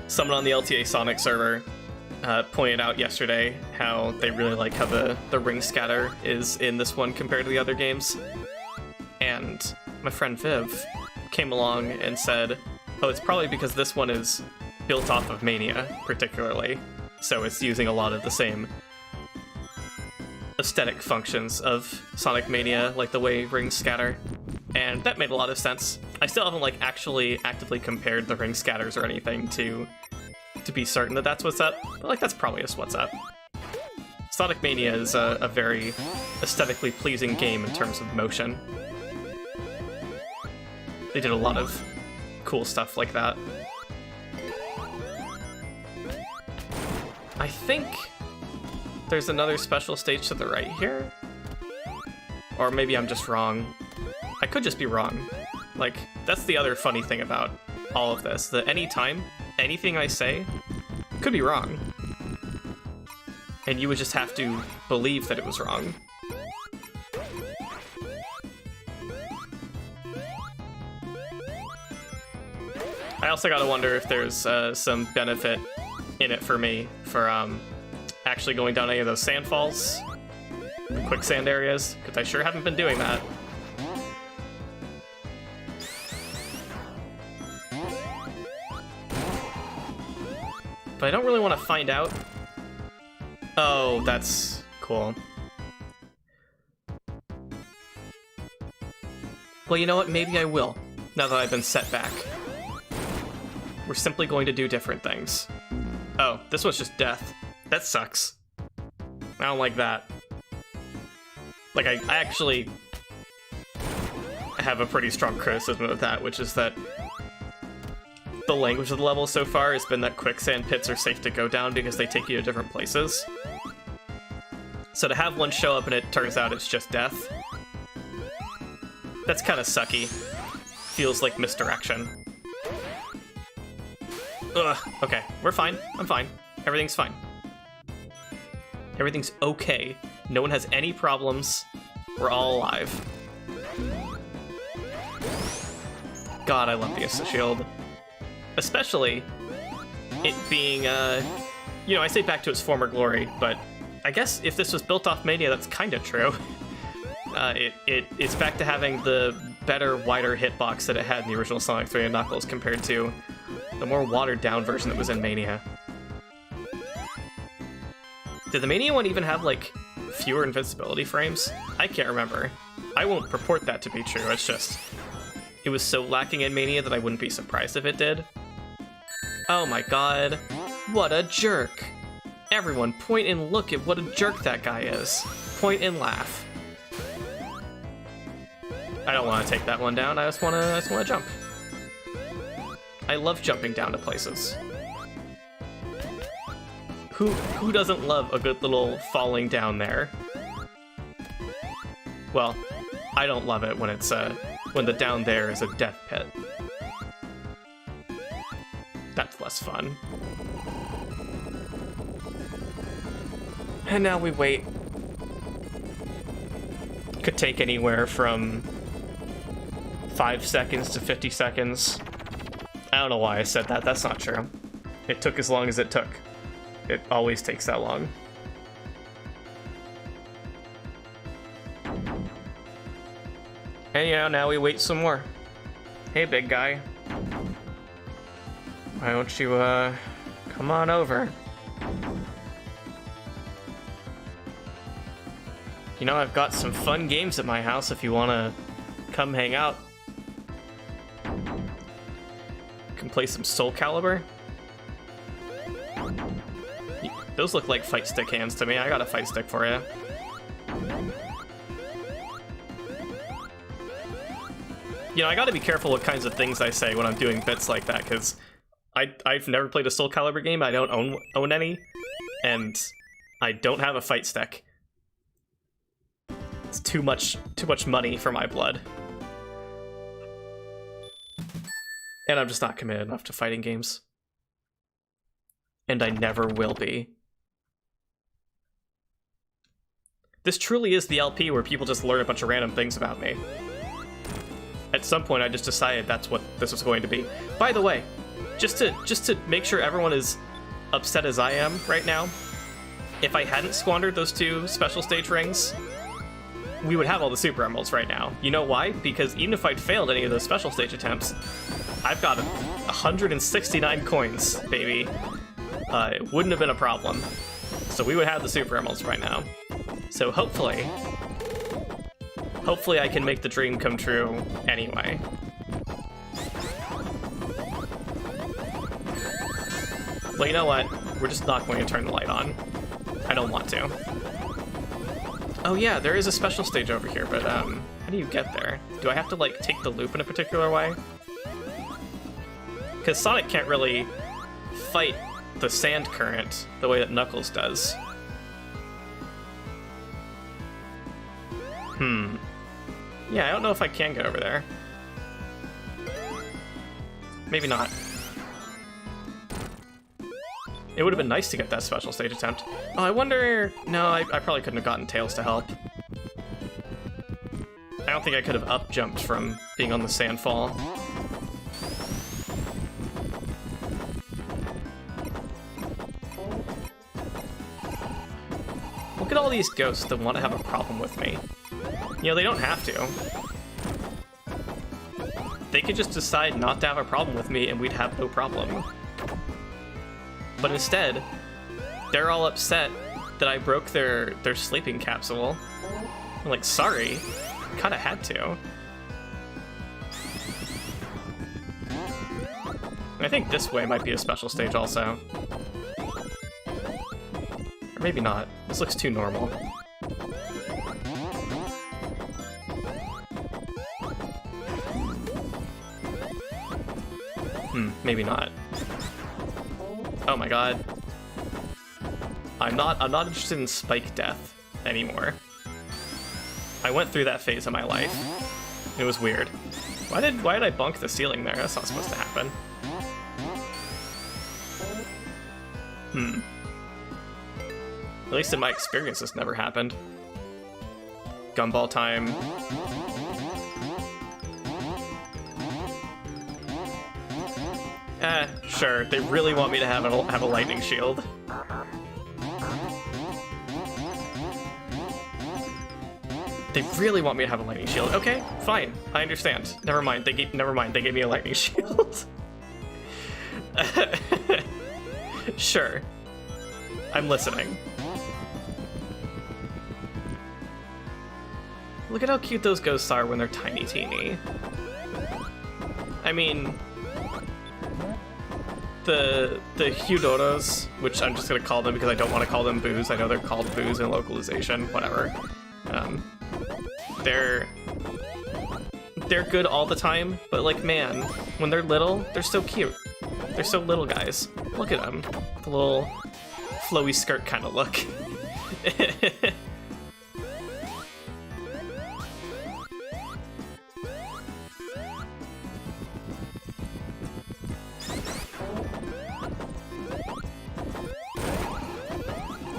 Someone on the LTA Sonic server pointed out yesterday how they really like how the ring scatter is in this one compared to the other games. And my friend Viv came along and said, oh, it's probably because this one is built off of Mania, particularly. So it's using a lot of the same aesthetic functions of Sonic Mania, like the way rings scatter. And that made a lot of sense. I still haven't, like, actually actively compared the ring scatters or anything to be certain that that's what's up, but, like, that's probably just what's up. Sonic Mania is a very aesthetically pleasing game in terms of motion. They did a lot of cool stuff like that. I think there's another special stage to the right here. Or maybe I'm just wrong. I could just be wrong. Like, that's the other funny thing about all of this, that anytime, anything I say could be wrong. And you would just have to believe that it was wrong. I also gotta wonder if there's some benefit in it for me for actually going down any of those sand falls, the quicksand areas, because I sure haven't been doing that. But I don't really want to find out. Oh, that's cool. Well, you know what? Maybe I will, now that I've been set back. We're simply going to do different things. Oh, this one's just death. That sucks. I don't like that. Like, I actually have a pretty strong criticism of that, which is that the language of the level so far has been that quicksand pits are safe to go down because they take you to different places. So to have one show up and it turns out it's just death, that's kind of sucky. Feels like misdirection. Ugh, okay, we're fine. I'm fine. Everything's fine. Everything's okay. No one has any problems. We're all alive. God, I love the Insta Shield. Especially it being, you know, I say back to its former glory, but I guess if this was built off Mania, that's kind of true. It's back to having the better, wider hitbox that it had in the original Sonic 3 and Knuckles compared to the more watered-down version that was in Mania. Did the Mania one even have, like, fewer invincibility frames? I can't remember. I won't purport that to be true, it's just... it was so lacking in Mania that I wouldn't be surprised if it did. Oh my god. What a jerk. Everyone, point and look at what a jerk that guy is. Point and laugh. I don't want to take that one down. I just want to jump. I love jumping down to places. Who doesn't love a good little falling down there? Well, I don't love it when it's when the down there is a death pit. That's less fun. And now we wait. Could take anywhere from 5 seconds to 50 seconds. I don't know why I said that. That's not true. It took as long as it took. It always takes that long. And yeah, now we wait some more. Hey, big guy. Why don't you, come on over? You know, I've got some fun games at my house if you want to come hang out. Can play some Soul Calibur. Those look like fight stick hands to me. I got a fight stick for you. You know, I gotta be careful what kinds of things I say when I'm doing bits like that, because I've never played a Soul Calibur game. I don't own any, and I don't have a fight stick. It's too much money for my blood. And I'm just not committed enough to fighting games. And I never will be. This truly is the LP where people just learn a bunch of random things about me. At some point, I just decided that's what this was going to be. By the way, just to make sure everyone is upset as I am right now, if I hadn't squandered those 2 special stage rings, we would have all the Super Emeralds right now. You know why? Because even if I'd failed any of those special stage attempts, I've got 169 coins, baby. It wouldn't have been a problem. So we would have the Super Emeralds right now. So hopefully I can make the dream come true anyway. Well, you know what? We're just not going to turn the light on. I don't want to. Oh yeah, there is a special stage over here, but how do you get there? Do I have to, like, take the loop in a particular way? Because Sonic can't really fight the sand current the way that Knuckles does. Yeah, I don't know if I can get over there. Maybe not. It would have been nice to get that special stage attempt. Oh, I wonder... No, I probably couldn't have gotten Tails to help. I don't think I could have up-jumped from being on the sandfall. Look at all these ghosts that want to have a problem with me. You know, they don't have to. They could just decide not to have a problem with me and we'd have no problem. But instead, they're all upset that I broke their sleeping capsule. I'm like, sorry, kinda had to. I think this way might be a special stage also. Or maybe not. This looks too normal. Maybe not. Oh my god. I'm not interested in spike death anymore. I went through that phase of my life. It was weird. Why did I bunk the ceiling there? That's not supposed to happen. At least in my experience, this never happened. Gumball time. Sure. They really want me to have a lightning shield. They really want me to have a lightning shield. Okay, fine. I understand. Never mind. They gave me a lightning shield. Sure. I'm listening. Look at how cute those ghosts are when they're tiny teeny. I mean, the Hudoros, which I'm just gonna call them because I don't want to call them boos. I know they're called boos in localization, whatever. They're good all the time, but like, man, when they're little, they're so cute. They're so little guys. Look at them. The little flowy skirt kind of look.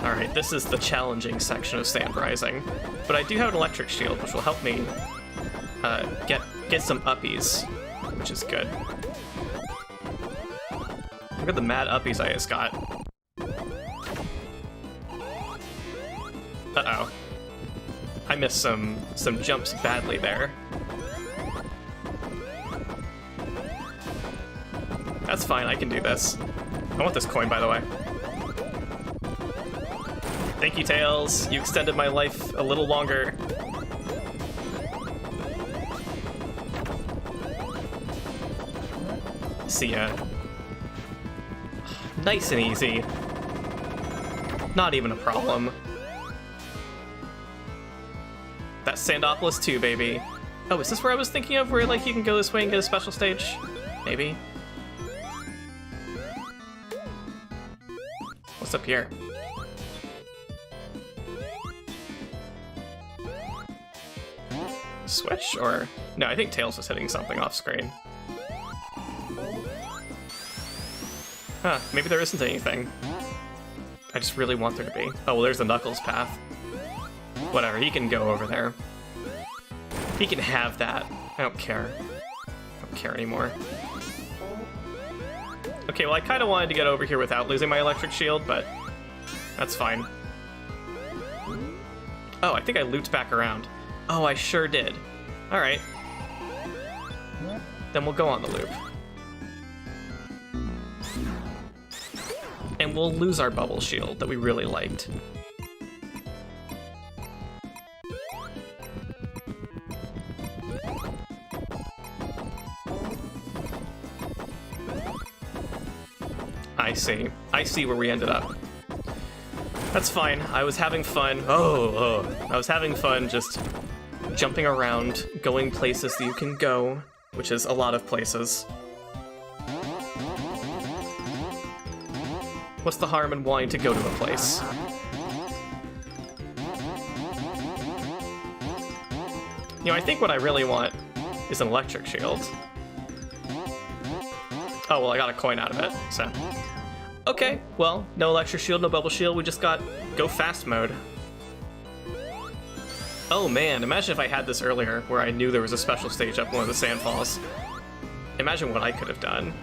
Alright, this is the challenging section of Sand Rising, but I do have an electric shield, which will help me get some uppies, which is good. Look at the mad uppies I just got. Uh-oh. I missed some jumps badly there. That's fine, I can do this. I want this coin, by the way. Thank you, Tails. You extended my life a little longer. See ya. Nice and easy. Not even a problem. That's Sandopolis 2, baby. Oh, is this where I was thinking of, where like you can go this way and get a special stage? Maybe. What's up here? Switch, or... No, I think Tails was hitting something off screen. Huh, maybe there isn't anything. I just really want there to be. Oh, well, there's the Knuckles path. Whatever, he can go over there. He can have that. I don't care. I don't care anymore. Okay, well, I kind of wanted to get over here without losing my electric shield, but that's fine. Oh, I think I looped back around. Oh, I sure did. Alright. Then we'll go on the loop. And we'll lose our bubble shield that we really liked. I see. I see where we ended up. That's fine. I was having fun. I was having fun just jumping around, going places that you can go, which is a lot of places. What's the harm in wanting to go to a place? You know, I think what I really want is an electric shield. Oh, well, I got a coin out of it, so... Okay, well, no electric shield, no bubble shield, we just got go fast mode. Oh man, imagine if I had this earlier, where I knew there was a special stage up one of the sandfalls. Imagine what I could have done.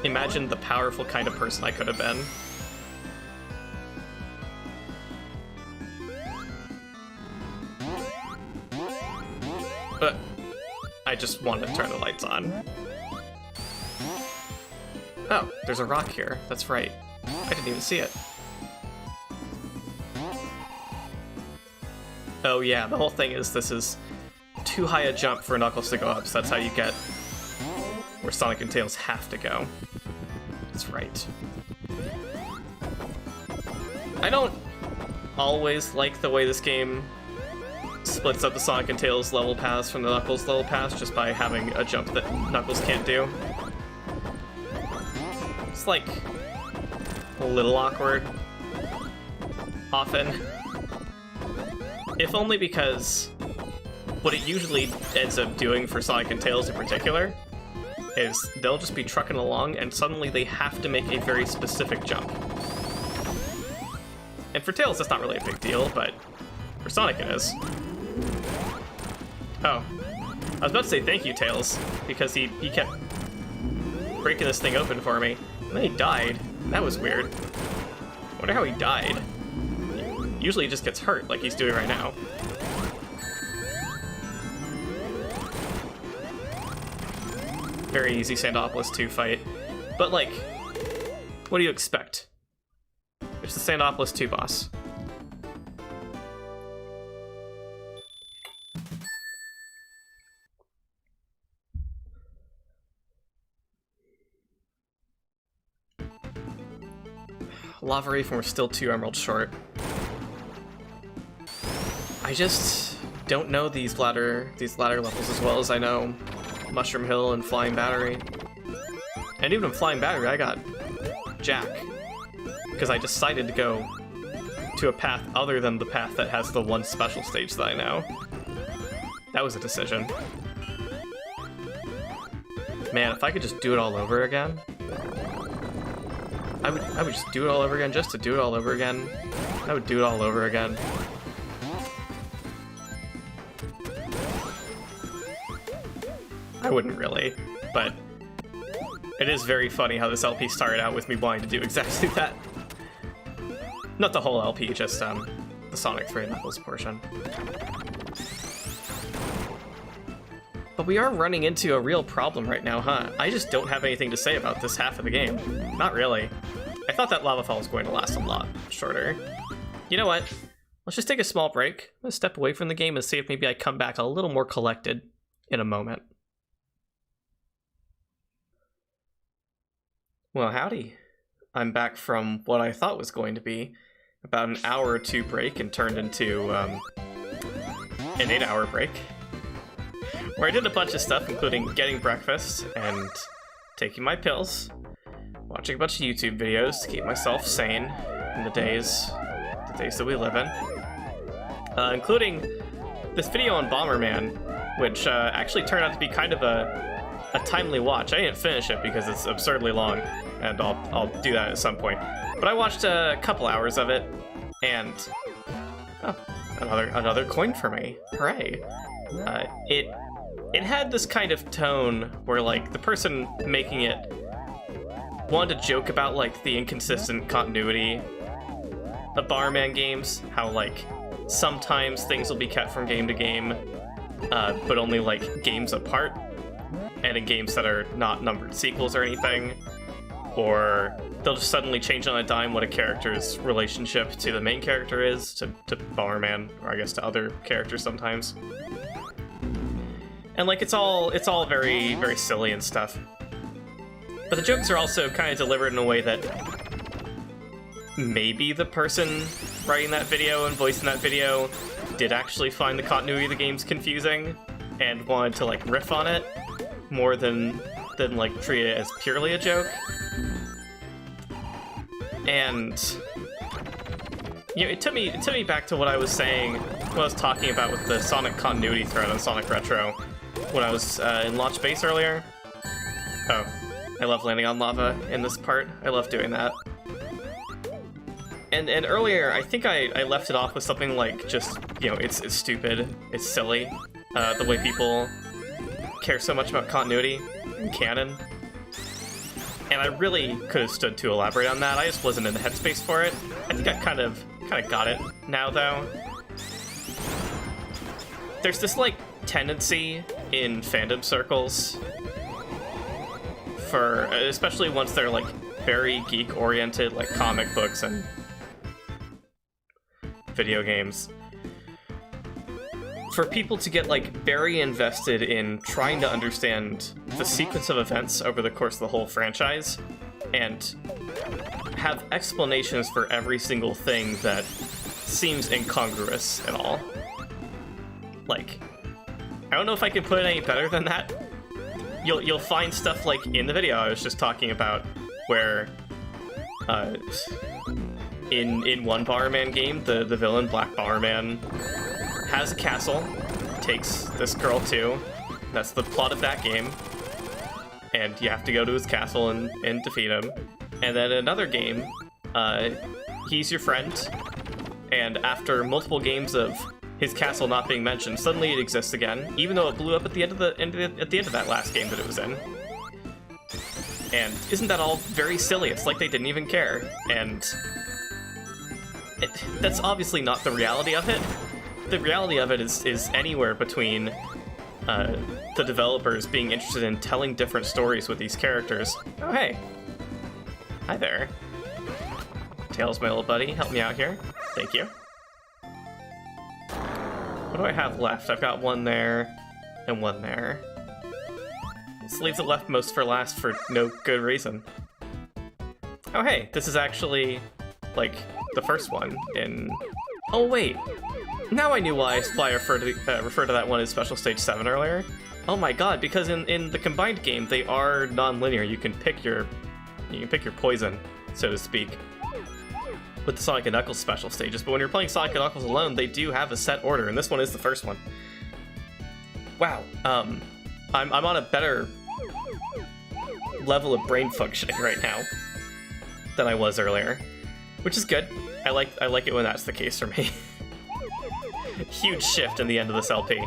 Imagine the powerful kind of person I could have been. But I just wanted to turn the lights on. Oh, there's a rock here. That's right. I didn't even see it. Oh yeah, the whole thing is this is too high a jump for Knuckles to go up, so that's how you get where Sonic and Tails have to go. That's right. I don't always like the way this game splits up the Sonic and Tails level paths from the Knuckles level paths just by having a jump that Knuckles can't do. It's like a little awkward often. If only because what it usually ends up doing for Sonic and Tails in particular is they'll just be trucking along and suddenly they have to make a very specific jump. And for Tails, that's not really a big deal, but for Sonic it is. Oh. I was about to say thank you, Tails, because he kept breaking this thing open for me. And then he died. That was weird. I wonder how he died. Usually he just gets hurt, like he's doing right now. Very easy Sandopolis 2 fight. But, like, what do you expect? It's the Sandopolis 2 boss. Lava Reef and we're still 2 emeralds short. I just don't know these ladder levels as well as I know Mushroom Hill and Flying Battery. And even in Flying Battery, I got Jack. Because I decided to go to a path other than the path that has the one special stage that I know. That was a decision. Man, if I could just do it all over again, I would just do it all over again just to do it all over again. I would do it all over again. I wouldn't really, but it is very funny how this LP started out with me wanting to do exactly that. Not the whole LP, just the Sonic 3 Knuckles portion. But we are running into a real problem right now, huh? I just don't have anything to say about this half of the game. Not really. I thought that lava fall was going to last a lot shorter. You know what? Let's just take a small break. I'm gonna step away from the game and see if maybe I come back a little more collected in a moment. Well, howdy. I'm back from what I thought was going to be about an hour or 2 break and turned into an 8-hour break, where I did a bunch of stuff, including getting breakfast and taking my pills, watching a bunch of YouTube videos to keep myself sane in the days that we live in, including this video on Bomberman, which actually turned out to be kind of a timely watch. I didn't finish it because it's absurdly long, and I'll do that at some point. But I watched a couple hours of it, and oh, another coin for me! Hooray! It had this kind of tone where, like, the person making it wanted to joke about, like, the inconsistent continuity of Bomberman games, how, like, sometimes things will be kept from game to game, but only, like, games apart, and in games that are not numbered sequels or anything, or they'll just suddenly change on a dime what a character's relationship to the main character is, to Bomberman, or I guess to other characters sometimes. And, like, it's all very, very silly and stuff. But the jokes are also kind of delivered in a way that maybe the person writing that video and voicing that video did actually find the continuity of the games confusing and wanted to, like, riff on it more than like treat it as purely a joke. And you know, it took me back to what I was saying when I was talking about with the Sonic continuity thread on Sonic Retro when I was in Launch Base earlier. Oh, I love landing on lava in this part. I love doing that. And earlier, I think I left it off with something like just, you know, it's stupid, it's silly, the way people care so much about continuity and canon. And I really could have stood to elaborate on that. I just wasn't in the headspace for it. I think I kind of got it now, though. There's this, like, tendency in fandom circles for, especially once they're, like, very geek-oriented, like comic books and video games, for people to get, like, very invested in trying to understand the sequence of events over the course of the whole franchise and have explanations for every single thing that seems incongruous at all. Like, I don't know if I could put it any better than that. You'll find stuff like in the video I was just talking about where in one Bomberman game, the villain, Black Bomberman, has a castle, takes this girl too. That's the plot of that game. And you have to go to his castle and defeat him. And then in another game, he's your friend, and after multiple games of his castle not being mentioned, suddenly it exists again, even though it blew up at the end of that last game that it was in. And isn't that all very silly? It's like they didn't even care. And that's obviously not the reality of it. The reality of it is anywhere between the developers being interested in telling different stories with these characters. Oh, hey. Hi there. Tails, my little buddy, help me out here. Thank you. What do I have left? I've got one there and one there. This leaves the leftmost for last for no good reason. Oh, hey, this is actually like the first one in... Oh wait, now I knew why I referred to that one as Special Stage 7 earlier. Oh my god, because in the combined game they are non-linear. You can pick your poison, so to speak, with the Sonic and Knuckles special stages. But when you're playing Sonic and Knuckles alone, they do have a set order, and this one is the first one. Wow, I'm on a better level of brain functioning right now than I was earlier, which is good. I like it when that's the case for me. Huge shift in the end of this LP.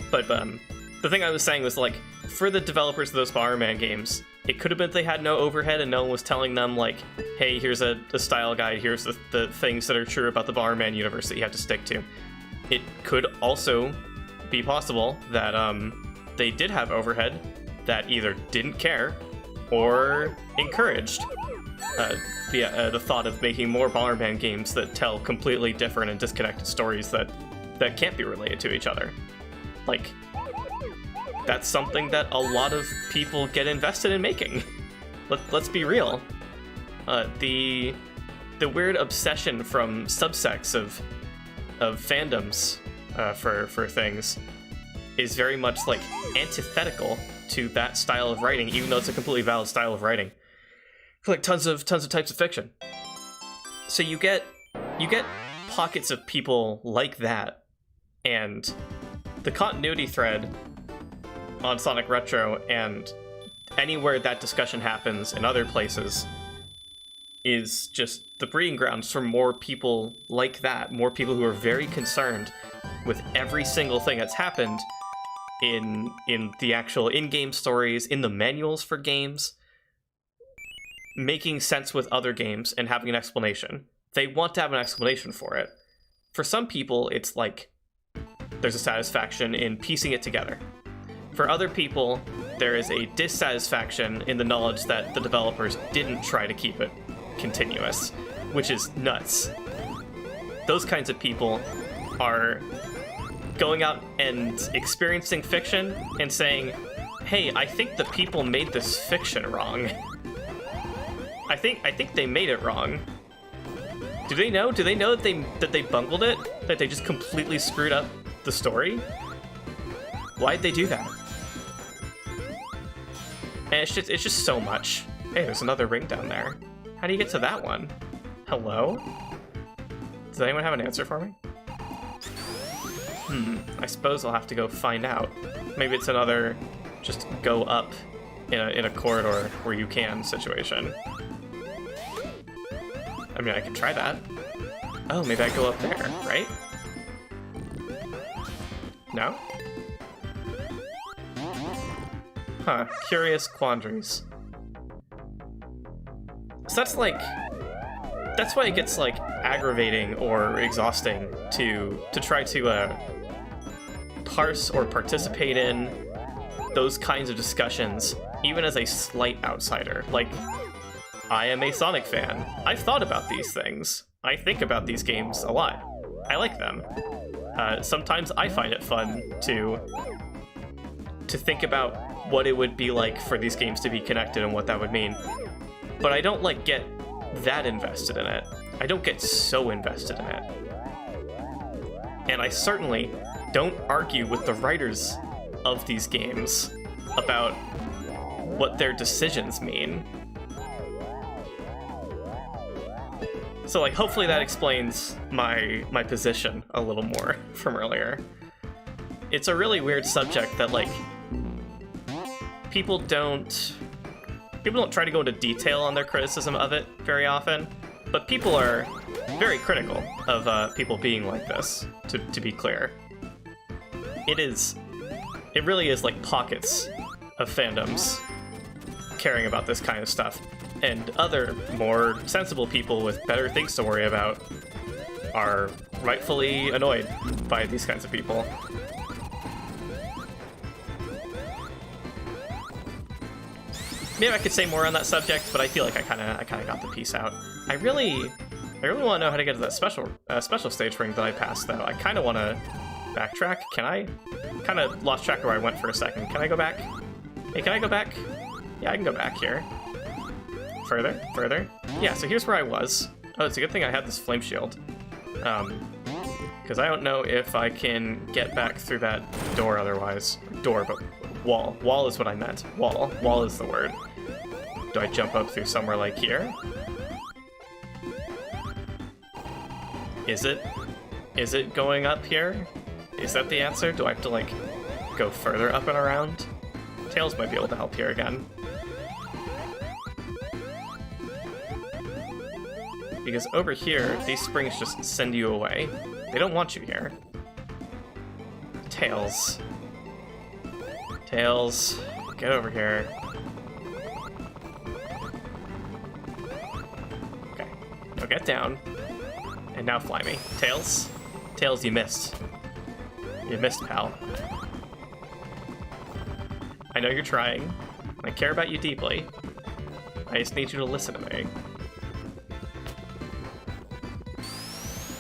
But the thing I was saying was, like, for the developers of those Bomberman games, it could have been they had no overhead and no one was telling them, like, hey, here's a style guide, here's the things that are true about the Bomberman universe that you have to stick to. It could also be possible that they did have overhead that either didn't care or encouraged the thought of making more Bomberman games that tell completely different and disconnected stories that can't be related to each other. Like, that's something that a lot of people get invested in making. Let's be real. The weird obsession from subsects of fandoms for things is very much, like, antithetical to that style of writing, even though it's a completely valid style of writing. For, like, tons of types of fiction. So you get pockets of people like that, and the continuity thread on Sonic Retro and anywhere that discussion happens in other places is just the breeding grounds for more people like that, more people who are very concerned with every single thing that's happened in the actual in-game stories, in the manuals for games, making sense with other games and having an explanation. They want to have an explanation for it. For some people, it's like there's a satisfaction in piecing it together. For other people, there is a dissatisfaction in the knowledge that the developers didn't try to keep it continuous, which is nuts. Those kinds of people are going out and experiencing fiction and saying, hey, I think the people made this fiction wrong. I think they made it wrong. Do they know? Do they know that they bungled it? That they just completely screwed up the story? Why'd they do that? And it's just so much. Hey, there's another ring down there. How do you get to that one? Hello? Does anyone have an answer for me? I suppose I'll have to go find out. Maybe it's another just go up in a corridor where you can situation. I mean, I could try that. Oh, maybe I go up there, right? No? Huh, curious quandaries. So that's why it gets, like, aggravating or exhausting to try to parse or participate in those kinds of discussions, even as a slight outsider. Like, I am a Sonic fan. I've thought about these things. I think about these games a lot. I like them. Sometimes I find it fun to think about what it would be like for these games to be connected and what that would mean. But I don't, like, get that invested in it. I don't get so invested in it. And I certainly don't argue with the writers of these games about what their decisions mean. So, like, hopefully that explains my position a little more from earlier. It's a really weird subject that, like, people don't try to go into detail on their criticism of it very often, but people are very critical of people being like this, to be clear. It really is like pockets of fandoms caring about this kind of stuff, and other more sensible people with better things to worry about are rightfully annoyed by these kinds of people. Maybe I could say more on that subject, but I feel like I kind of got the piece out. I really want to know how to get to that special stage ring that I passed, though. I kind of want to backtrack. Can I? Kind of lost track of where I went for a second. Can I go back? Hey, can I go back? Yeah, I can go back here. Further, further. Yeah, so here's where I was. Oh, it's a good thing I had this flame shield. Because I don't know if I can get back through that door otherwise. Door, but wall. Wall is what I meant. Wall. Wall is the word. Do I jump up through somewhere like here? Is it? Is it going up here? Is that the answer? Do I have to, like, go further up and around? Tails might be able to help here again. Because over here, these springs just send you away. They don't want you here. Tails. Tails, get over here. Okay, now get down. And now fly me. Tails? Tails, you missed. You missed, pal. I know you're trying. I care about you deeply. I just need you to listen to me.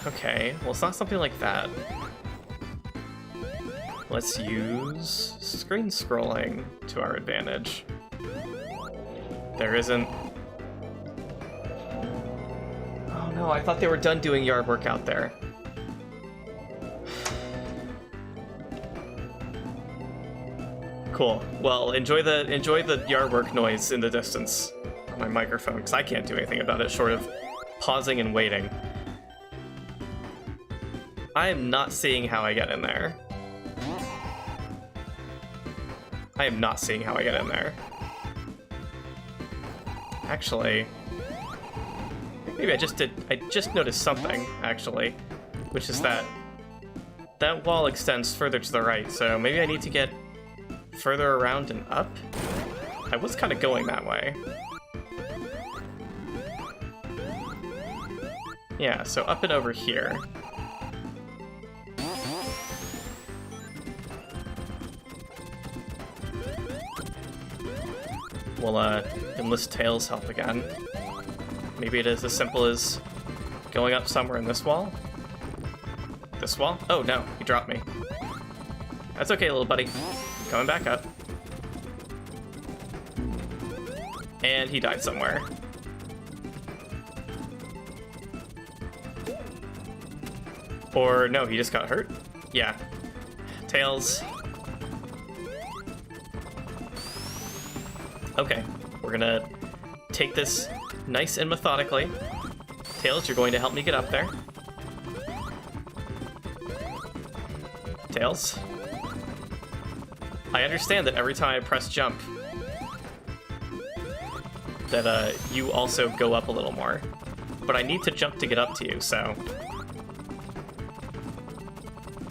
Okay, well, it's not something like that. Let's use screen scrolling to our advantage. There isn't... Oh no, I thought they were done doing yard work out there. Cool. Well, enjoy the yard work noise in the distance on my microphone, because I can't do anything about it short of pausing and waiting. I am not seeing how I get in there. I am not seeing how I get in there. Actually, maybe I just noticed something, actually, which is that wall extends further to the right, so maybe I need to get further around and up? I was kind of going that way. Yeah, so up and over here. We'll enlist Tails' help again. Maybe it is as simple as going up somewhere in this wall? This wall? Oh no, he dropped me. That's okay, little buddy. Coming back up. And he died somewhere. Or no, he just got hurt? Yeah. Tails. Okay, we're gonna take this nice and methodically. Tails, you're going to help me get up there. Tails. I understand that every time I press jump, that you also go up a little more. But I need to jump to get up to you, so...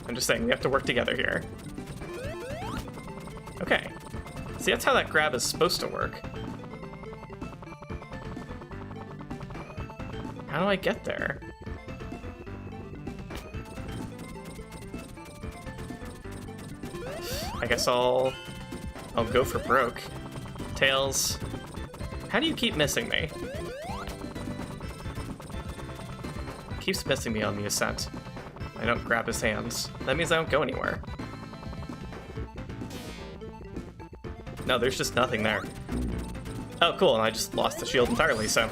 I'm just saying, we have to work together here. Okay. See, that's how that grab is supposed to work. How do I get there? I guess I'll go for broke. Tails, how do you keep missing me? Keeps missing me on the ascent. I don't grab his hands. That means I don't go anywhere. No, there's just nothing there. Oh, cool, and I just lost the shield entirely, so...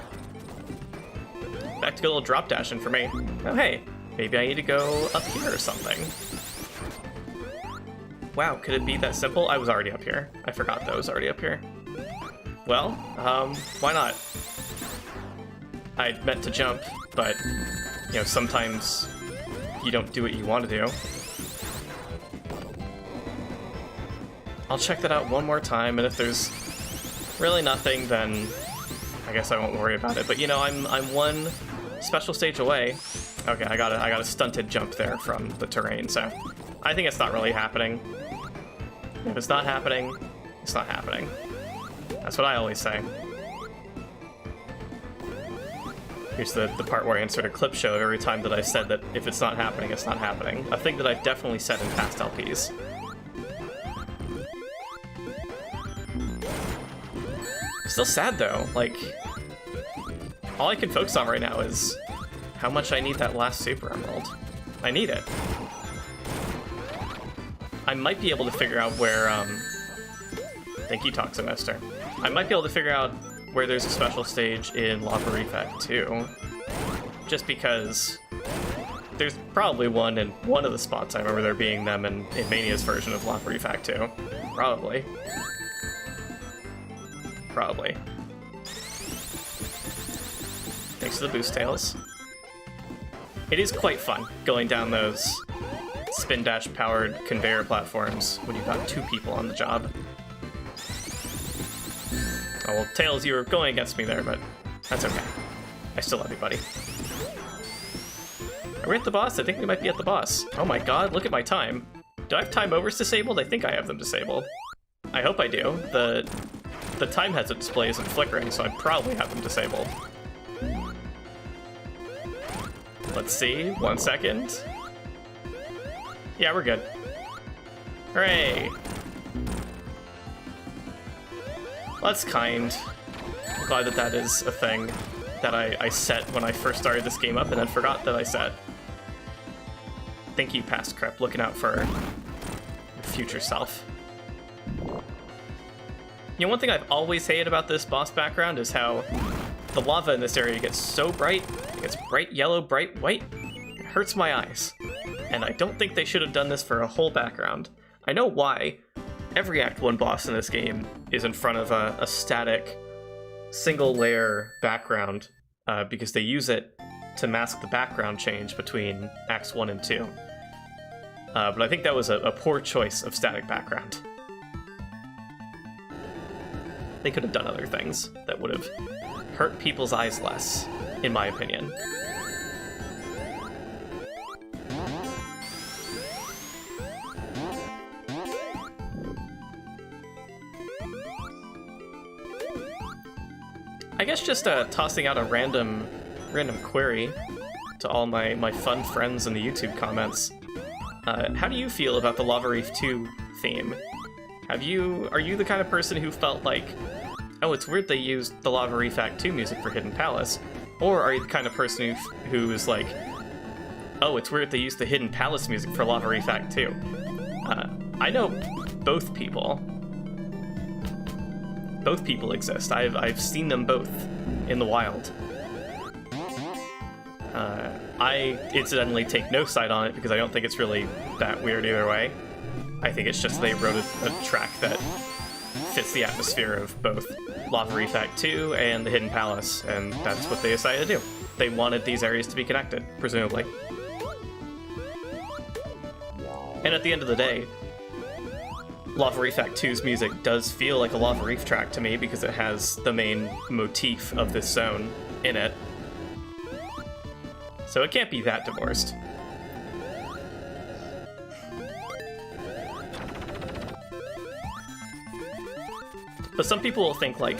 Back to good old drop dashing for me. Oh, hey, maybe I need to go up here or something. Wow, could it be that simple? I was already up here. I forgot that I was already up here. Well, why not? I meant to jump, but, you know, sometimes you don't do what you want to do. I'll check that out one more time, and if there's really nothing, then I guess I won't worry about it. But you know, I'm one special stage away. Okay, I got a stunted jump there from the terrain, so I think it's not really happening. If it's not happening, it's not happening. That's what I always say. Here's the part where I insert a clip show of every time that I said that if it's not happening, it's not happening. A thing that I've definitely said in past LPs. Still sad though, like, all I can focus on right now is how much I need that last Super Emerald. I need it. I might be able to figure out where, thank you, Toxomaster. I might be able to figure out where there's a special stage in Lava Reef Act 2. Just because there's probably one in one of the spots. I remember there being them in Mania's version of Lava Reef Act 2. Probably. Probably. Thanks to the boost tails. It is quite fun going down those spin dash powered conveyor platforms when you've got 2 people on the job. Oh, well, Tails, you were going against me there, but that's okay. I still love you, buddy. Are we at the boss? I think we might be at the boss. Oh my god, look at my time. Do I have time overs disabled? I think I have them disabled. I hope I do. The time hazard display isn't flickering, so I probably have them disabled. Let's see, 1 second. Yeah, we're good. Hooray! Well, that's kind. I'm glad that that is a thing that I set when I first started this game up and then forgot that I set. Thank you, Past Crep, looking out for your future self. You know, one thing I've always hated about this boss background is how the lava in this area gets so bright. It gets bright yellow, bright white. It hurts my eyes. And I don't think they should have done this for a whole background. I know why. Every Act 1 boss in this game is in front of a static, single-layer background because they use it to mask the background change between Acts 1 and 2. But I think that was a poor choice of static background. They could have done other things that would have hurt people's eyes less, in my opinion. I guess just tossing out a random query to all my fun friends in the YouTube comments. How do you feel about the Lava Reef 2 theme? Are you the kind of person who felt like, oh, it's weird they used the Lava Reef Act 2 music for Hidden Palace? Or are you the kind of person who is like, oh, it's weird they used the Hidden Palace music for Lava Reef Act 2? I know both people. Both people exist. I've seen them both in the wild. I incidentally take no side on it because I don't think it's really that weird either way. I think it's just they wrote a track that fits the atmosphere of both Lava Reef Act 2 and the Hidden Palace, and that's what they decided to do. They wanted these areas to be connected, presumably. And at the end of the day, Lava Reef Act 2's music does feel like a Lava Reef track to me because it has the main motif of this zone in it. So it can't be that divorced. But some people will think like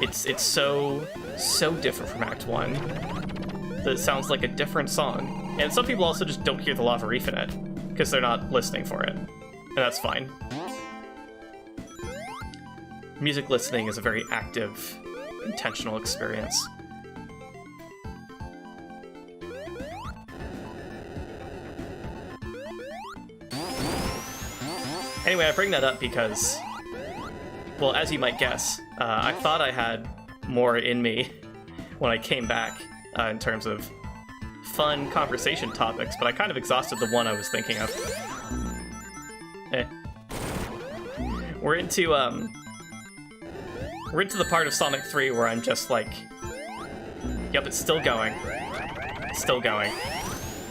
it's so different from Act 1 that it sounds like a different song. And some people also just don't hear the Lava Reef in it because they're not listening for it. And that's fine. Music listening is a very active, intentional experience. Anyway, I bring that up because, well, as you might guess, I thought I had more in me when I came back in terms of fun conversation topics, but I kind of exhausted the one I was thinking of. We're into the part of Sonic 3 where I'm just like, yep, it's still going. It's still going.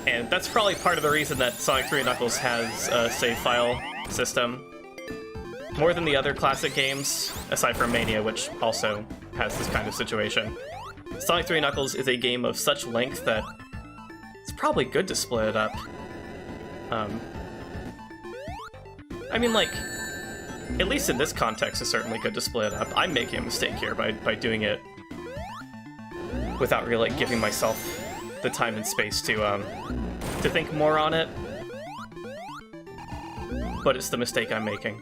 And that's probably part of the reason that Sonic 3 Knuckles has a save file system. More than the other classic games, aside from Mania, which also has this kind of situation. Sonic 3 Knuckles is a game of such length that it's probably good to split it up. I mean, like, at least in this context, it's certainly good to split it up. I'm making a mistake here by doing it without really giving myself the time and space to think more on it. But it's the mistake I'm making.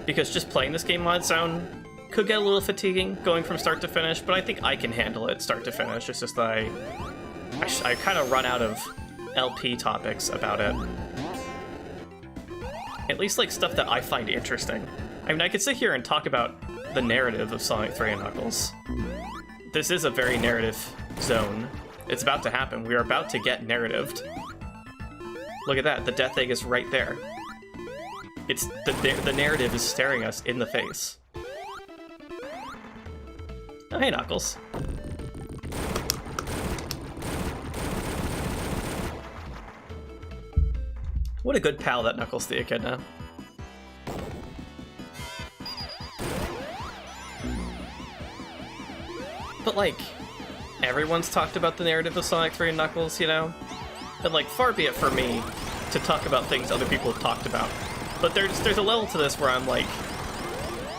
Because just playing this game on its own could get a little fatiguing going from start to finish, but I think I can handle it start to finish. It's just that I kind of run out of LP topics about it. At least like stuff that I find interesting. I mean, I could sit here and talk about the narrative of Sonic 3 and Knuckles. This is a very narrative zone. It's about to happen. We are about to get narratived. Look at that. The death egg is right there. It's the narrative is staring us in the face. Oh, hey, Knuckles. What a good pal that Knuckles the Echidna. But, like, everyone's talked about the narrative of Sonic 3 and Knuckles, you know? And, like, far be it for me to talk about things other people have talked about. But there's a level to this where I'm like,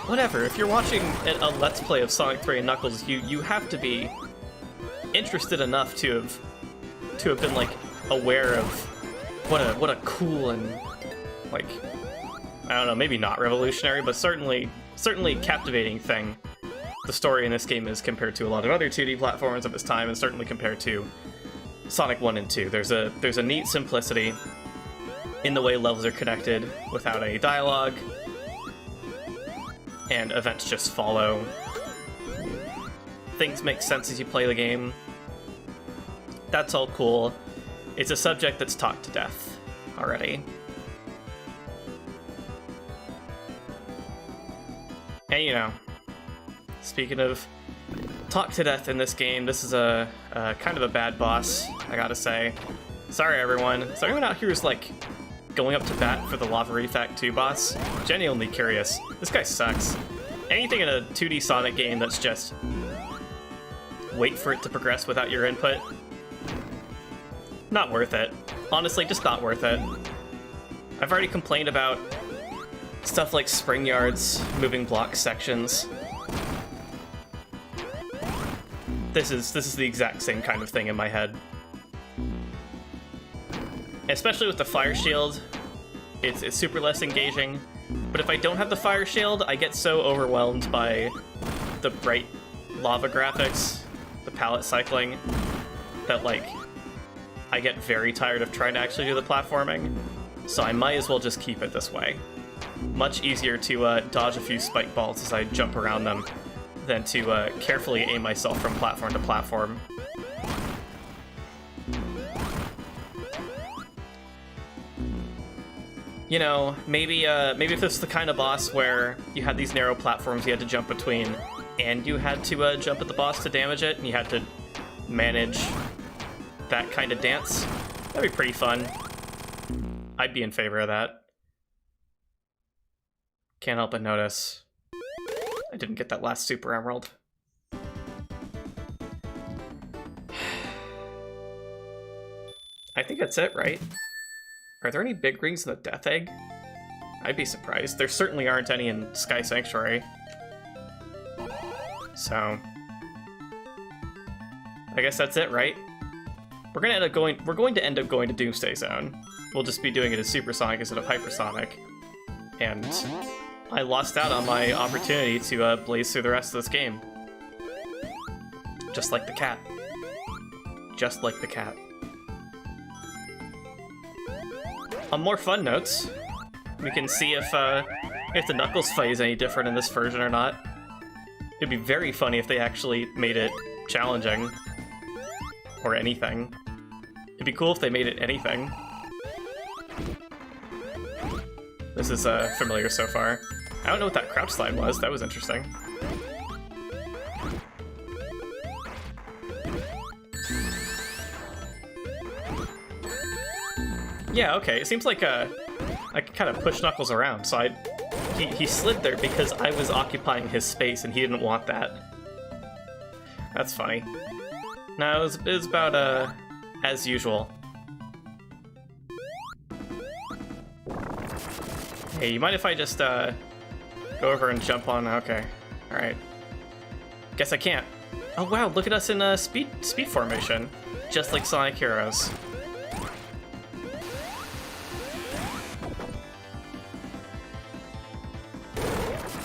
whatever, if you're watching a Let's Play of Sonic 3 and Knuckles, you have to be interested enough to have been, like, aware of what a cool and, like, I don't know, maybe not revolutionary, but certainly captivating thing the story in this game is compared to a lot of other 2D platforms of its time, and certainly compared to Sonic 1 and 2. There's a neat simplicity in the way levels are connected without any dialogue, and events just follow. Things make sense as you play the game. That's all cool. It's a subject that's talked to death already. And you know, speaking of talk to death in this game, this is a kind of a bad boss, I gotta say. Sorry everyone. Is anyone out here who's like going up to bat for the Lava Refact 2 boss? Genuinely curious. This guy sucks. Anything in a 2D Sonic game that's just wait for it to progress without your input, not worth it. Honestly, just not worth it. I've already complained about stuff like Spring Yard's moving block sections. This is the exact same kind of thing in my head. Especially with the fire shield, it's super less engaging. But if I don't have the fire shield, I get so overwhelmed by the bright lava graphics, the palette cycling, that like I get very tired of trying to actually do the platforming. So I might as well just keep it this way. Much easier to dodge a few spike balls as I jump around them than to carefully aim myself from platform to platform. You know, maybe if this is the kind of boss where you had these narrow platforms you had to jump between, and you had to jump at the boss to damage it, and you had to manage that kind of dance, that'd be pretty fun. I'd be in favor of that. Can't help but notice I didn't get that last Super Emerald. I think that's it, right? Are there any big rings in the Death Egg? I'd be surprised. There certainly aren't any in Sky Sanctuary. So I guess that's it, right? We're going to end up going to Doomsday Zone. We'll just be doing it as Supersonic instead of Hypersonic. And I lost out on my opportunity to blaze through the rest of this game. Just like the cat. Just like the cat. On more fun notes, we can see if the Knuckles fight is any different in this version or not. It'd be very funny if they actually made it challenging. Or anything. It'd be cool if they made it anything. This is familiar so far. I don't know what that crouch slide was. That was interesting. Yeah, okay. It seems like I could kind of push Knuckles around, so he slid there because I was occupying his space and he didn't want that. That's funny. No, it was about as usual. Hey, you mind if I just go over and jump on? Okay, all right. Guess I can't. Oh wow, look at us in speed formation, just like Sonic Heroes.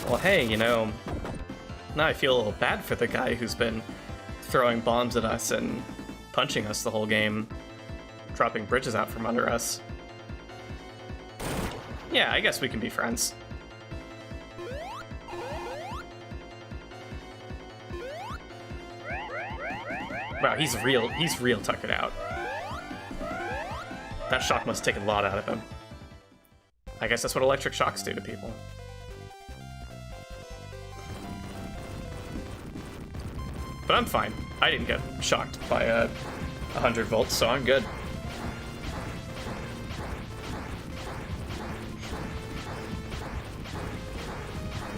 Well, hey, you know, now I feel a little bad for the guy who's been throwing bombs at us and punching us the whole game, dropping bridges out from under us. Yeah, I guess we can be friends. Wow, he's real tuckered out. That shock must take a lot out of him. I guess that's what electric shocks do to people. But I'm fine. I didn't get shocked by 100 volts, so I'm good.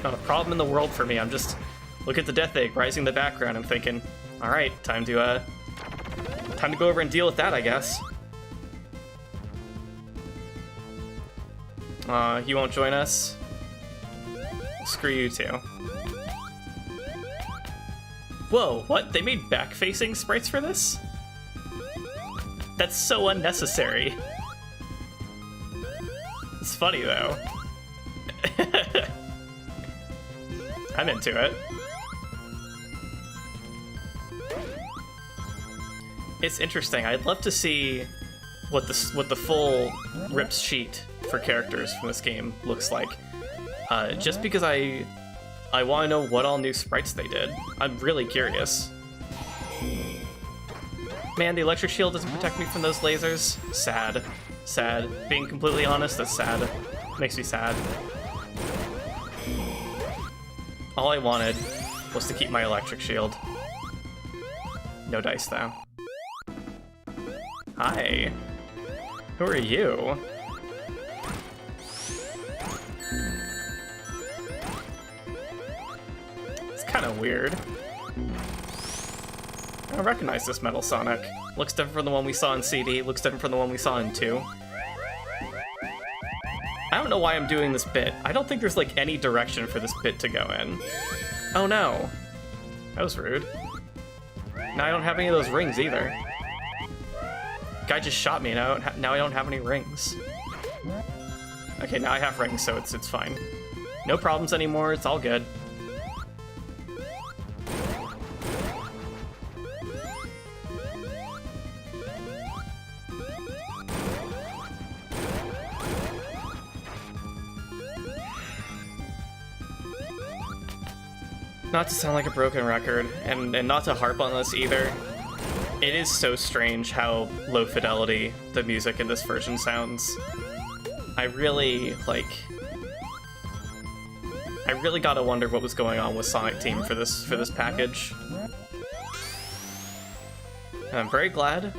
Not a problem in the world for me. I'm just look at the death egg rising in the background and thinking, all right, time to go over and deal with that, I guess. You won't join us? Screw you too. Whoa, what? They made back-facing sprites for this? That's so unnecessary. It's funny, though. I'm into it. It's interesting. I'd love to see what the full rips sheet for characters from this game looks like. Just because I want to know what all new sprites they did. I'm really curious. Man, the electric shield doesn't protect me from those lasers. Sad. Sad. Being completely honest, that's sad. Makes me sad. All I wanted was to keep my electric shield. No dice, though. Hi. Who are you? It's kind of weird. I don't recognize this Metal Sonic. Looks different from the one we saw in CD, looks different from the one we saw in 2. I don't know why I'm doing this bit. I don't think there's like any direction for this bit to go in. Oh no. That was rude. Now I don't have any of those rings either. Guy just shot me, now I don't have any rings. Okay, now I have rings, so it's fine. No problems anymore, it's all good. Not to sound like a broken record, and not to harp on this either, it is so strange how low fidelity the music in this version sounds. I really gotta wonder what was going on with Sonic Team for this package. And I'm very glad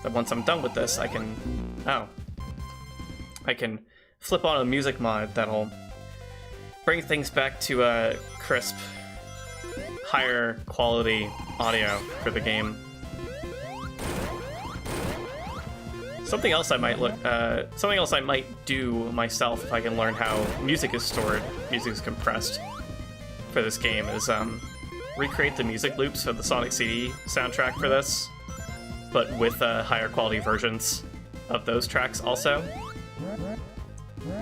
that once I'm done with this, I can flip on a music mod that'll bring things back to a crisp, higher quality audio for the game. Something else I might do myself if I can learn how music is stored, music is compressed for this game, is recreate the music loops for the Sonic CD soundtrack for this, but with higher quality versions of those tracks also.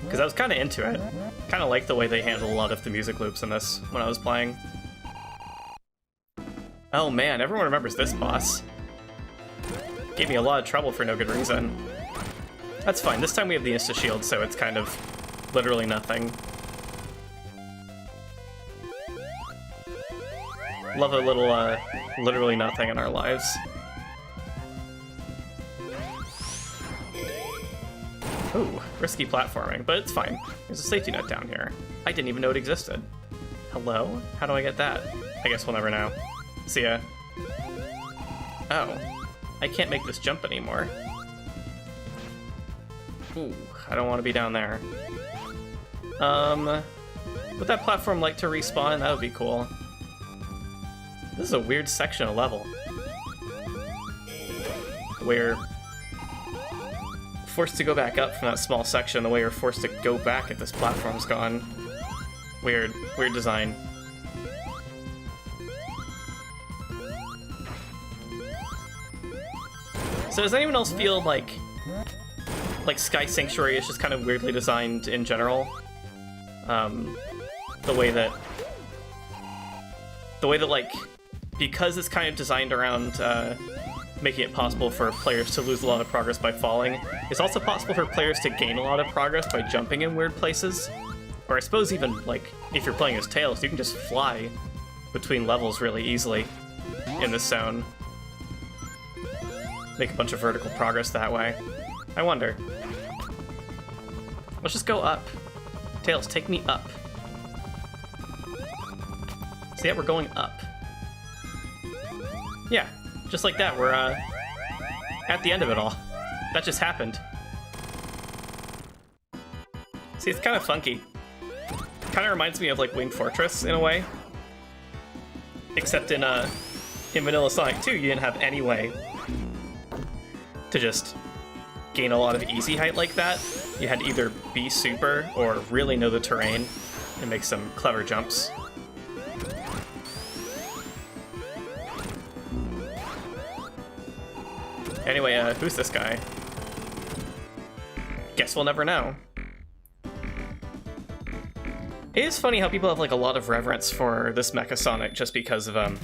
Because I was kind of into it. Kind of like the way they handle a lot of the music loops in this when I was playing. Oh man, everyone remembers this boss. Gave me a lot of trouble for no good reason. That's fine, this time we have the insta-shield, so it's kind of literally nothing. Love a little, literally nothing in our lives. Ooh, risky platforming, but it's fine. There's a safety net down here. I didn't even know it existed. Hello? How do I get that? I guess we'll never know. See ya. Oh. I can't make this jump anymore. Ooh, I don't want to be down there. Would that platform like to respawn? That would be cool. This is a weird section of level. We're forced to go back up from that small section the way you're forced to go back if this platform's gone. Weird design. So does anyone else feel like Sky Sanctuary is just kind of weirdly designed in general? The way that like, because it's kind of designed around making it possible for players to lose a lot of progress by falling, it's also possible for players to gain a lot of progress by jumping in weird places. Or I suppose even, like, if you're playing as Tails, you can just fly between levels really easily in this zone. make a bunch of vertical progress that way. I wonder. Let's just go up. Tails, take me up. See that? We're going up. Yeah, just like that, we're at the end of it all. That just happened. See, it's kind of funky. Kind of reminds me of like Winged Fortress in a way. Except in Vanilla Sonic 2, you didn't have any way to just gain a lot of easy height like that. You had to either be super or really know the terrain and make some clever jumps. Anyway, who's this guy? Guess we'll never know. It is funny how people have like a lot of reverence for this Mecha Sonic just because of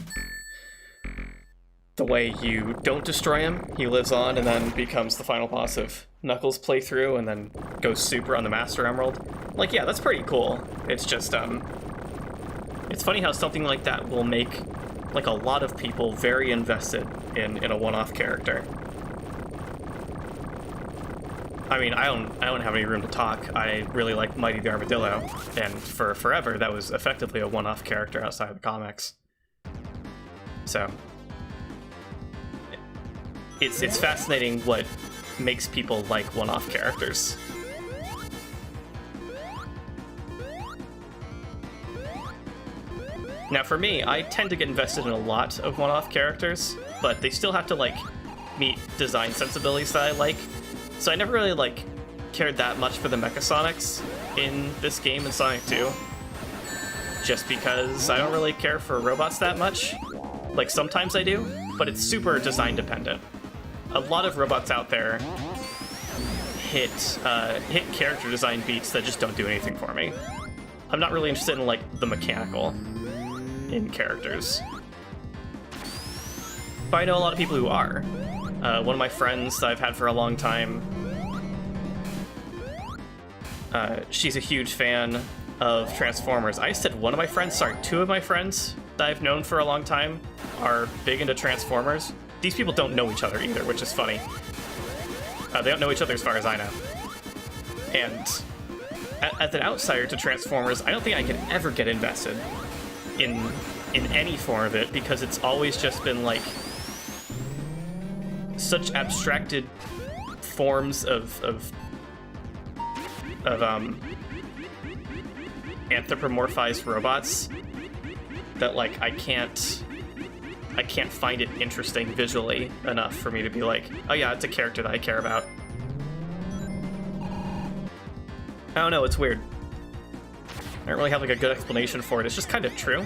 the way you don't destroy him. He lives on and then becomes the final boss of Knuckles' playthrough and then goes super on the Master Emerald. Like, yeah, that's pretty cool. It's just it's funny how something like that will make like a lot of people very invested in a one-off character. I mean, I don't have any room to talk. I really like Mighty the Armadillo, and for forever that was effectively a one-off character outside of the comics. So it's fascinating what makes people like one-off characters. Now for me, I tend to get invested in a lot of one-off characters, but they still have to like meet design sensibilities that I like. So I never really like cared that much for the Mecha Sonics in this game in Sonic 2. Just because I don't really care for robots that much. Like sometimes I do, but it's super design dependent. A lot of robots out there hit character design beats that just don't do anything for me. I'm not really interested in like the mechanical in characters. But I know a lot of people who are. One of my friends that I've had for a long time, she's a huge fan of Transformers. I said one of my friends, sorry, two of my friends that I've known for a long time are big into Transformers. These people don't know each other either, which is funny. They don't know each other as far as I know. And as an outsider to Transformers, I don't think I could ever get invested in any form of it because it's always just been like such abstracted forms of anthropomorphized robots that like I can't find it interesting visually enough for me to be like, oh yeah, it's a character that I care about. I don't know, it's weird. I don't really have like a good explanation for it. It's just kind of true.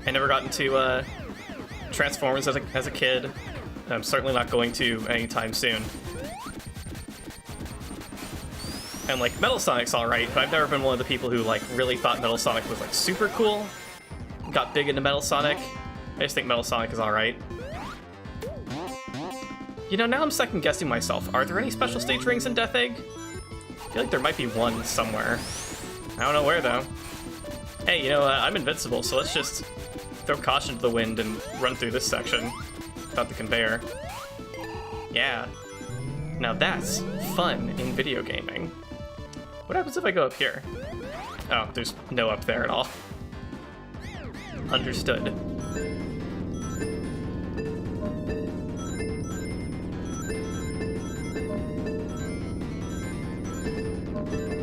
I never got into Transformers as a kid. I'm certainly not going to anytime soon. And like Metal Sonic's alright, but I've never been one of the people who like really thought Metal Sonic was like super cool. Got big into Metal Sonic. I just think Metal Sonic is alright. You know, now I'm second guessing myself. Are there any special stage rings in Death Egg? I feel like there might be one somewhere. I don't know where though. Hey, you know, I'm invincible, so let's just throw caution to the wind and run through this section without the conveyor. Yeah. Now that's fun in video gaming. What happens if I go up here? Oh, there's no up there at all. Understood.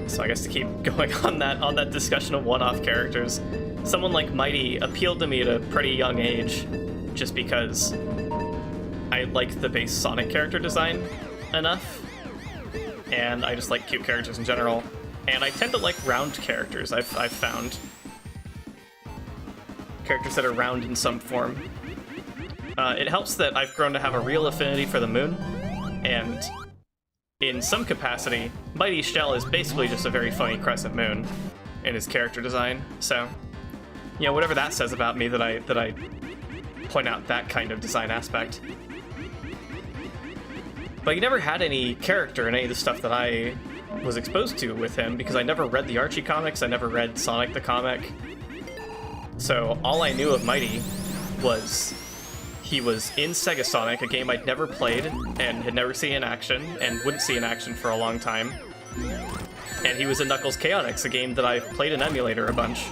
So I guess to keep going on that discussion of one-off characters, someone like Mighty appealed to me at a pretty young age, just because I like the base Sonic character design enough, and I just like cute characters in general. And I tend to like round characters. I've found characters that are round in some form. It helps that I've grown to have a real affinity for the moon, and in some capacity, Mighty's shell is basically just a very funny crescent moon in his character design. So, you know, whatever that says about me that I point out that kind of design aspect. But he never had any character in any of the stuff that I was exposed to with him because I never read the Archie comics, I never read Sonic the comic. So all I knew of Mighty was he was in Sega Sonic, a game I'd never played and had never seen in action and wouldn't see in action for a long time. And he was in Knuckles Chaotix, a game that I've played in emulator a bunch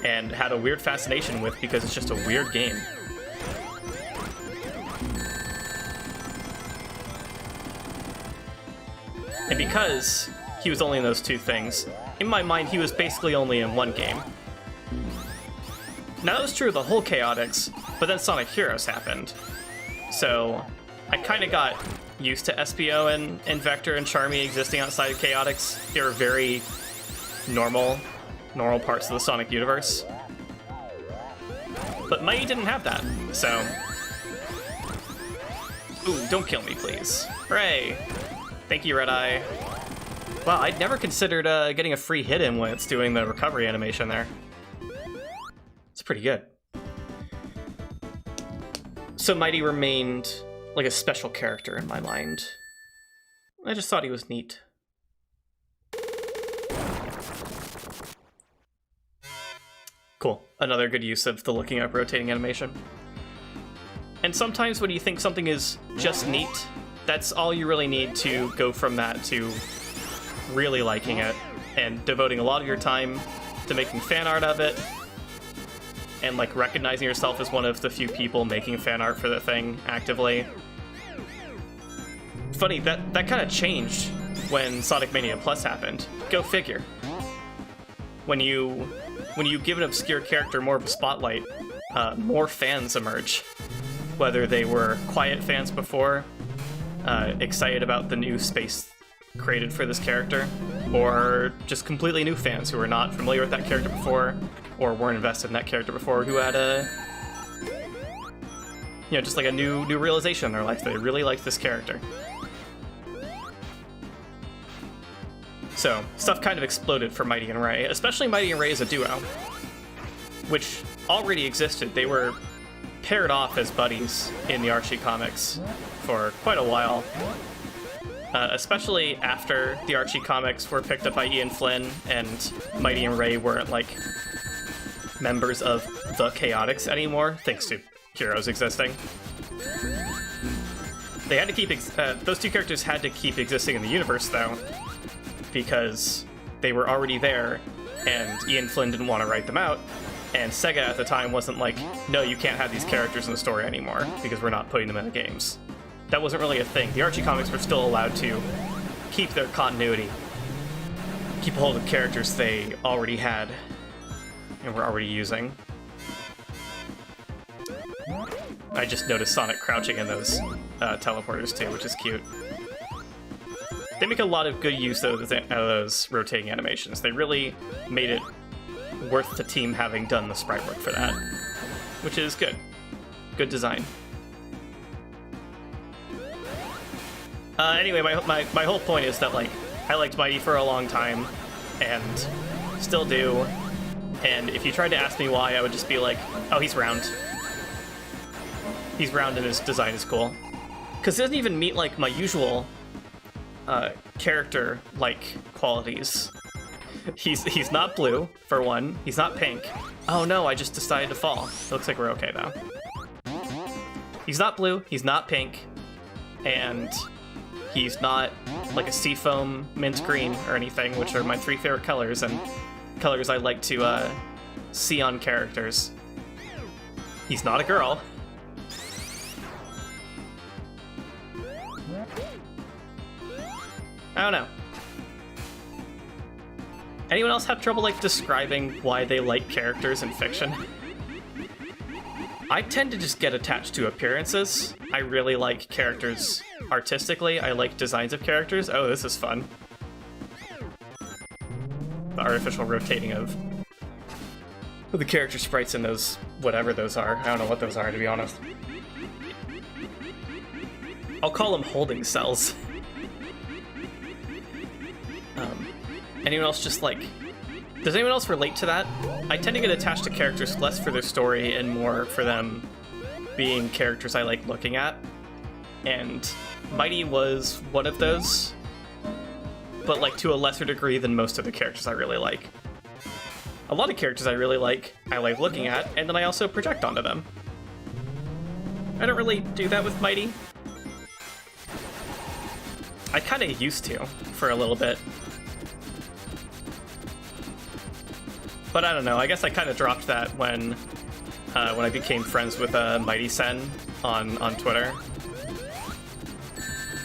and had a weird fascination with because it's just a weird game. And because he was only in those two things, in my mind he was basically only in one game. Now that was true of the whole Chaotix, but then Sonic Heroes happened. So I kind of got used to SPO and Vector and Charmy existing outside of Chaotix. They were very normal parts of the Sonic universe. But Mighty didn't have that, so... Ooh, don't kill me, please. Hooray! Thank you, Red Eye. Wow, I'd never considered getting a free hit in when it's doing the recovery animation there. It's pretty good. So Mighty remained like a special character in my mind. I just thought he was neat. Cool. Another good use of the looking up rotating animation. And sometimes when you think something is just neat, that's all you really need to go from that to really liking it and devoting a lot of your time to making fan art of it and like recognizing yourself as one of the few people making fan art for the thing actively. Funny, that kind of changed when Sonic Mania Plus happened. Go figure. When you give an obscure character more of a spotlight, more fans emerge. Whether they were quiet fans before, excited about the new space created for this character, or just completely new fans who were not familiar with that character before, or weren't invested in that character before, who had a, just like a new realization in their life that they really liked this character. So, stuff kind of exploded for Mighty and Ray, especially Mighty and Ray as a duo, which already existed. They were paired off as buddies in the Archie comics for quite a while, especially after the Archie comics were picked up by Ian Flynn and Mighty and Ray weren't like members of the Chaotix anymore, thanks to Heroes existing. They had to keep those two characters had to keep existing in the universe though, because they were already there and Ian Flynn didn't want to write them out, and Sega at the time wasn't like, no, you can't have these characters in the story anymore because we're not putting them in the games. That wasn't really a thing. The Archie comics were still allowed to keep their continuity, keep hold of characters they already had and were already using. I just noticed Sonic crouching in those teleporters too, which is cute. They make a lot of good use of those rotating animations. They really made it worth the team having done the sprite work for that, which is good. Good design. Anyway, my whole point is that, like, I liked Mighty for a long time, and still do, and if you tried to ask me why, I would just be like, oh, he's round. He's round and his design is cool. Because it doesn't even meet, like, my usual character-like qualities. He's not blue, for one. He's not pink. Oh no, I just decided to fall. It looks like we're okay, though. He's not blue, he's not pink, and he's not like a seafoam mint green or anything, which are my three favorite colors, and colors I like to see on characters. He's not a girl. I don't know. Anyone else have trouble, like, describing why they like characters in fiction? I tend to just get attached to appearances. I really like characters artistically. I like designs of characters. Oh, this is fun. The artificial rotating of the character sprites in those, whatever those are. I don't know what those are, to be honest. I'll call them holding cells. Anyone else just like... Does anyone else relate to that? I tend to get attached to characters less for their story and more for them being characters I like looking at. And Mighty was one of those, but like to a lesser degree than most of the characters I really like. A lot of characters I like looking at, and then I also project onto them. I don't really do that with Mighty. I kind of used to for a little bit. But I don't know, I guess I kind of dropped that when I became friends with Mighty Sen on Twitter.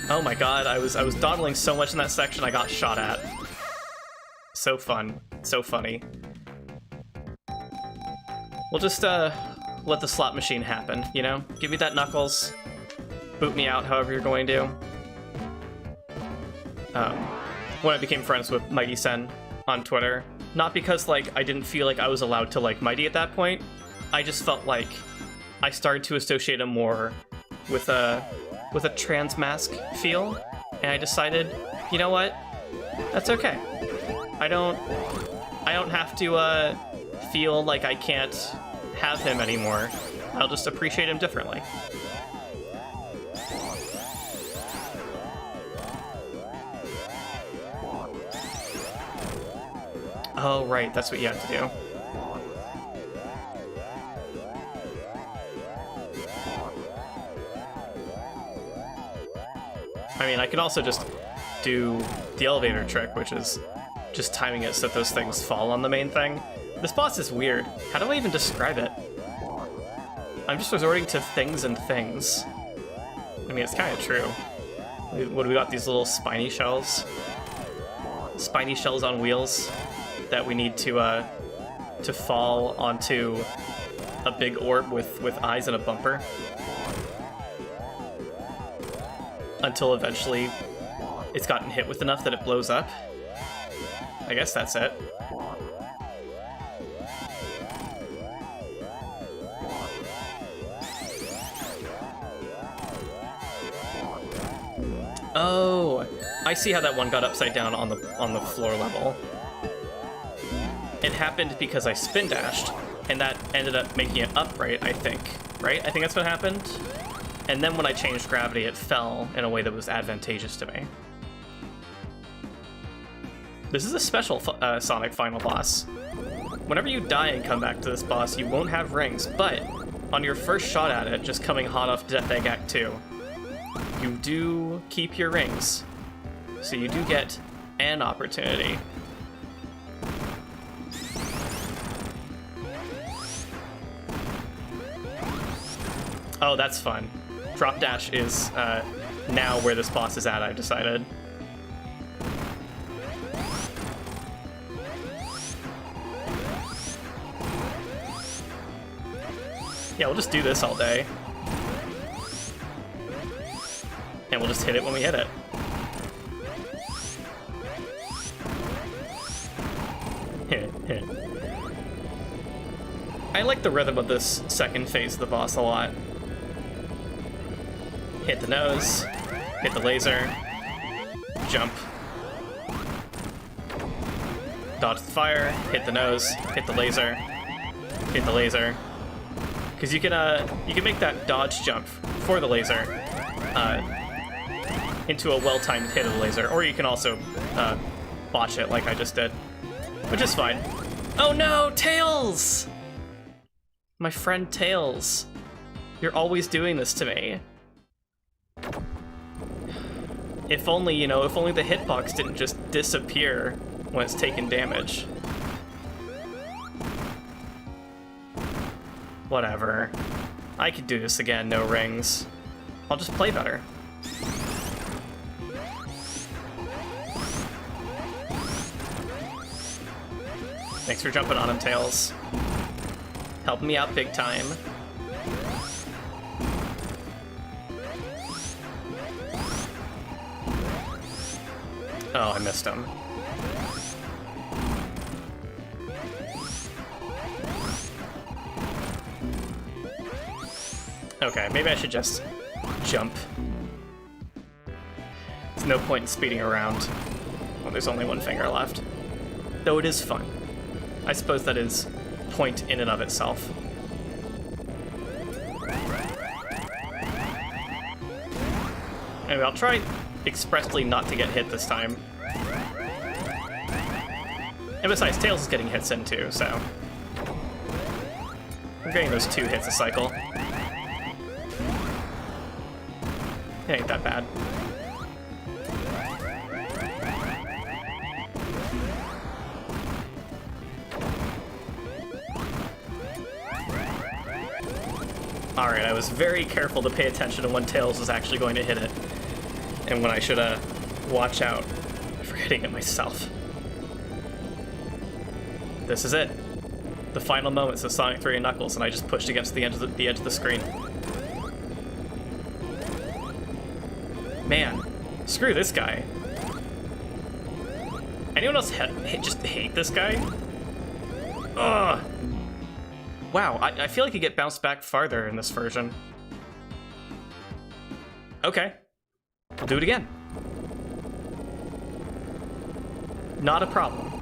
Oh my god, I was dawdling so much in that section I got shot at. So fun. So funny. We'll just let the slot machine happen, you know? Give me that Knuckles. Boot me out however you're going to. When I became friends with Mighty Sen on Twitter, not because like I didn't feel like I was allowed to like Mighty at that point, I just felt like I started to associate him more with a trans mask feel, and I decided, you know what? That's okay. I don't have to feel like I can't have him anymore. I'll just appreciate him differently. Oh, right, that's what you have to do. I mean, I can also just do the elevator trick, which is just timing it so that those things fall on the main thing. This boss is weird. How do I even describe it? I'm just resorting to things and things. I mean, it's kind of true. What do we got? These little spiny shells? Spiny shells on wheels that we need to fall onto a big orb with eyes and a bumper. Until eventually it's gotten hit with enough that it blows up. I guess that's it. Oh, I see how that one got upside down on the floor level. It happened because I spin dashed, and that ended up making it upright, I think. Right? I think that's what happened. And then when I changed gravity, it fell in a way that was advantageous to me. This is a special Sonic final boss. Whenever you die and come back to this boss, you won't have rings, but on your first shot at it, just coming hot off Death Egg Act 2, you do keep your rings. So you do get an opportunity. Oh, that's fun. Drop dash is now where this boss is at, I've decided. Yeah, we'll just do this all day. And we'll just hit it when we hit it. I like the rhythm of this second phase of the boss a lot. Hit the nose, hit the laser, jump, dodge the fire, hit the nose, hit the laser, hit the laser. Because you can make that dodge jump for the laser into a well-timed hit of the laser, or you can also botch it like I just did, which is fine. Oh no, Tails! My friend Tails, you're always doing this to me. If only, you know, if only the hitbox didn't just disappear when it's taking damage. Whatever. I could do this again, no rings. I'll just play better. Thanks for jumping on him, Tails. Helping me out big time. Oh, I missed him. Okay, maybe I should just jump. There's no point in speeding around when there's only one finger left. Though it is fun. I suppose that is point in and of itself. Anyway, I'll try expressly not to get hit this time. And besides, Tails is getting hits in too, so I'm getting those 2 hits a cycle. It ain't that bad. Alright, I was very careful to pay attention to when Tails was actually going to hit it, and when I should watch out for hitting it myself. This is it. The final moments of Sonic 3 and Knuckles, and I just pushed against the edge of the screen. Man, screw this guy. Anyone else just hate this guy? Ugh. Wow, I feel like you get bounced back farther in this version. Okay. We'll do it again. Not a problem.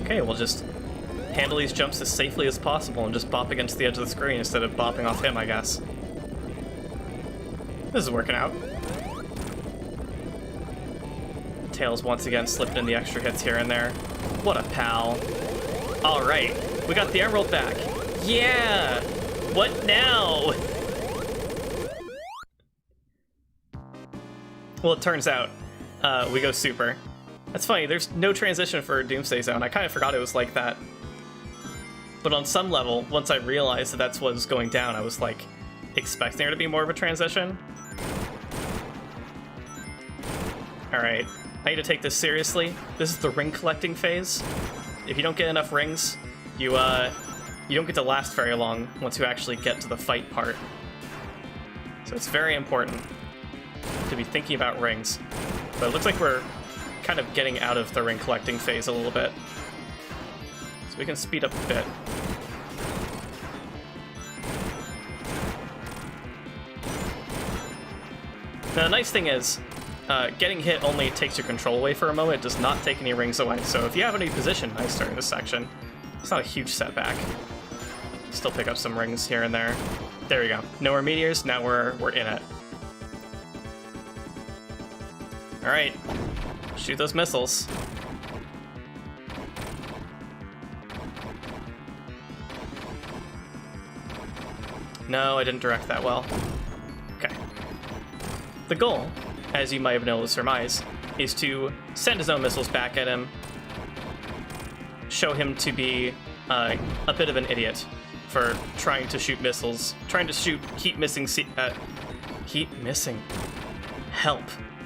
Okay, we'll just handle these jumps as safely as possible and just bop against the edge of the screen instead of bopping off him, I guess. This is working out. Tails once again slipping in the extra hits here and there. What a pal. Alright, we got the emerald back. Yeah! What now? Well, it turns out we go super. That's funny, there's no transition for Doomsday Zone. I kind of forgot it was like that. But on some level, once I realized that that's what was going down, I was like expecting there to be more of a transition. Alright, I need to take this seriously. This is the ring collecting phase. If you don't get enough rings, you don't get to last very long once you actually get to the fight part. So it's very important to be thinking about rings. But it looks like we're kind of getting out of the ring collecting phase a little bit. So we can speed up a bit. Now the nice thing is, getting hit only takes your control away for a moment, it does not take any rings away. So if you have any position nice during this section, it's not a huge setback. Still pick up some rings here and there. There we go. No more meteors, now we're in it. Alright. Shoot those missiles. No, I didn't direct that well. Okay. The goal, as you might have been able to surmise, is to send his own missiles back at him, show him to be a bit of an idiot for trying to shoot missiles, trying to shoot heat missing. Help.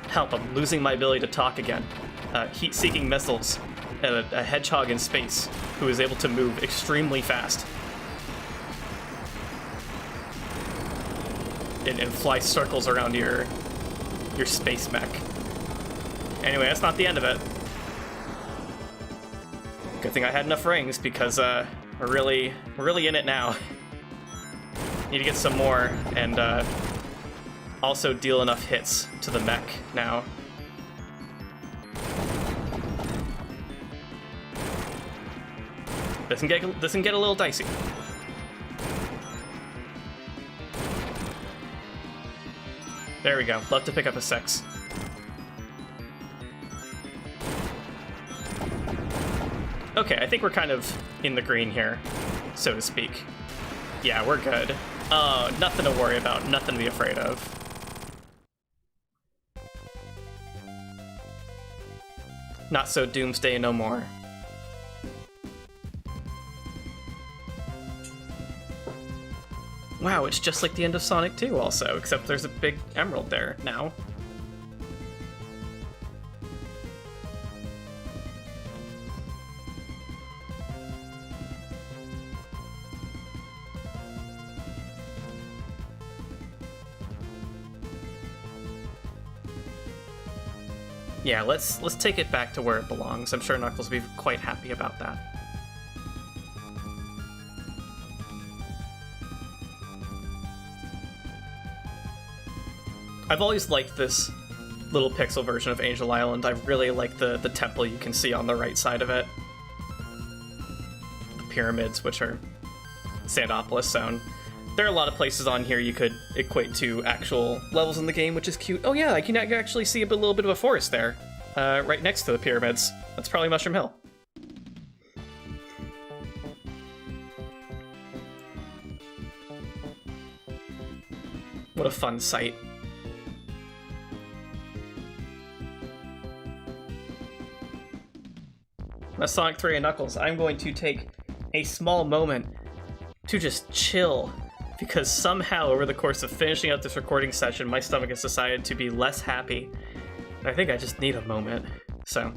Help, I'm losing my ability to talk again. Heat-seeking missiles at a hedgehog in space who is able to move extremely fast. And fly circles around your space mech. Anyway, that's not the end of it. Good thing I had enough rings because we're really in it now. Need to get some more and also deal enough hits to the mech now. This can get a little dicey. There we go. Love to pick up a 6. Okay, I think we're kind of in the green here, so to speak. Yeah, we're good. Nothing to worry about, nothing to be afraid of. Not so Doomsday no more. Wow, it's just like the end of Sonic 2 also, except there's a big emerald there now. Yeah, let's take it back to where it belongs. I'm sure Knuckles will be quite happy about that. I've always liked this little pixel version of Angel Island. I really like the temple you can see on the right side of it. The pyramids, which are Sandopolis Zone. There are a lot of places on here you could equate to actual levels in the game, which is cute. Oh yeah, I can actually see a little bit of a forest there, right next to the pyramids. That's probably Mushroom Hill. What a fun sight. Now, Sonic 3 and Knuckles, I'm going to take a small moment to just chill, because somehow over the course of finishing out this recording session, my stomach has decided to be less happy. I think I just need a moment. So,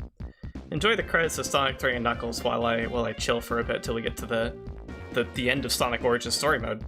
enjoy the credits of Sonic 3 and Knuckles while I chill for a bit till we get to the end of Sonic Origins story mode.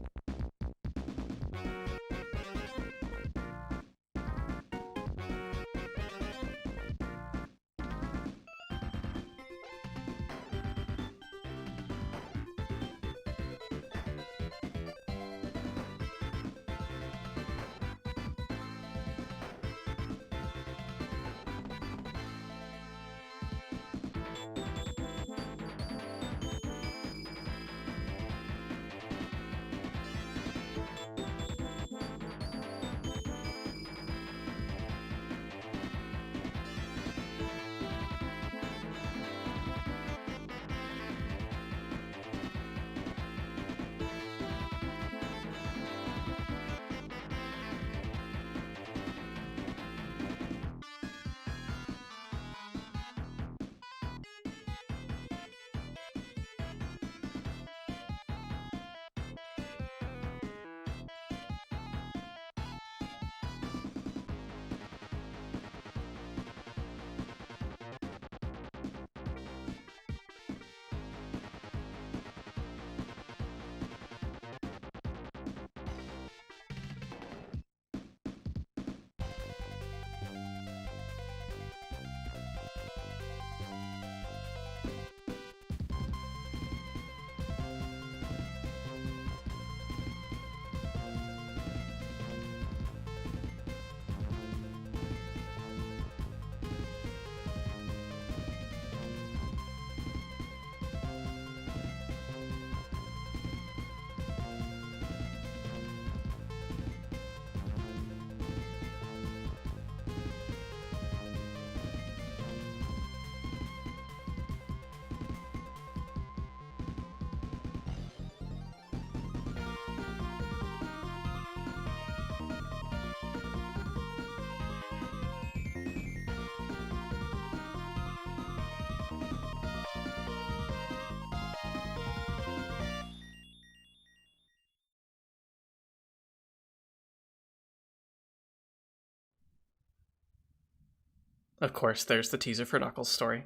Of course, there's the teaser for Knuckles' story.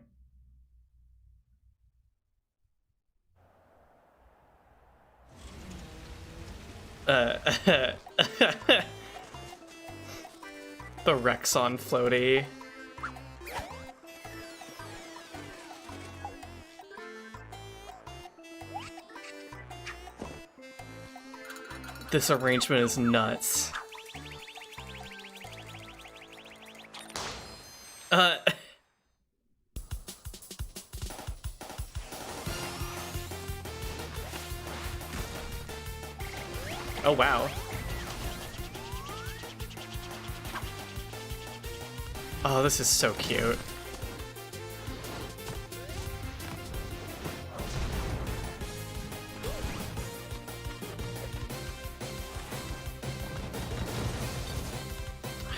The Rexon floaty. This arrangement is nuts. Oh, wow. Oh, this is so cute.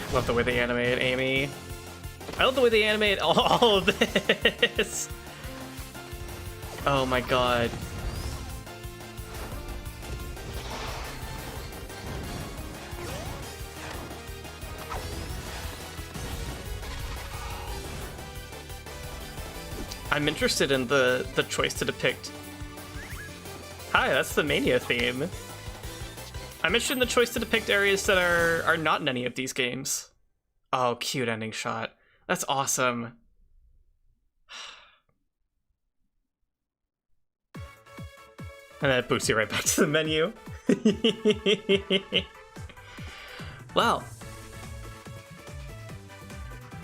I love the way they animate Amy. I love the way they animate all of this. Oh my god. I'm interested in the choice to depict... Hi, that's the Mania theme. I'm interested in the choice to depict areas that are not in any of these games. Oh, cute ending shot. That's awesome. And then it boots you right back to the menu. Wow.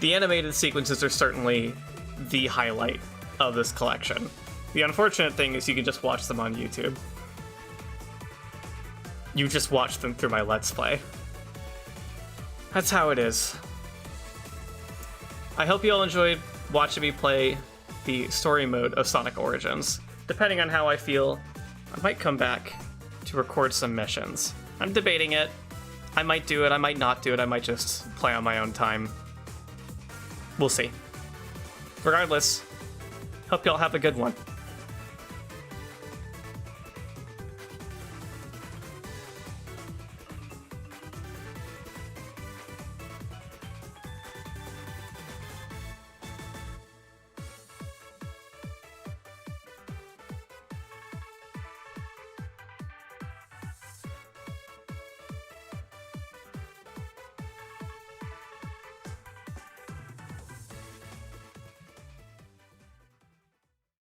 The animated sequences are certainly the highlight of this collection. The unfortunate thing is you can just watch them on YouTube. you just watch them through my Let's Play. That's how it is. I hope you all enjoyed watching me play the story mode of Sonic Origins. Depending on how I feel, I might come back to record some missions. I'm debating it. I might do it, I might not do it, I might just play on my own time. We'll see. Regardless, hope y'all have a good one.